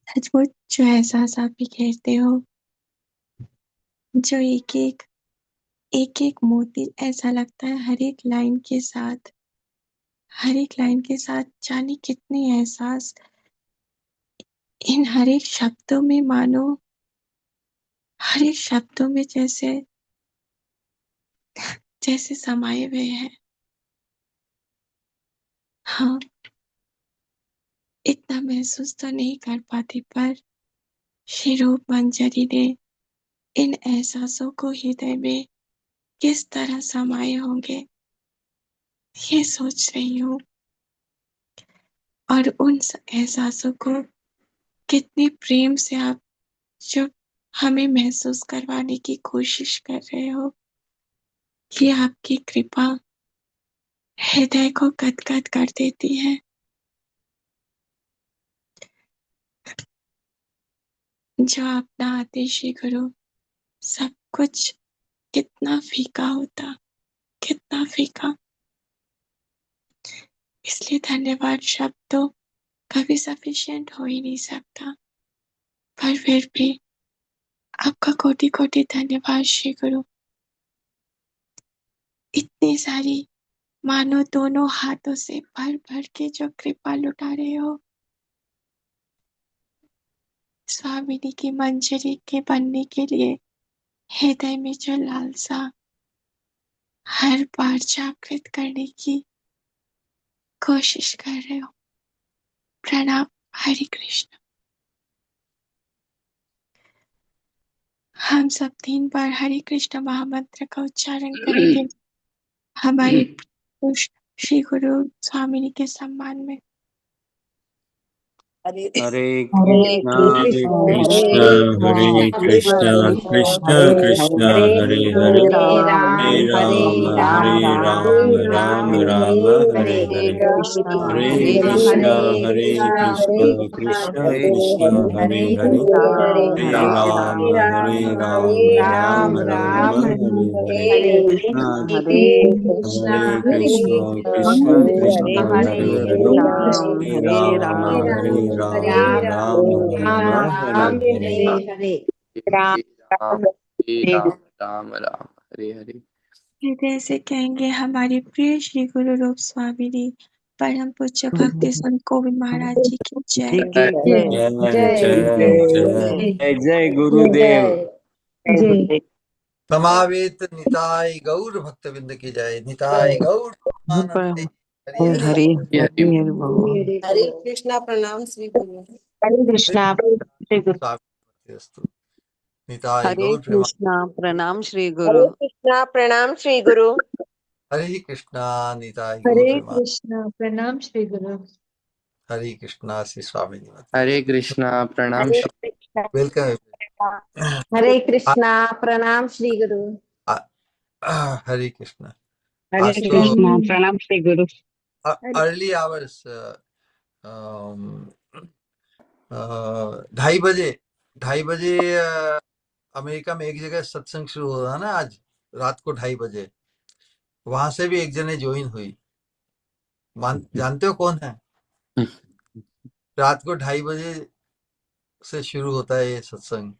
Speaker 4: सचमुच जो एहसास आप बिखेरते हो जो एक एक मोती ऐसा लगता है हर एक लाइन के साथ जाने कितने एहसास इन हर एक शब्दों में मानो हर एक शब्दों में जैसे जैसे समाये हुए हैं। हाँ, इतना महसूस तो नहीं कर पाती, पर श्री रूप मंजरी ने इन एहसासों को हृदय में किस तरह समाये होंगे ये सोच रही हूँ, और उन एहसासों को कितनी प्रेम से आप जो हमें महसूस करवाने की कोशिश कर रहे हो, ये आपकी कृपा हृदय को गदगद कर देती है। जो आप ना आते श्री गुरु, सब कुछ कितना फीका होता, कितना फीका। इसलिए धन्यवाद शब्द तो कभी सफिशिएंट हो ही नहीं सकता, पर फिर भी आपका कोटि कोटि धन्यवाद श्री गुरु। इतनी सारी मानो दोनों हाथों से भर भर के जो कृपा लुटा रहे हो, स्वामिनी की मंजरी के बनने के लिए हृदय में जो लालसा हर बार जागृत करने की कोशिश कर रहे हो। प्रणाम। हरे कृष्ण। हम सब 3 बार हरे कृष्ण महामंत्र का उच्चारण करेंगे हमारे पुरुष श्री गुरु स्वामिनी के सम्मान में।
Speaker 5: हरे
Speaker 6: हरे
Speaker 5: कृष्णा
Speaker 6: हरे कृष्णा कृष्ण कृष्ण हरे हरे हरे राम राम राम हरे हरे हरे कृष्णा कृष्ण कृष्ण हरे हरे हरे राम राम राम हरे हरे हरे कृष्ण कृष्ण हरे हरे हरे राम राम हरे हरे
Speaker 7: राम राम राम राम हरे हरे।
Speaker 4: हृदय से कहेंगे हमारे प्रिय श्री गुरु रूप स्वामिनी परम पूज्य भक्ति संत गोविंद महाराज जी की जय।
Speaker 5: जय
Speaker 6: जय जय
Speaker 5: जय जय गुरुदेव।
Speaker 1: समावेत निताय गौर भक्तविंद की जय। निताय गौर आनंदे हरि हरि
Speaker 7: हरे हरे
Speaker 8: हरे कृष्णा प्रणाम श्री गुरु।
Speaker 9: हरे कृष्णा श्री गुरु।
Speaker 1: स्वामिस्तु। निताय
Speaker 10: हरे
Speaker 1: गौर प्रेमा।
Speaker 10: कृष्णा प्रणाम श्री गुरु।
Speaker 9: हरे कृष्णा प्रणाम श्री गुरु।
Speaker 1: हरे कृष्णा निताय गौर
Speaker 2: हरे
Speaker 1: प्रेमा।
Speaker 2: कृष्णा प्रणाम श्री गुरु।
Speaker 1: हरे कृष्णा श्री स्वामी
Speaker 7: हरे कृष्णा प्रणाम
Speaker 9: हरे
Speaker 7: श्री
Speaker 9: कृष्णा
Speaker 1: वेलकम।
Speaker 9: हरे कृष्णा प्रणाम श्री गुरु।
Speaker 1: हरे कृष्णा।
Speaker 9: हरे
Speaker 1: आज तो
Speaker 9: कृष्णा प्रणाम श्री गुरु।
Speaker 1: अर्ली आवर्स 2:30 बजे 2:30 बजे अमेरिका में एक जगह सत्संग शुरू हो रहा ना आज रात को 2:30 बजे। वहां से भी एक जने ज्वाइन हुई। जानते हो कौन है? रात को 2:30 बजे से शुरू होता है ये सत्संग।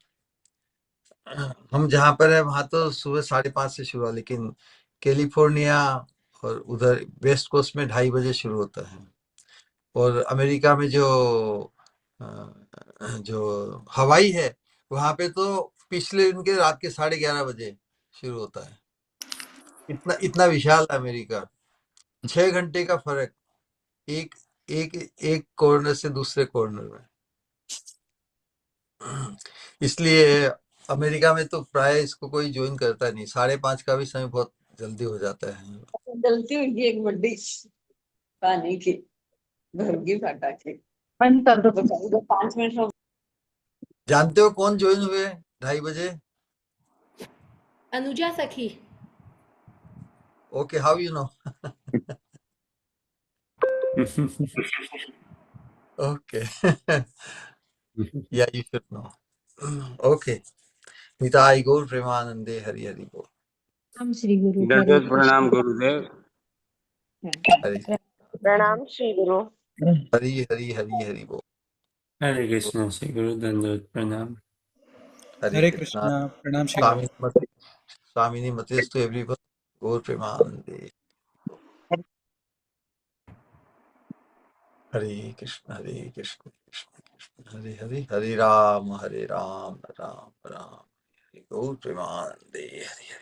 Speaker 1: हम जहाँ पर है वहां तो सुबह 5:30 से शुरू हुआ, लेकिन कैलिफोर्निया और उधर वेस्ट कोस्ट में 2:30 बजे शुरू होता है। और अमेरिका में जो हवाई है वहां पे तो पिछले दिन के रात के 11:30 बजे शुरू होता है। इतना इतना विशाल है अमेरिका। 6 घंटे का फर्क एक एक एक कॉर्नर से दूसरे कॉर्नर में। इसलिए अमेरिका में तो प्राय इसको कोई ज्वाइन करता नहीं। 5:30 का भी समय बहुत जल्दी हो जाता है।
Speaker 8: गलती हुई एक बड़ी पानी की घर की फटा के
Speaker 9: बंद कर दो।
Speaker 8: 5 मिनट हो।
Speaker 1: जानते हो कौन ज्वाइन हुए 2:30 बजे?
Speaker 11: अनुजा सखी।
Speaker 1: Okay, how you know? Okay. Yeah you should know. Okay. Nitai Gaur प्रेमानंदे हरि हरि बोल।
Speaker 2: हम श्री गुरु। हरे
Speaker 5: दंडवत प्रणाम
Speaker 2: कृष्ण।
Speaker 5: गुरुदेव।
Speaker 1: हरि
Speaker 9: प्रणाम श्री गुरु।
Speaker 1: हरि हरि हरि हरि बोल।
Speaker 6: हरे कृष्ण श्री गुरु दंडवत प्रणाम।
Speaker 1: हरे
Speaker 12: हरे
Speaker 1: कृष्णा।
Speaker 12: कृष्णा प्रणाम श्री गुरु।
Speaker 1: स्वामिनी मतेस्तु एवरीवन। गौर प्रेमानंदे। हरे कृष्ण कृष्ण कृष्ण हरे हरे, हरे राम राम राम हरे गौर प्रेमानंदे हरि हरि।